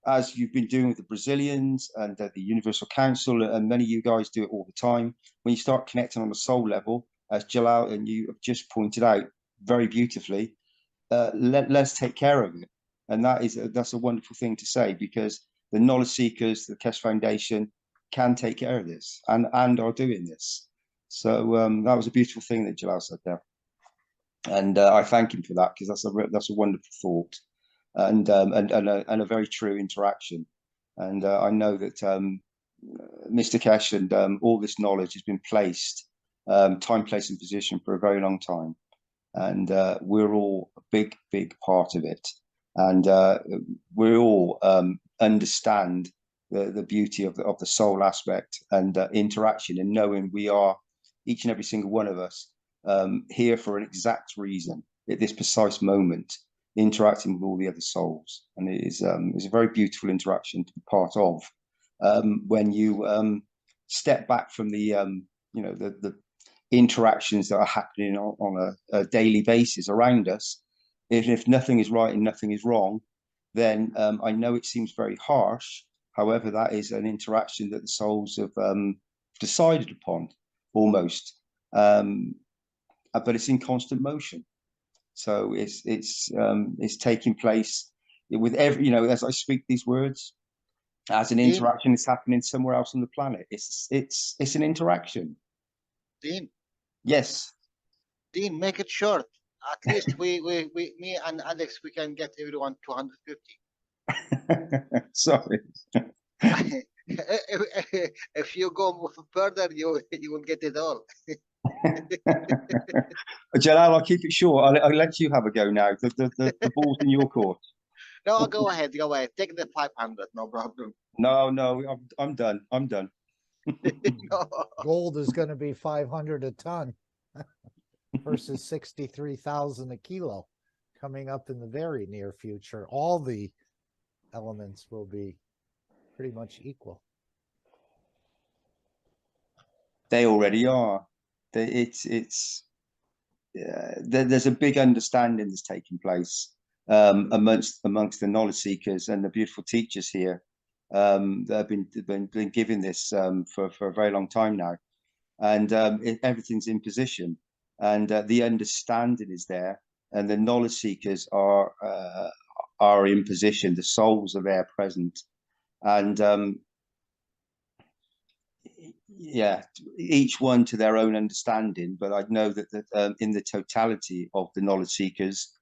Speaker 8: as you've been doing with the Brazilians and the Universal Council, and many of you guys do it all the time, when you start connecting on a soul level, as Jalal and you have just pointed out very beautifully, let's take care of it. And that's a wonderful thing to say, because the knowledge seekers, the KESH Foundation, can take care of this and are doing this. So that was a beautiful thing that Jalal said there, and I thank him for that, because that's a wonderful thought. And a very true interaction. And I know that Mr. Kesh and all this knowledge has been placed, time, place, and position for a very long time. And we're all a big part of it. And we all understand the beauty of the soul aspect and interaction, and knowing we are, each and every single one of us, here for an exact reason at this precise moment, interacting with all the other souls. And it is a very beautiful interaction to be part of when you step back from the the interactions that are happening on a daily basis around us. If nothing is right and nothing is wrong, then I know it seems very harsh. However, that is an interaction that the souls have decided upon, almost, but it's in constant motion. So it's taking place with every, as I speak these words, as an interaction is happening somewhere else on the planet. It's an interaction.
Speaker 5: Dean.
Speaker 8: Yes.
Speaker 5: Dean, make it short. At least me and Alex, we can get everyone 250.
Speaker 8: Sorry.
Speaker 5: If you go further, you will get it all.
Speaker 8: Jalal, I'll keep it short. I'll let you have a go now. The ball's in your court.
Speaker 5: No, go ahead. Take the 500, no problem.
Speaker 8: No, I'm done.
Speaker 5: No.
Speaker 2: Gold is going to be 500 a ton versus 63,000 a kilo coming up in the very near future. All the elements will be pretty much equal.
Speaker 8: They already are. There's a big understanding that's taking place amongst the knowledge seekers and the beautiful teachers here, They've been giving this for a very long time now, and everything's in position, and the understanding is there, and the knowledge seekers are in position. The souls are there present, and yeah, each one to their own understanding. But I know that in the totality of the knowledge seekers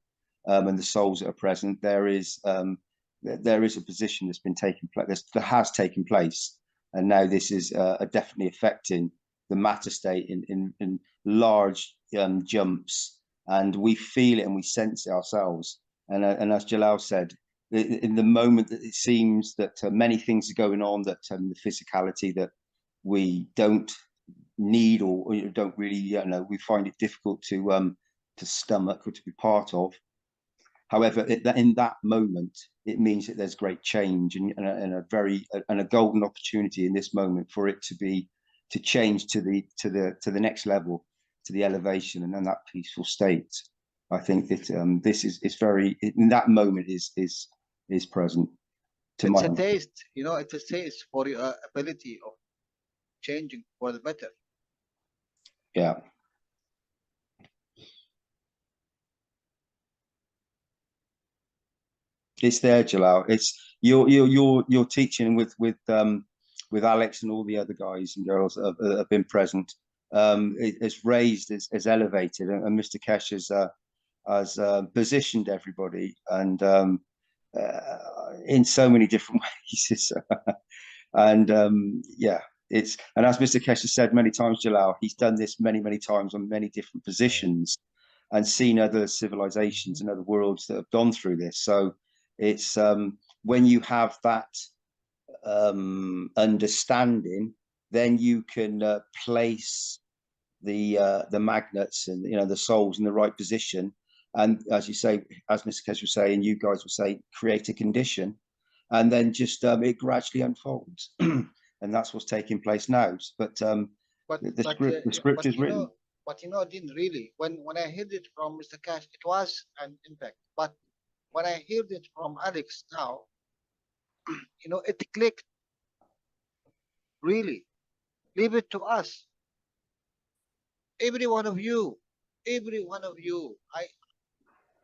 Speaker 8: and the souls that are present, there is a position that's been taking place, that has taken place, and now this is definitely affecting the matter state in large jumps, and we feel it and we sense it ourselves. And as Jalal said, in the moment that it seems that many things are going on, that the physicality that we don't need or don't really, we find it difficult to stomach or to be part of. However, in that moment, it means that there's great change and a golden opportunity in this moment for it to change to the next level, to the elevation, and then that peaceful state. I think that this is very, in that moment is present.
Speaker 5: It's a taste, it's a taste for your ability of changing for the better.
Speaker 8: Yeah. It's there, Jalal. It's you're teaching with Alex and all the other guys and girls that have been present. It's raised, it's elevated, and Mr. Kesh has positioned everybody, and in so many different ways. And yeah, and as Mr. Kesh has said many times, Jalal, he's done this many times on many different positions, and seen other civilizations and other worlds that have gone through this. So it's when you have that understanding, then you can place the magnets and the souls in the right position. And as you say, as Mr. Kesh was saying, you guys will say, create a condition, and then just it gradually unfolds. And that's what's taking place now. But the script is written.
Speaker 5: But Dean, really, when I heard it from Mr. Kesh, it was an impact. But when I heard it from Alex now, it clicked. Really, leave it to us. Every one of you, I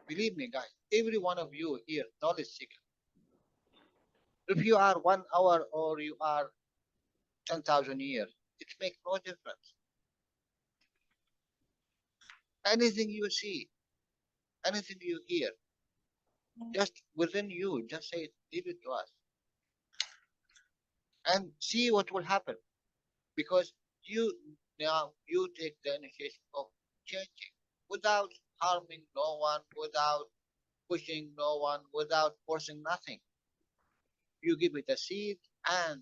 Speaker 5: believe me, guys. Every one of you here, knowledge seeker. If you are 1 hour or you are 10,000 years, it makes no difference. Anything you see, anything you hear, just within you, just say, leave it to us. And see what will happen. Because you take the initiative of changing without harming no one, without pushing no one, without forcing nothing. You give it a seed, and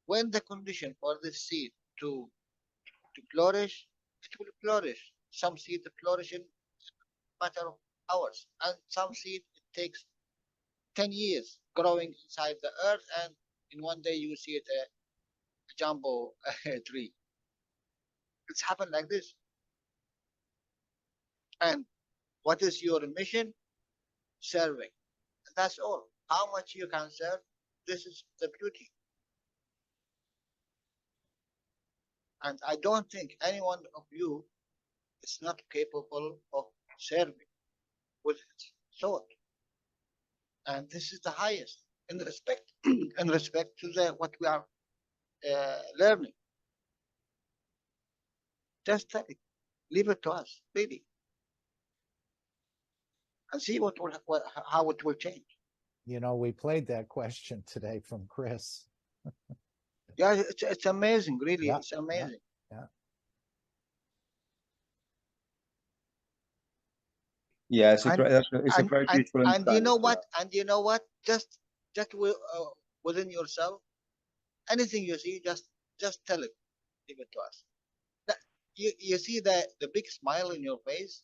Speaker 5: when the condition for this seed to flourish, it will flourish. Some seed flourish in a matter of hours, and some seed it takes 10 years growing inside the earth, and in one day you see it a jumbo tree. It's happened like this. And what is your mission? Serving. And that's all. How much you can serve, this is the beauty. And I don't think any one of you is not capable of serving with thought. And this is the highest in respect to what we are learning. Just take it, leave it to us, really, and see how it will change.
Speaker 2: We played that question today from Chris.
Speaker 5: Yeah, it's amazing, really.
Speaker 2: Yeah,
Speaker 5: it's amazing.
Speaker 8: Yeah, it's a very beautiful.
Speaker 5: And you know what? Just within yourself, anything you see, just tell it, leave it to us. You see the big smile in your face.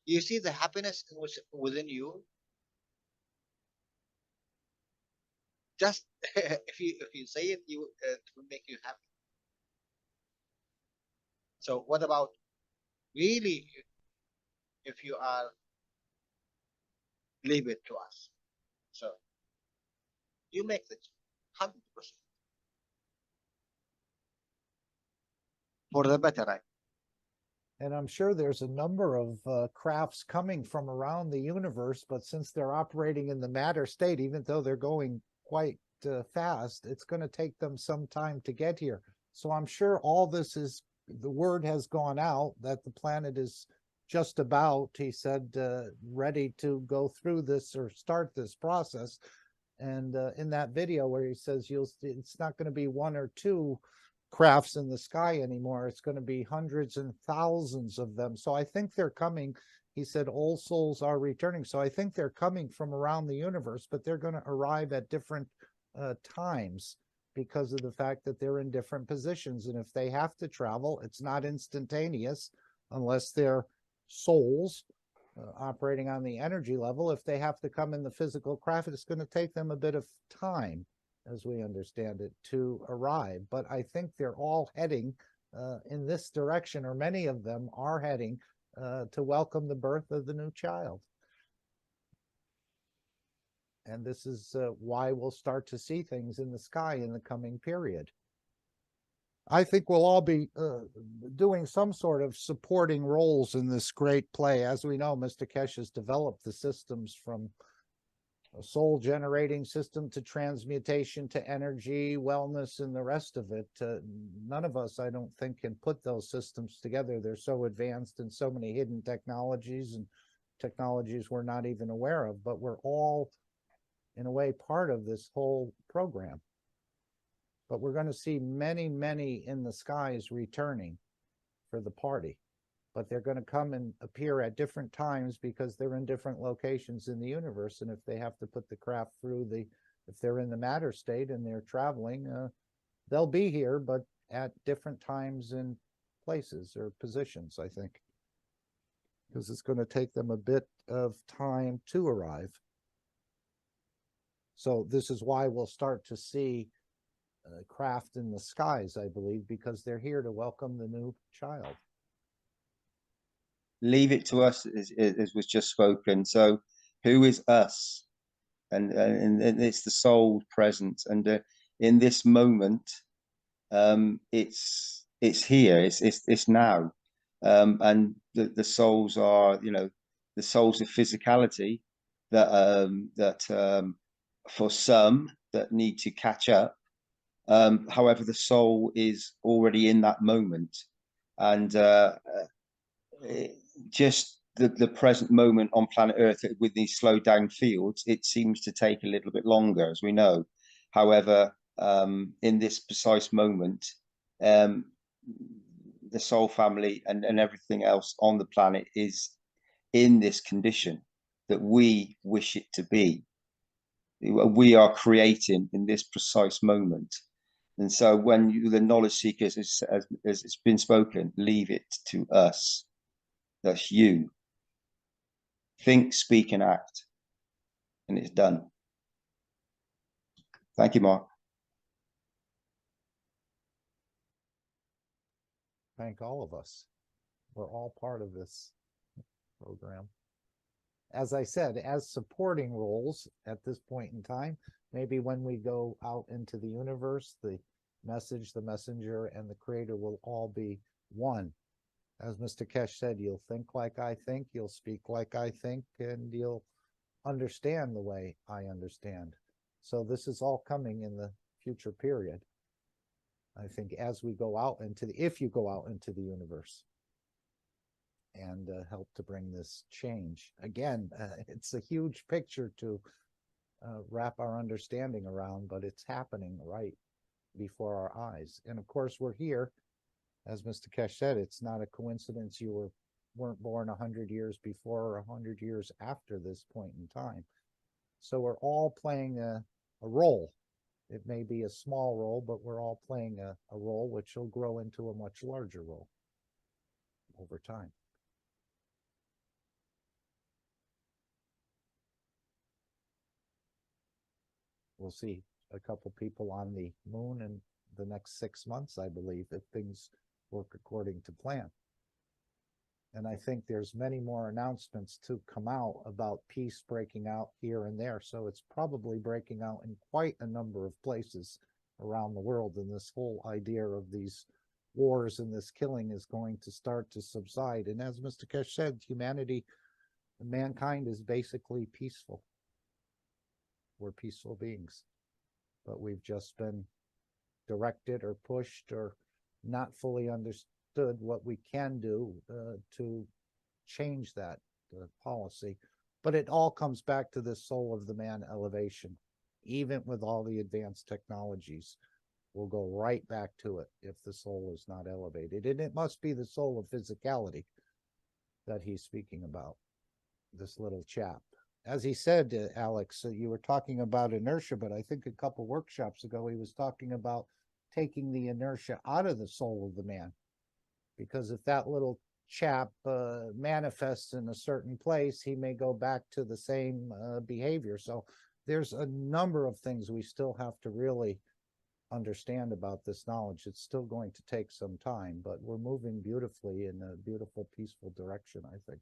Speaker 5: You see the happiness within you. Just if you say it, it will make you happy. So what about really? If you are, leave it to us. So You make the 100% for the better.
Speaker 2: And I'm sure there's a number of crafts coming from around the universe, but since they're operating in the matter state, even though they're going quite fast, it's going to take them some time to get here. So I'm sure all this is, the word has gone out that the planet is just about, he said, ready to go through this or start this process. And in that video where he says it's not going to be one or two crafts in the sky anymore, it's going to be hundreds and thousands of them. So I think they're coming. He said all souls are returning. So I think they're coming from around the universe, but they're going to arrive at different times because of the fact that they're in different positions. And if they have to travel, it's not instantaneous unless they're souls operating on the energy level. If they have to come in the physical craft, it's going to take them a bit of time, as we understand it, to arrive. But I think they're all heading in this direction, or many of them are heading to welcome the birth of the new child. And this is why we'll start to see things in the sky in the coming period. I think we'll all be doing some sort of supporting roles in this great play. As we know, Mr. Kesh has developed the systems from a soul generating system to transmutation to energy, wellness, and the rest of it. None of us, I don't think, can put those systems together. They're so advanced and so many hidden technologies and technologies we're not even aware of, but we're all, in a way, part of this whole program. But we're going to see many, many in the skies returning for the party. But they're going to come and appear at different times because they're in different locations in the universe. And if they have to put the craft through if they're in the matter state and they're traveling, they'll be here, but at different times and places or positions, I think. Because it's going to take them a bit of time to arrive. So this is why we'll start to see craft in the skies, I believe, because they're here to welcome the new child.
Speaker 8: Leave it to us, as was just spoken. So who is us? And it's the soul present. And in this moment, it's here, it's now. And the souls are, the souls of physicality that for some that need to catch up. However, the soul is already in that moment, and just the present moment on planet Earth with these slowed down fields, it seems to take a little bit longer, as we know. However, in this precise moment, the soul family and everything else on the planet is in this condition that we wish it to be. We are creating in this precise moment. And so when the knowledge seekers, as it's been spoken, leave it to us. That's you. Think, speak, and act. And it's done. Thank you, Mark.
Speaker 2: Thank all of us. We're all part of this program. As I said, as supporting roles at this point in time, maybe when we go out into the universe, the message, the messenger, and the creator will all be one. As Mr. Kesh said, you'll think like I think, you'll speak like I think, and you'll understand the way I understand. So this is all coming in the future period. I think as we go out if you go out into the universe and help to bring this change. Again, it's a huge picture to wrap our understanding around, but it's happening right before our eyes. And of course, we're here, as Mr. Kesh said, it's not a coincidence you weren't born 100 years before or 100 years after this point in time. So we're all playing a role. It may be a small role, but we're all playing a role which will grow into a much larger role over time. We'll see a couple people on the moon in the next 6 months, I believe, if things work according to plan. And I think there's many more announcements to come out about peace breaking out here and there. So it's probably breaking out in quite a number of places around the world. And this whole idea of these wars and this killing is going to start to subside. And as Mr. Kesh said, mankind is basically peaceful. We're peaceful beings, but we've just been directed or pushed or not fully understood what we can do to change that policy. But it all comes back to the soul of the man elevation. Even with all the advanced technologies, we'll go right back to it if the soul is not elevated. And it must be the soul of physicality that he's speaking about, this little chap. As he said, Alex, you were talking about inertia, but I think a couple workshops ago he was talking about taking the inertia out of the soul of the man. Because if that little chap manifests in a certain place, he may go back to the same behavior. So there's a number of things we still have to really understand about this knowledge. It's still going to take some time, but we're moving beautifully in a beautiful, peaceful direction, I think.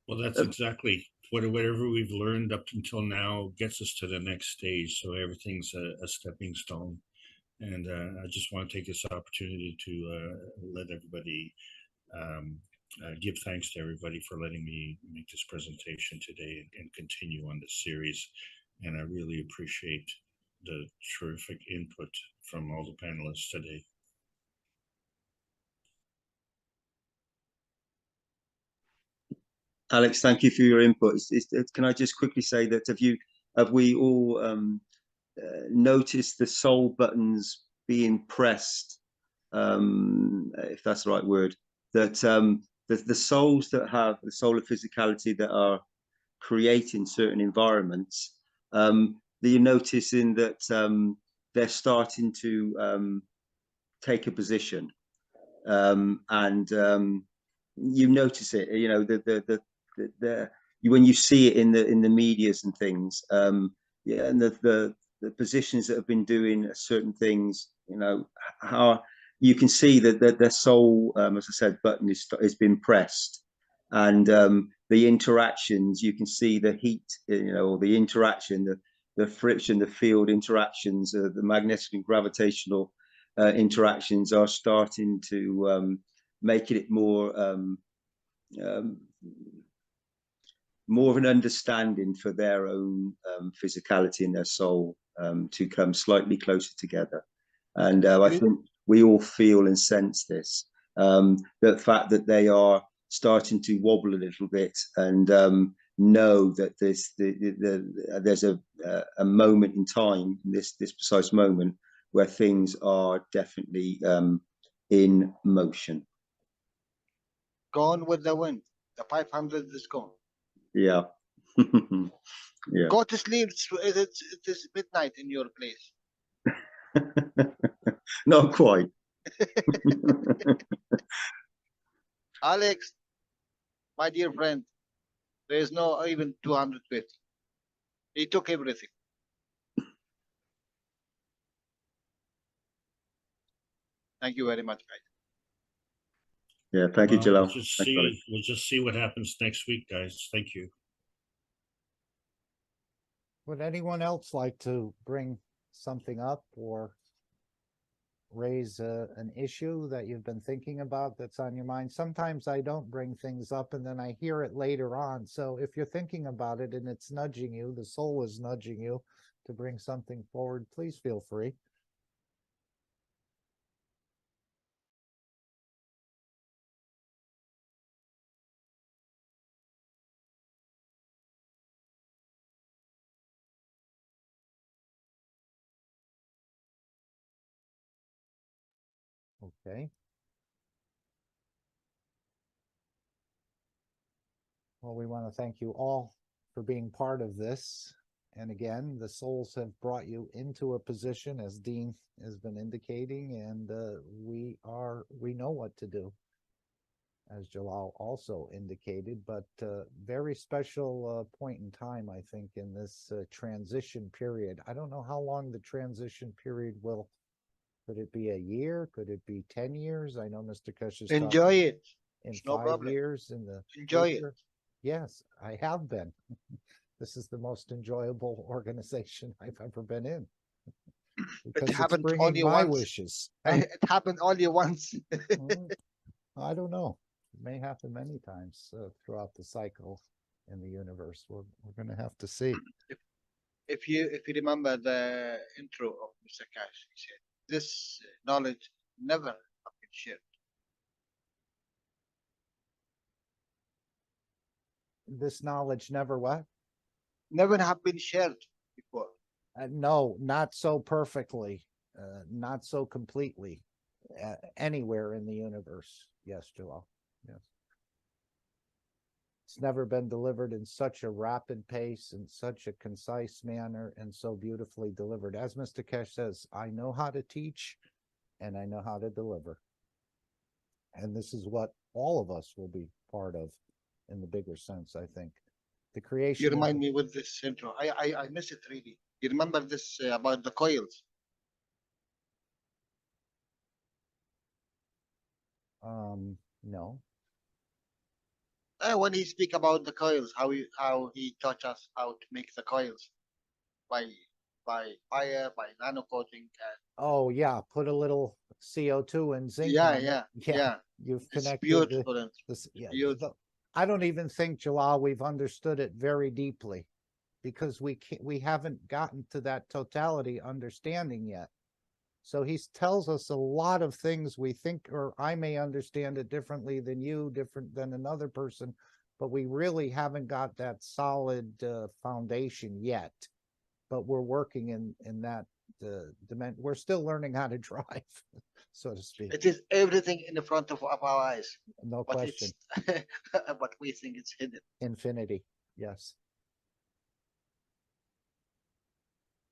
Speaker 3: Well, that's exactly whatever we've learned up until now gets us to the next stage. So everything's a stepping stone. And I just want to take this opportunity to let everybody give thanks to everybody for letting me make this presentation today and continue on this series. And I really appreciate the terrific input from all the panelists today.
Speaker 8: Alex, thank you for your input. Can I just quickly say that have we all noticed the soul buttons being pressed, if that's the right word, that the souls that have the soul of physicality that are creating certain environments, you're noticing that they're starting to take a position, and you notice it, you know, when you see it in the medias and things, yeah, and the positions that have been doing certain things, you know, how you can see that their soul, as I said, button has been pressed, and the interactions, you can see the heat, you know, or the interaction, the friction, the field interactions, the magnetic and gravitational interactions are starting to make it more more of an understanding for their own physicality and their soul to come slightly closer together. And I think we all feel and sense this, the fact that they are starting to wobble a little bit, and know that there's a moment in time, this precise moment, where things are definitely in motion.
Speaker 5: Gone with the wind. The 500 is gone.
Speaker 8: Yeah. Yeah.
Speaker 5: Go to sleep. It is midnight in your place.
Speaker 8: Not quite.
Speaker 5: Alex, my dear friend, there is no even 250. He took everything. Thank you very much, guys.
Speaker 8: Yeah, thank you,
Speaker 3: Well,
Speaker 8: Jalal.
Speaker 3: we'll just see what happens next week, guys. Thank you.
Speaker 2: Would anyone else like to bring something up or raise an issue that you've been thinking about that's on your mind? Sometimes I don't bring things up and then I hear it later on. So if you're thinking about it and it's nudging you, the soul is nudging you to bring something forward, please feel free. Okay. Well, we want to thank you all for being part of this. And again, the souls have brought you into a position, as Dean has been indicating, and we know what to do, as Jalal also indicated, but very special point in time, I think, in this transition period. I don't know how long the transition period will Could it be a year? Could it be 10 years? I know Mr. Kush is
Speaker 5: Enjoy
Speaker 2: talking
Speaker 5: it.
Speaker 2: in
Speaker 5: It's no
Speaker 2: 5
Speaker 5: problem.
Speaker 2: years in the
Speaker 5: Enjoy it.
Speaker 2: future. Yes, I have been. This is the most enjoyable organization I've ever been in. Because
Speaker 5: It
Speaker 2: it's
Speaker 5: happened
Speaker 2: bringing
Speaker 5: only
Speaker 2: my
Speaker 5: once.
Speaker 2: wishes.
Speaker 5: It happened only once.
Speaker 2: I don't know. It may happen many times throughout the cycle in the universe. We're going to have to see.
Speaker 5: If you remember the intro of Mr. Cash, he said, this knowledge never have been shared.
Speaker 2: This knowledge never what?
Speaker 5: Never have been shared before.
Speaker 2: No, not so perfectly, not so completely, anywhere in the universe. Yes, Joel. Yes. It's never been delivered in such a rapid pace, in such a concise manner, and so beautifully delivered. As Mr. Kesh says, I know how to teach and I know how to deliver. And this is what all of us will be part of in the bigger sense, I think. The creation.
Speaker 5: You remind me with this intro. I miss it really. You remember this about the coils?
Speaker 2: No.
Speaker 5: When he speak about the coils, how he taught us how to make the coils by fire, by nano coating.
Speaker 2: Oh yeah, put a little CO2 and zinc
Speaker 5: Yeah,
Speaker 2: on it.
Speaker 5: yeah,
Speaker 2: Yeah,
Speaker 5: yeah.
Speaker 2: you've
Speaker 5: It's
Speaker 2: connected
Speaker 5: beautiful. And beautiful.
Speaker 2: I don't even think, Jalal, we've understood it very deeply because we haven't gotten to that totality understanding yet. So he tells us a lot of things we think, or I may understand it differently than you, different than another person, but we really haven't got that solid foundation yet. But we're working in that dimension. We're still learning how to drive, so to speak.
Speaker 5: It is everything in the front of our eyes.
Speaker 2: No
Speaker 5: But
Speaker 2: question.
Speaker 5: But we think it's hidden.
Speaker 2: Infinity, yes.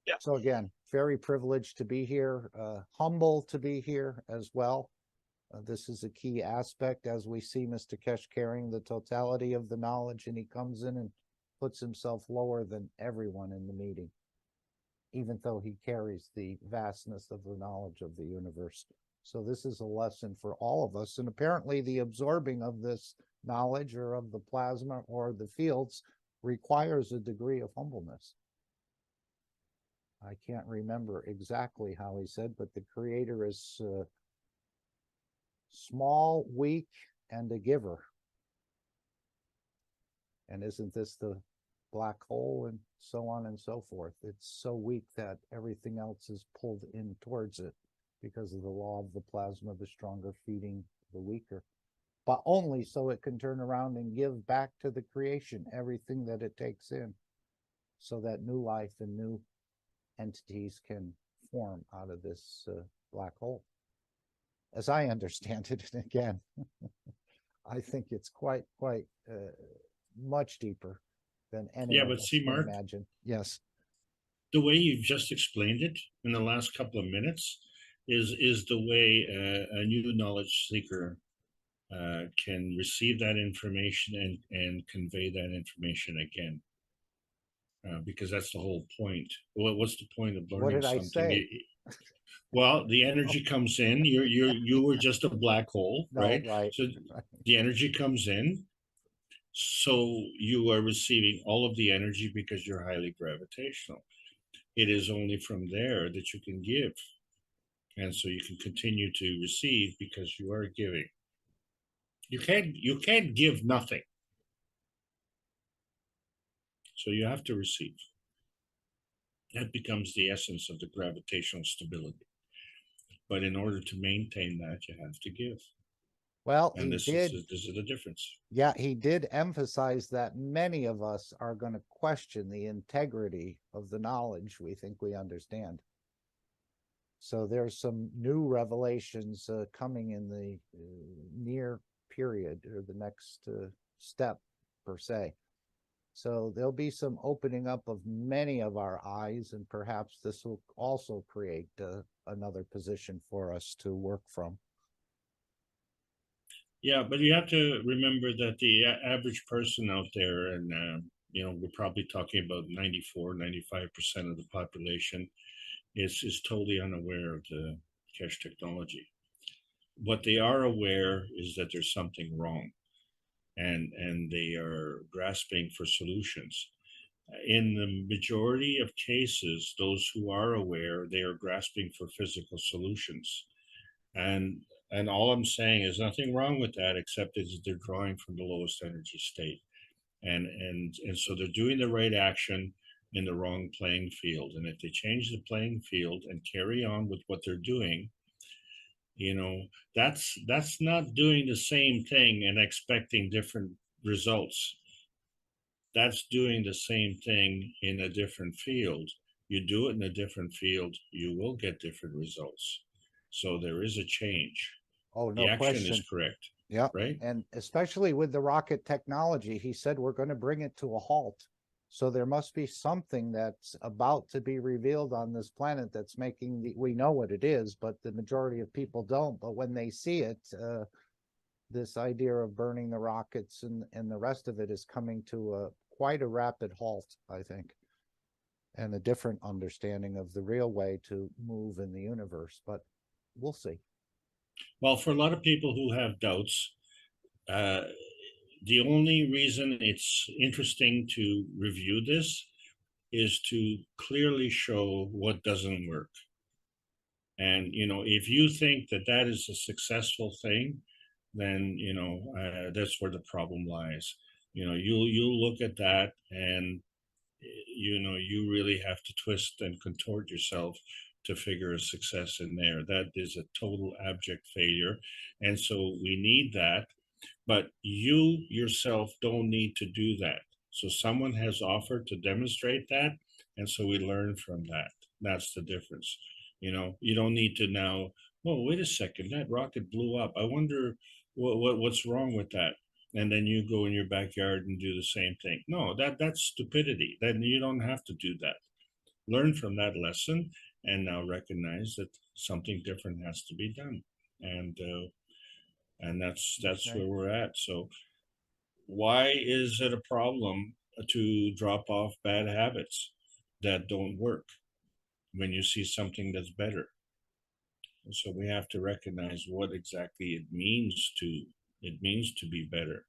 Speaker 7: Yeah.
Speaker 2: So again, very privileged to be here, humble to be here as well. This is a key aspect as we see Mr. Kesh carrying the totality of the knowledge, and he comes in and puts himself lower than everyone in the meeting, even though he carries the vastness of the knowledge of the universe. So this is a lesson for all of us. And apparently the absorbing of this knowledge or of the plasma or the fields requires a degree of humbleness. I can't remember exactly how he said, but the creator is small, weak, and a giver. And isn't this the black hole and so on and so forth? It's so weak that everything else is pulled in towards it because of the law of the plasma, the stronger feeding the weaker, but only so it can turn around and give back to the creation everything that it takes in, so that new life and new entities can form out of this black hole. As I understand it, and again, I think it's quite much deeper than any of
Speaker 3: but
Speaker 2: us
Speaker 3: see,
Speaker 2: can
Speaker 3: Mark,
Speaker 2: imagine. Yes.
Speaker 3: the way you've just explained it in the last couple of minutes is the way a new knowledge seeker can receive that information and convey that information again. Because that's the whole point. What's the point of learning
Speaker 2: What did I
Speaker 3: something?
Speaker 2: say?
Speaker 3: Well, the energy comes in. You were just a black hole,
Speaker 2: No,
Speaker 3: right?
Speaker 2: right.
Speaker 3: So the energy comes in. So you are receiving all of the energy because you're highly gravitational. It is only from there that you can give. And so you can continue to receive because you are giving. You can't give nothing. So you have to receive. That becomes the essence of the gravitational stability. But in order to maintain that, you have to give.
Speaker 2: Well,
Speaker 3: And this is the difference.
Speaker 2: Yeah, he did emphasize that many of us are going to question the integrity of the knowledge we think we understand. So there's some new revelations coming in the near period, or the next step per se. So there'll be some opening up of many of our eyes, and perhaps this will also create another position for us to work from.
Speaker 3: Yeah, but you have to remember that the average person out there, and we're probably talking about 94, 95% of the population is totally unaware of the cache technology. What they are aware is that there's something wrong, and they are grasping for solutions. In the majority of cases, those who are aware, they are grasping for physical solutions. And all I'm saying is nothing wrong with that, except is they're drawing from the lowest energy state. And so they're doing the right action in the wrong playing field. And if they change the playing field and carry on with what they're doing, you know, that's not doing the same thing and expecting different results. That's doing the same thing in a different field. You do it in a different field, you will get different results. So there is a change.
Speaker 2: Oh,
Speaker 3: The
Speaker 2: no
Speaker 3: action is
Speaker 2: question.
Speaker 3: correct,
Speaker 2: Yep.
Speaker 3: right?
Speaker 2: And especially with the rocket technology, he said we're going to bring it to a halt. So there must be something that's about to be revealed on this planet that's making we know what it is, but the majority of people don't. But when they see it, this idea of burning the rockets and the rest of it is coming to quite a rapid halt, I think, and a different understanding of the real way to move in the universe. But we'll see.
Speaker 3: Well, for a lot of people who have doubts, the only reason it's interesting to review this is to clearly show what doesn't work. And, you know, if you think that that is a successful thing, then, you know, that's where the problem lies. You know, you'll look at that and, you know, you really have to twist and contort yourself to figure a success in there. That is a total abject failure. And so we need that, but you yourself don't need to do that. So someone has offered to demonstrate that, and so we learn from that. That's the difference. You know, you don't need to now, oh, wait a second, that rocket blew up. I wonder what's wrong with that. And then you go in your backyard and do the same thing. No, that's stupidity. Then you don't have to do that. Learn from that lesson and now recognize that something different has to be done. And that's
Speaker 2: Okay.
Speaker 3: where we're at. So why is it a problem to drop off bad habits that don't work when you see something that's better? And so we have to recognize what exactly it means to be better.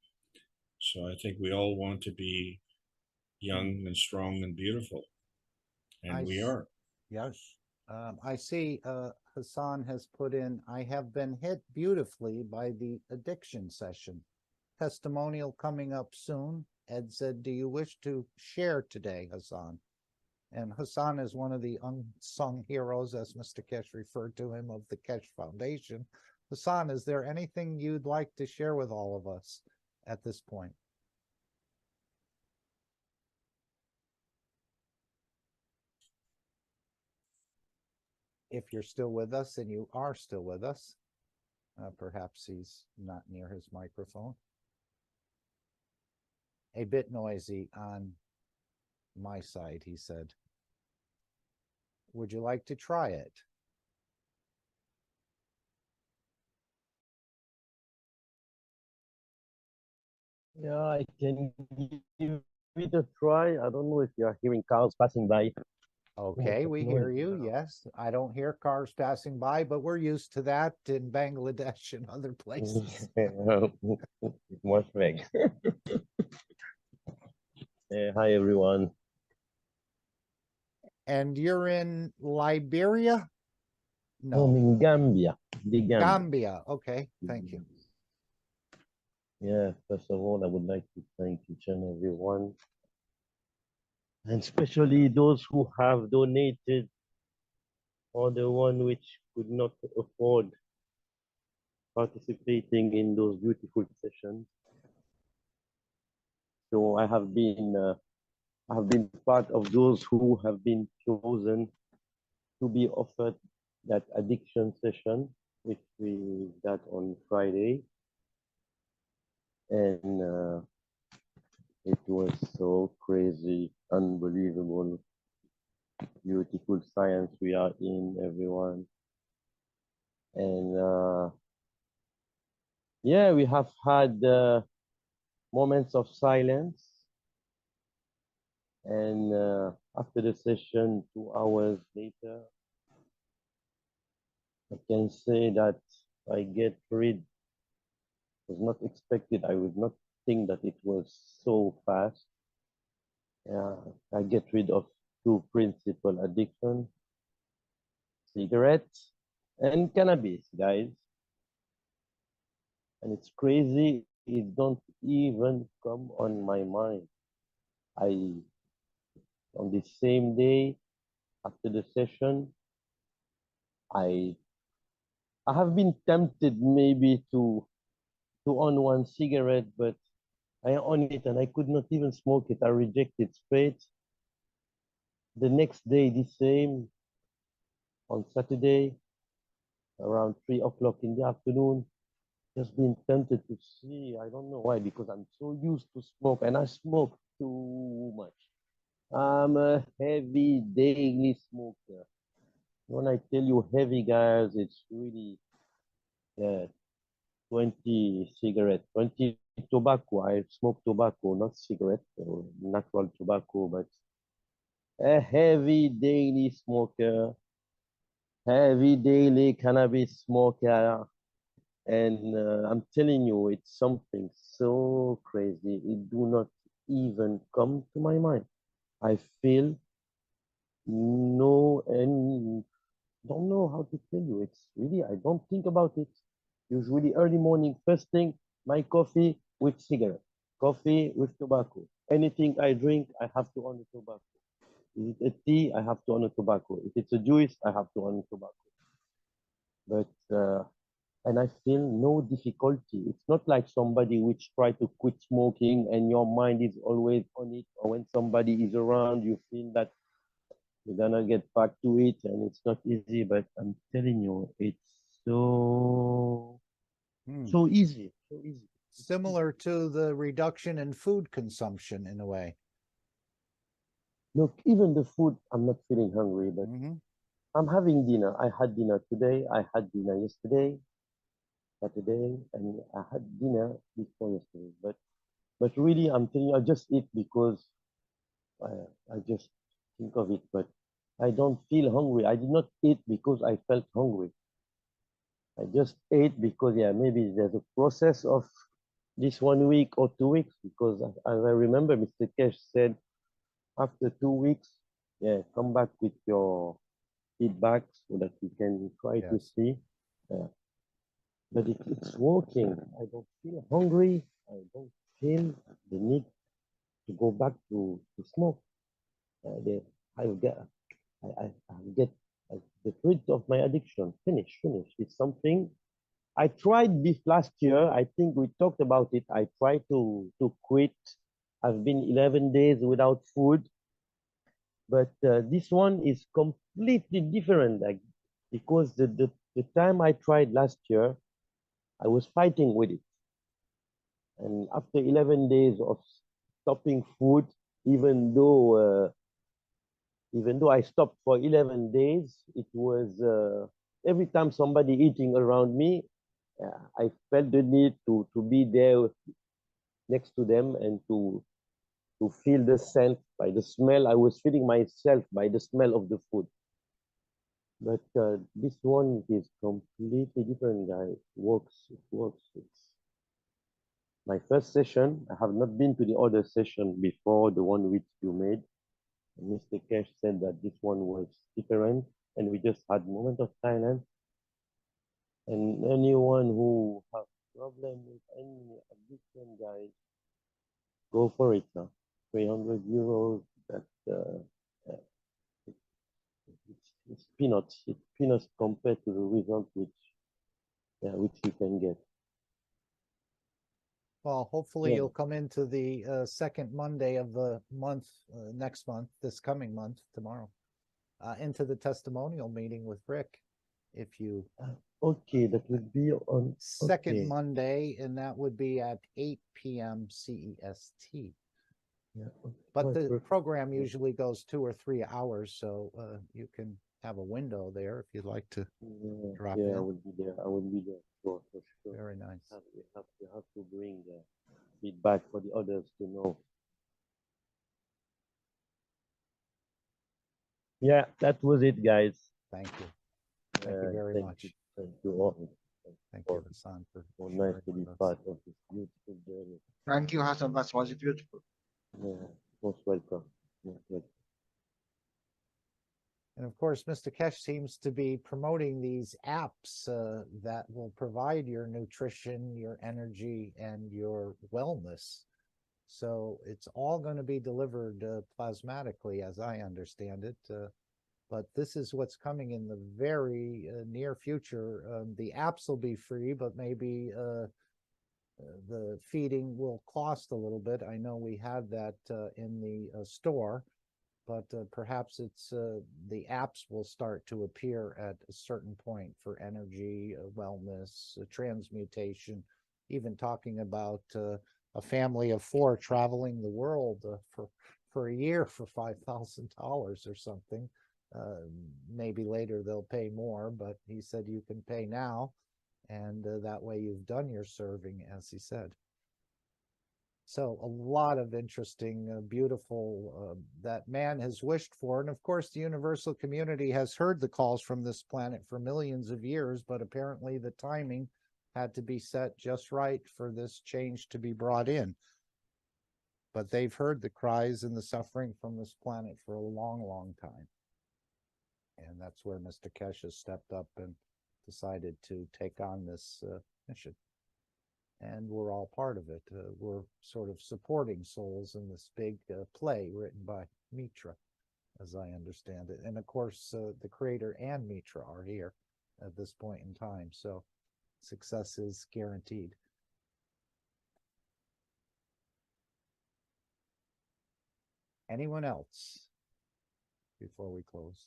Speaker 3: So I think we all want to be young and strong and beautiful, and we are.
Speaker 2: Yes. I see Hassan has put in, I have been hit beautifully by the addiction session. Testimonial coming up soon. Ed said, do you wish to share today, Hassan? And Hassan is one of the unsung heroes, as Mr. Kesh referred to him, of the Kesh Foundation. Hassan, is there anything you'd like to share with all of us at this point? If you're still with us, and you are still with us, perhaps he's not near his microphone. A bit noisy on my side, he said. Would you like to try it?
Speaker 7: Yeah, I can give it a try. I don't know if you're hearing cars passing by.
Speaker 2: Okay, we hear you. Yes, I don't hear cars passing by, but we're used to that in Bangladesh and other places.
Speaker 7: More swag. Hi, everyone.
Speaker 2: And you're in Liberia?
Speaker 7: I'm
Speaker 2: No,
Speaker 7: in Gambia. The Gambia.
Speaker 2: Gambia. Okay, thank you.
Speaker 7: Yeah, first of all, I would like to thank each and everyone, and especially those who have donated, or the one which could not afford participating in those beautiful sessions. So I have been part of those who have been chosen to be offered that addiction session, which we got on Friday. And it was so crazy, unbelievable, beautiful science we are in, everyone. And yeah, we have had moments of silence. And after the session, 2 hours later, I can say that I get rid, was not expected. I would not think that it was so fast. I get rid of two principal addiction, cigarettes and cannabis, guys. And it's crazy, it don't even come on my mind. On the same day after the session, I have been tempted maybe to on one cigarette, but I on it and I could not even smoke it. I rejected straight. The next day, the same, on Saturday, around 3 o'clock in the afternoon, just been tempted to see. I don't know why, because I'm so used to smoke and I smoke too much. I'm a heavy daily smoker. When I tell you heavy, guys, it's really 20 cigarette, 20 tobacco. I smoke tobacco, not cigarette, or natural tobacco, but a heavy daily smoker, heavy daily cannabis smoker. And I'm telling you, it's something so crazy. It do not even come to my mind. I feel no, and don't know how to tell you. It's really, I don't think about it. Usually early morning, first thing, my coffee with cigarette, coffee with tobacco. Anything I drink, I have to on the tobacco. Is it a tea? I have to on the tobacco. If it's a juice, I have to on the tobacco. But and I feel no difficulty. It's not like somebody which try to quit smoking and your mind is always on it, or when somebody is around, you feel that you're gonna get back to it, and it's not easy. But I'm telling you, it's so easy, so easy.
Speaker 2: Similar to the reduction in food consumption in a way.
Speaker 7: Look, even the food, I'm not feeling hungry, but I'm having dinner. I had dinner today. I had dinner yesterday, Saturday, and I had dinner before yesterday. But really, I'm telling you, I just eat because I just think of it. But I don't feel hungry. I did not eat because I felt hungry. I just ate because, yeah, maybe there's a process of this 1 week or 2 weeks, because as I remember, Mr. Kesh said, after 2 weeks, yeah, come back with your feedback so that we can try to see. But it's working. I don't feel hungry. I don't feel the need to go back to smoke. I get rid of my addiction. Finish. It's something I tried this last year. I think we talked about it. I tried to quit. I've been 11 days without food, but this one is completely different. Like, because the time I tried last year, I was fighting with it, and after 11 days of stopping food, even though I stopped for 11 days, it was every time somebody eating around me, I felt the need to be there next to them and to feel the scent by the smell. I was feeling myself by the smell of the food. But this one is completely different, guys. It works. It's my first session. I have not been to the other session before, the one which you made. Mr. Kesh said that this one was different, and we just had moment of silence. And anyone who has problem with any addiction, guys, go for it now. 300 euros. That it's peanuts. It's peanuts compared to the result which you can get.
Speaker 2: Well, hopefully you'll come into the second Monday of the month, next month, this coming month, tomorrow, into the testimonial meeting with Rick. If you
Speaker 7: okay, that would be on
Speaker 2: second Monday, and that would be at 8 p.m. CEST.
Speaker 7: Yeah,
Speaker 2: but the program usually goes 2 or 3 hours, so you can have a window there if you'd like to drop in.
Speaker 7: I would be there. I would be there for sure.
Speaker 2: Very nice.
Speaker 7: You have to bring the feedback for the others to know. Yeah, that was it, guys.
Speaker 2: Thank you. Thank you very
Speaker 7: Thank
Speaker 2: much.
Speaker 7: you. Thank you all.
Speaker 2: Thank
Speaker 7: for
Speaker 2: you, Hassan, for
Speaker 7: so nice
Speaker 2: sharing
Speaker 7: to be
Speaker 2: with us.
Speaker 7: part of this beautiful journey.
Speaker 5: Thank you, Hassan. That was beautiful.
Speaker 7: Yeah, most welcome. Most welcome.
Speaker 2: And of course, Mr. Kesh seems to be promoting these apps that will provide your nutrition, your energy, and your wellness. So it's all going to be delivered plasmatically, as I understand it. But this is what's coming in the very near future. The apps will be free, but maybe the feeding will cost a little bit. I know we had that in the store, but perhaps it's the apps will start to appear at a certain point for energy, wellness, transmutation, even talking about a family of 4 traveling the world for a year for $5,000 or something. Maybe later they'll pay more, but he said you can pay now, and that way you've done your serving, as he said. So a lot of interesting, beautiful, that man has wished for. And of course, the universal community has heard the calls from this planet for millions of years, but apparently the timing had to be set just right for this change to be brought in. But they've heard the cries and the suffering from this planet for a long, long time. And that's where Mr. Kesh has stepped up and decided to take on this mission. And we're all part of it. We're sort of supporting souls in this big play written by Mitra, as I understand it. And of course, the creator and Mitra are here at this point in time. So success is guaranteed. Anyone else before we close?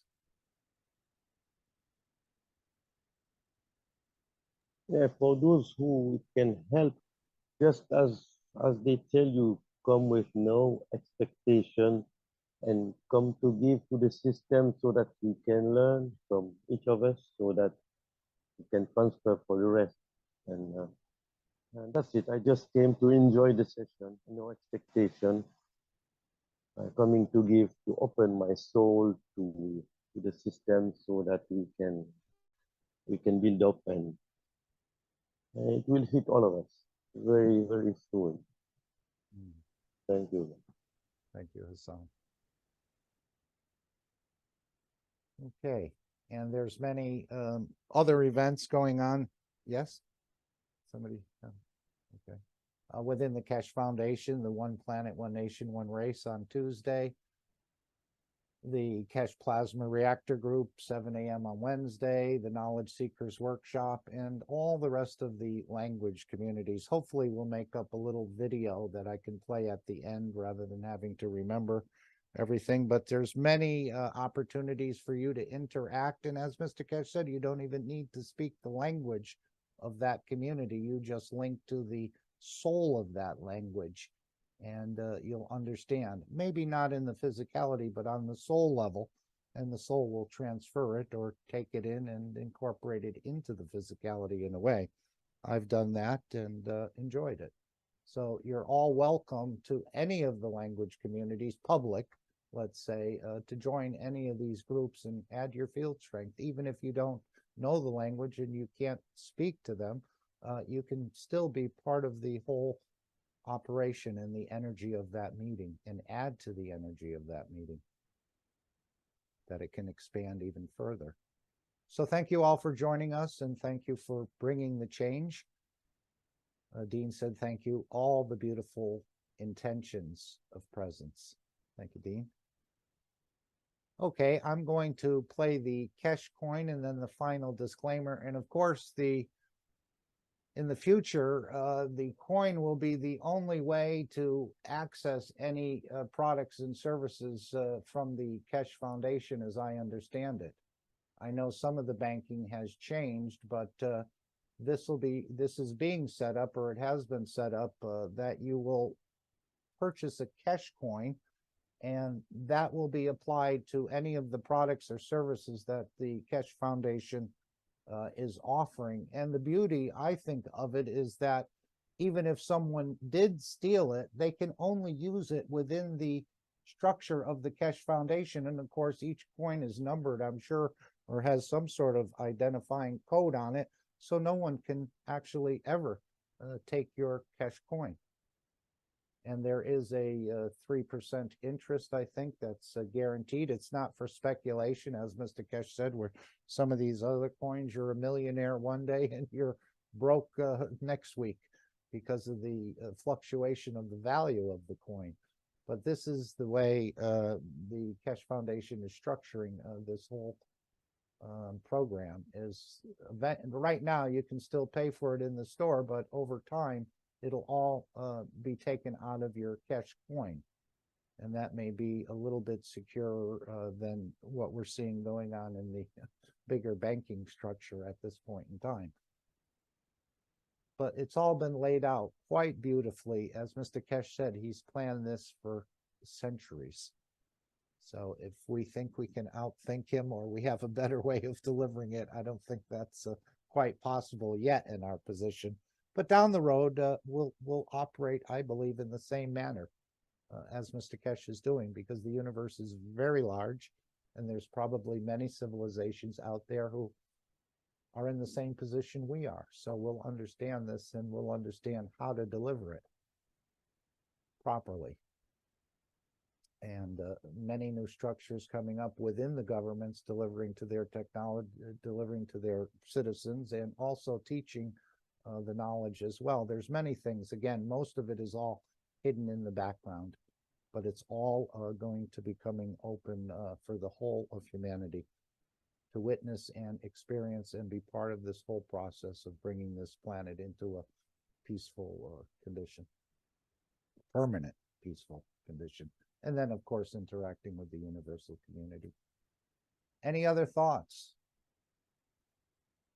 Speaker 7: Yeah, for those who it can help, just as they tell you, come with no expectation and come to give to the system so that we can learn from each of us so that we can transfer for the rest. And that's it. I just came to enjoy the session, no expectation. Coming to give, to open my soul to the system so that we can build up, and it will hit all of us very, very soon. Thank you.
Speaker 2: Thank you, Hassan. Okay, and there's many other events going on. Yes? Somebody? Okay. Within the Kesh Foundation, the One Planet, One Nation, One Race on Tuesday. The Kesh Plasma Reactor Group, 7 a.m. on Wednesday, the Knowledge Seekers Workshop, and all the rest of the language communities. Hopefully we'll make up a little video that I can play at the end rather than having to remember everything. But there's many opportunities for you to interact. And as Mr. Kesh said, you don't even need to speak the language of that community. You just link to the soul of that language, and you'll understand, maybe not in the physicality, but on the soul level, and the soul will transfer it or take it in and incorporate it into the physicality in a way. I've done that and enjoyed it. So you're all welcome to any of the language communities, public, let's say, to join any of these groups and add your field strength. Even if you don't know the language and you can't speak to them, you can still be part of the whole operation and the energy of that meeting, and add to the energy of that meeting, that it can expand even further. So thank you all for joining us, and thank you for bringing the change. Dean said thank you, all the beautiful intentions of presence. Thank you, Dean. Okay, I'm going to play the Kesh coin and then the final disclaimer. And of course, in the future, the coin will be the only way to access any products and services from the Kesh Foundation, as I understand it. I know some of the banking has changed, but this is being set up, or it has been set up, that you will purchase a Kesh coin, and that will be applied to any of the products or services that the Kesh Foundation is offering. And the beauty, I think, of it is that even if someone did steal it, they can only use it within the structure of the Kesh Foundation. And of course, each coin is numbered. I'm sure or has some sort of identifying code on it, so no one can actually ever take your cash coin. And there is a 3% interest, I think, that's guaranteed. It's not for speculation, as Mr. Kesh said, where some of these other coins, you're a millionaire one day and you're broke next week because of the fluctuation of the value of the coin. But this is the way the Kesh Foundation is structuring this whole program. Is right now you can still pay for it in the store, but over time it'll all be taken out of your cash coin, and that may be a little bit secure than what we're seeing going on in the bigger banking structure at this point in time. But it's all been laid out quite beautifully. As Mr. Kesh said, he's planned this for centuries. So if we think we can outthink him, or we have a better way of delivering it, I don't think that's quite possible yet in our position. But down the road, we'll operate, I believe, in the same manner as Mr. Kesh is doing, because the universe is very large, and there's probably many civilizations out there who are in the same position we are. So we'll understand this, and we'll understand how to deliver it properly. And many new structures coming up within the governments, delivering to their technology, delivering to their citizens, and also teaching the knowledge as well. There's many things. Again, most of it is all hidden in the background, but it's all going to be coming open for the whole of humanity to witness and experience and be part of this whole process of bringing this planet into a peaceful condition, permanent peaceful condition. And then, of course, interacting with the universal community. Any other thoughts?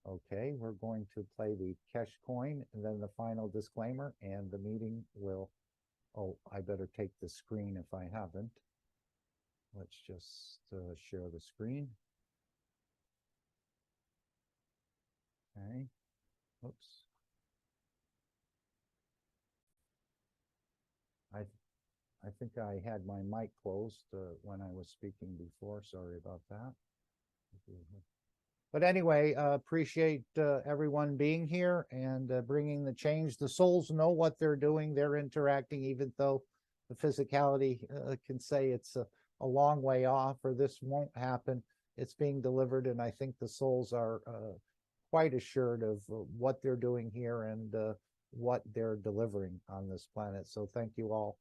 Speaker 2: Okay, we're going to play the cash coin and then the final disclaimer, and the meeting will, oh, I better take the screen if I haven't. Let's just share the screen. Okay, oops. I think I had my mic closed when I was speaking before. Sorry about that. But anyway, appreciate everyone being here and bringing the change. The souls know what they're doing. They're interacting, even though the physicality can say it's a long way off, or this won't happen. It's being delivered, and I think the souls are quite assured of what they're doing here and what they're delivering on this planet. So thank you all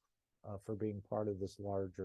Speaker 2: for being part of this larger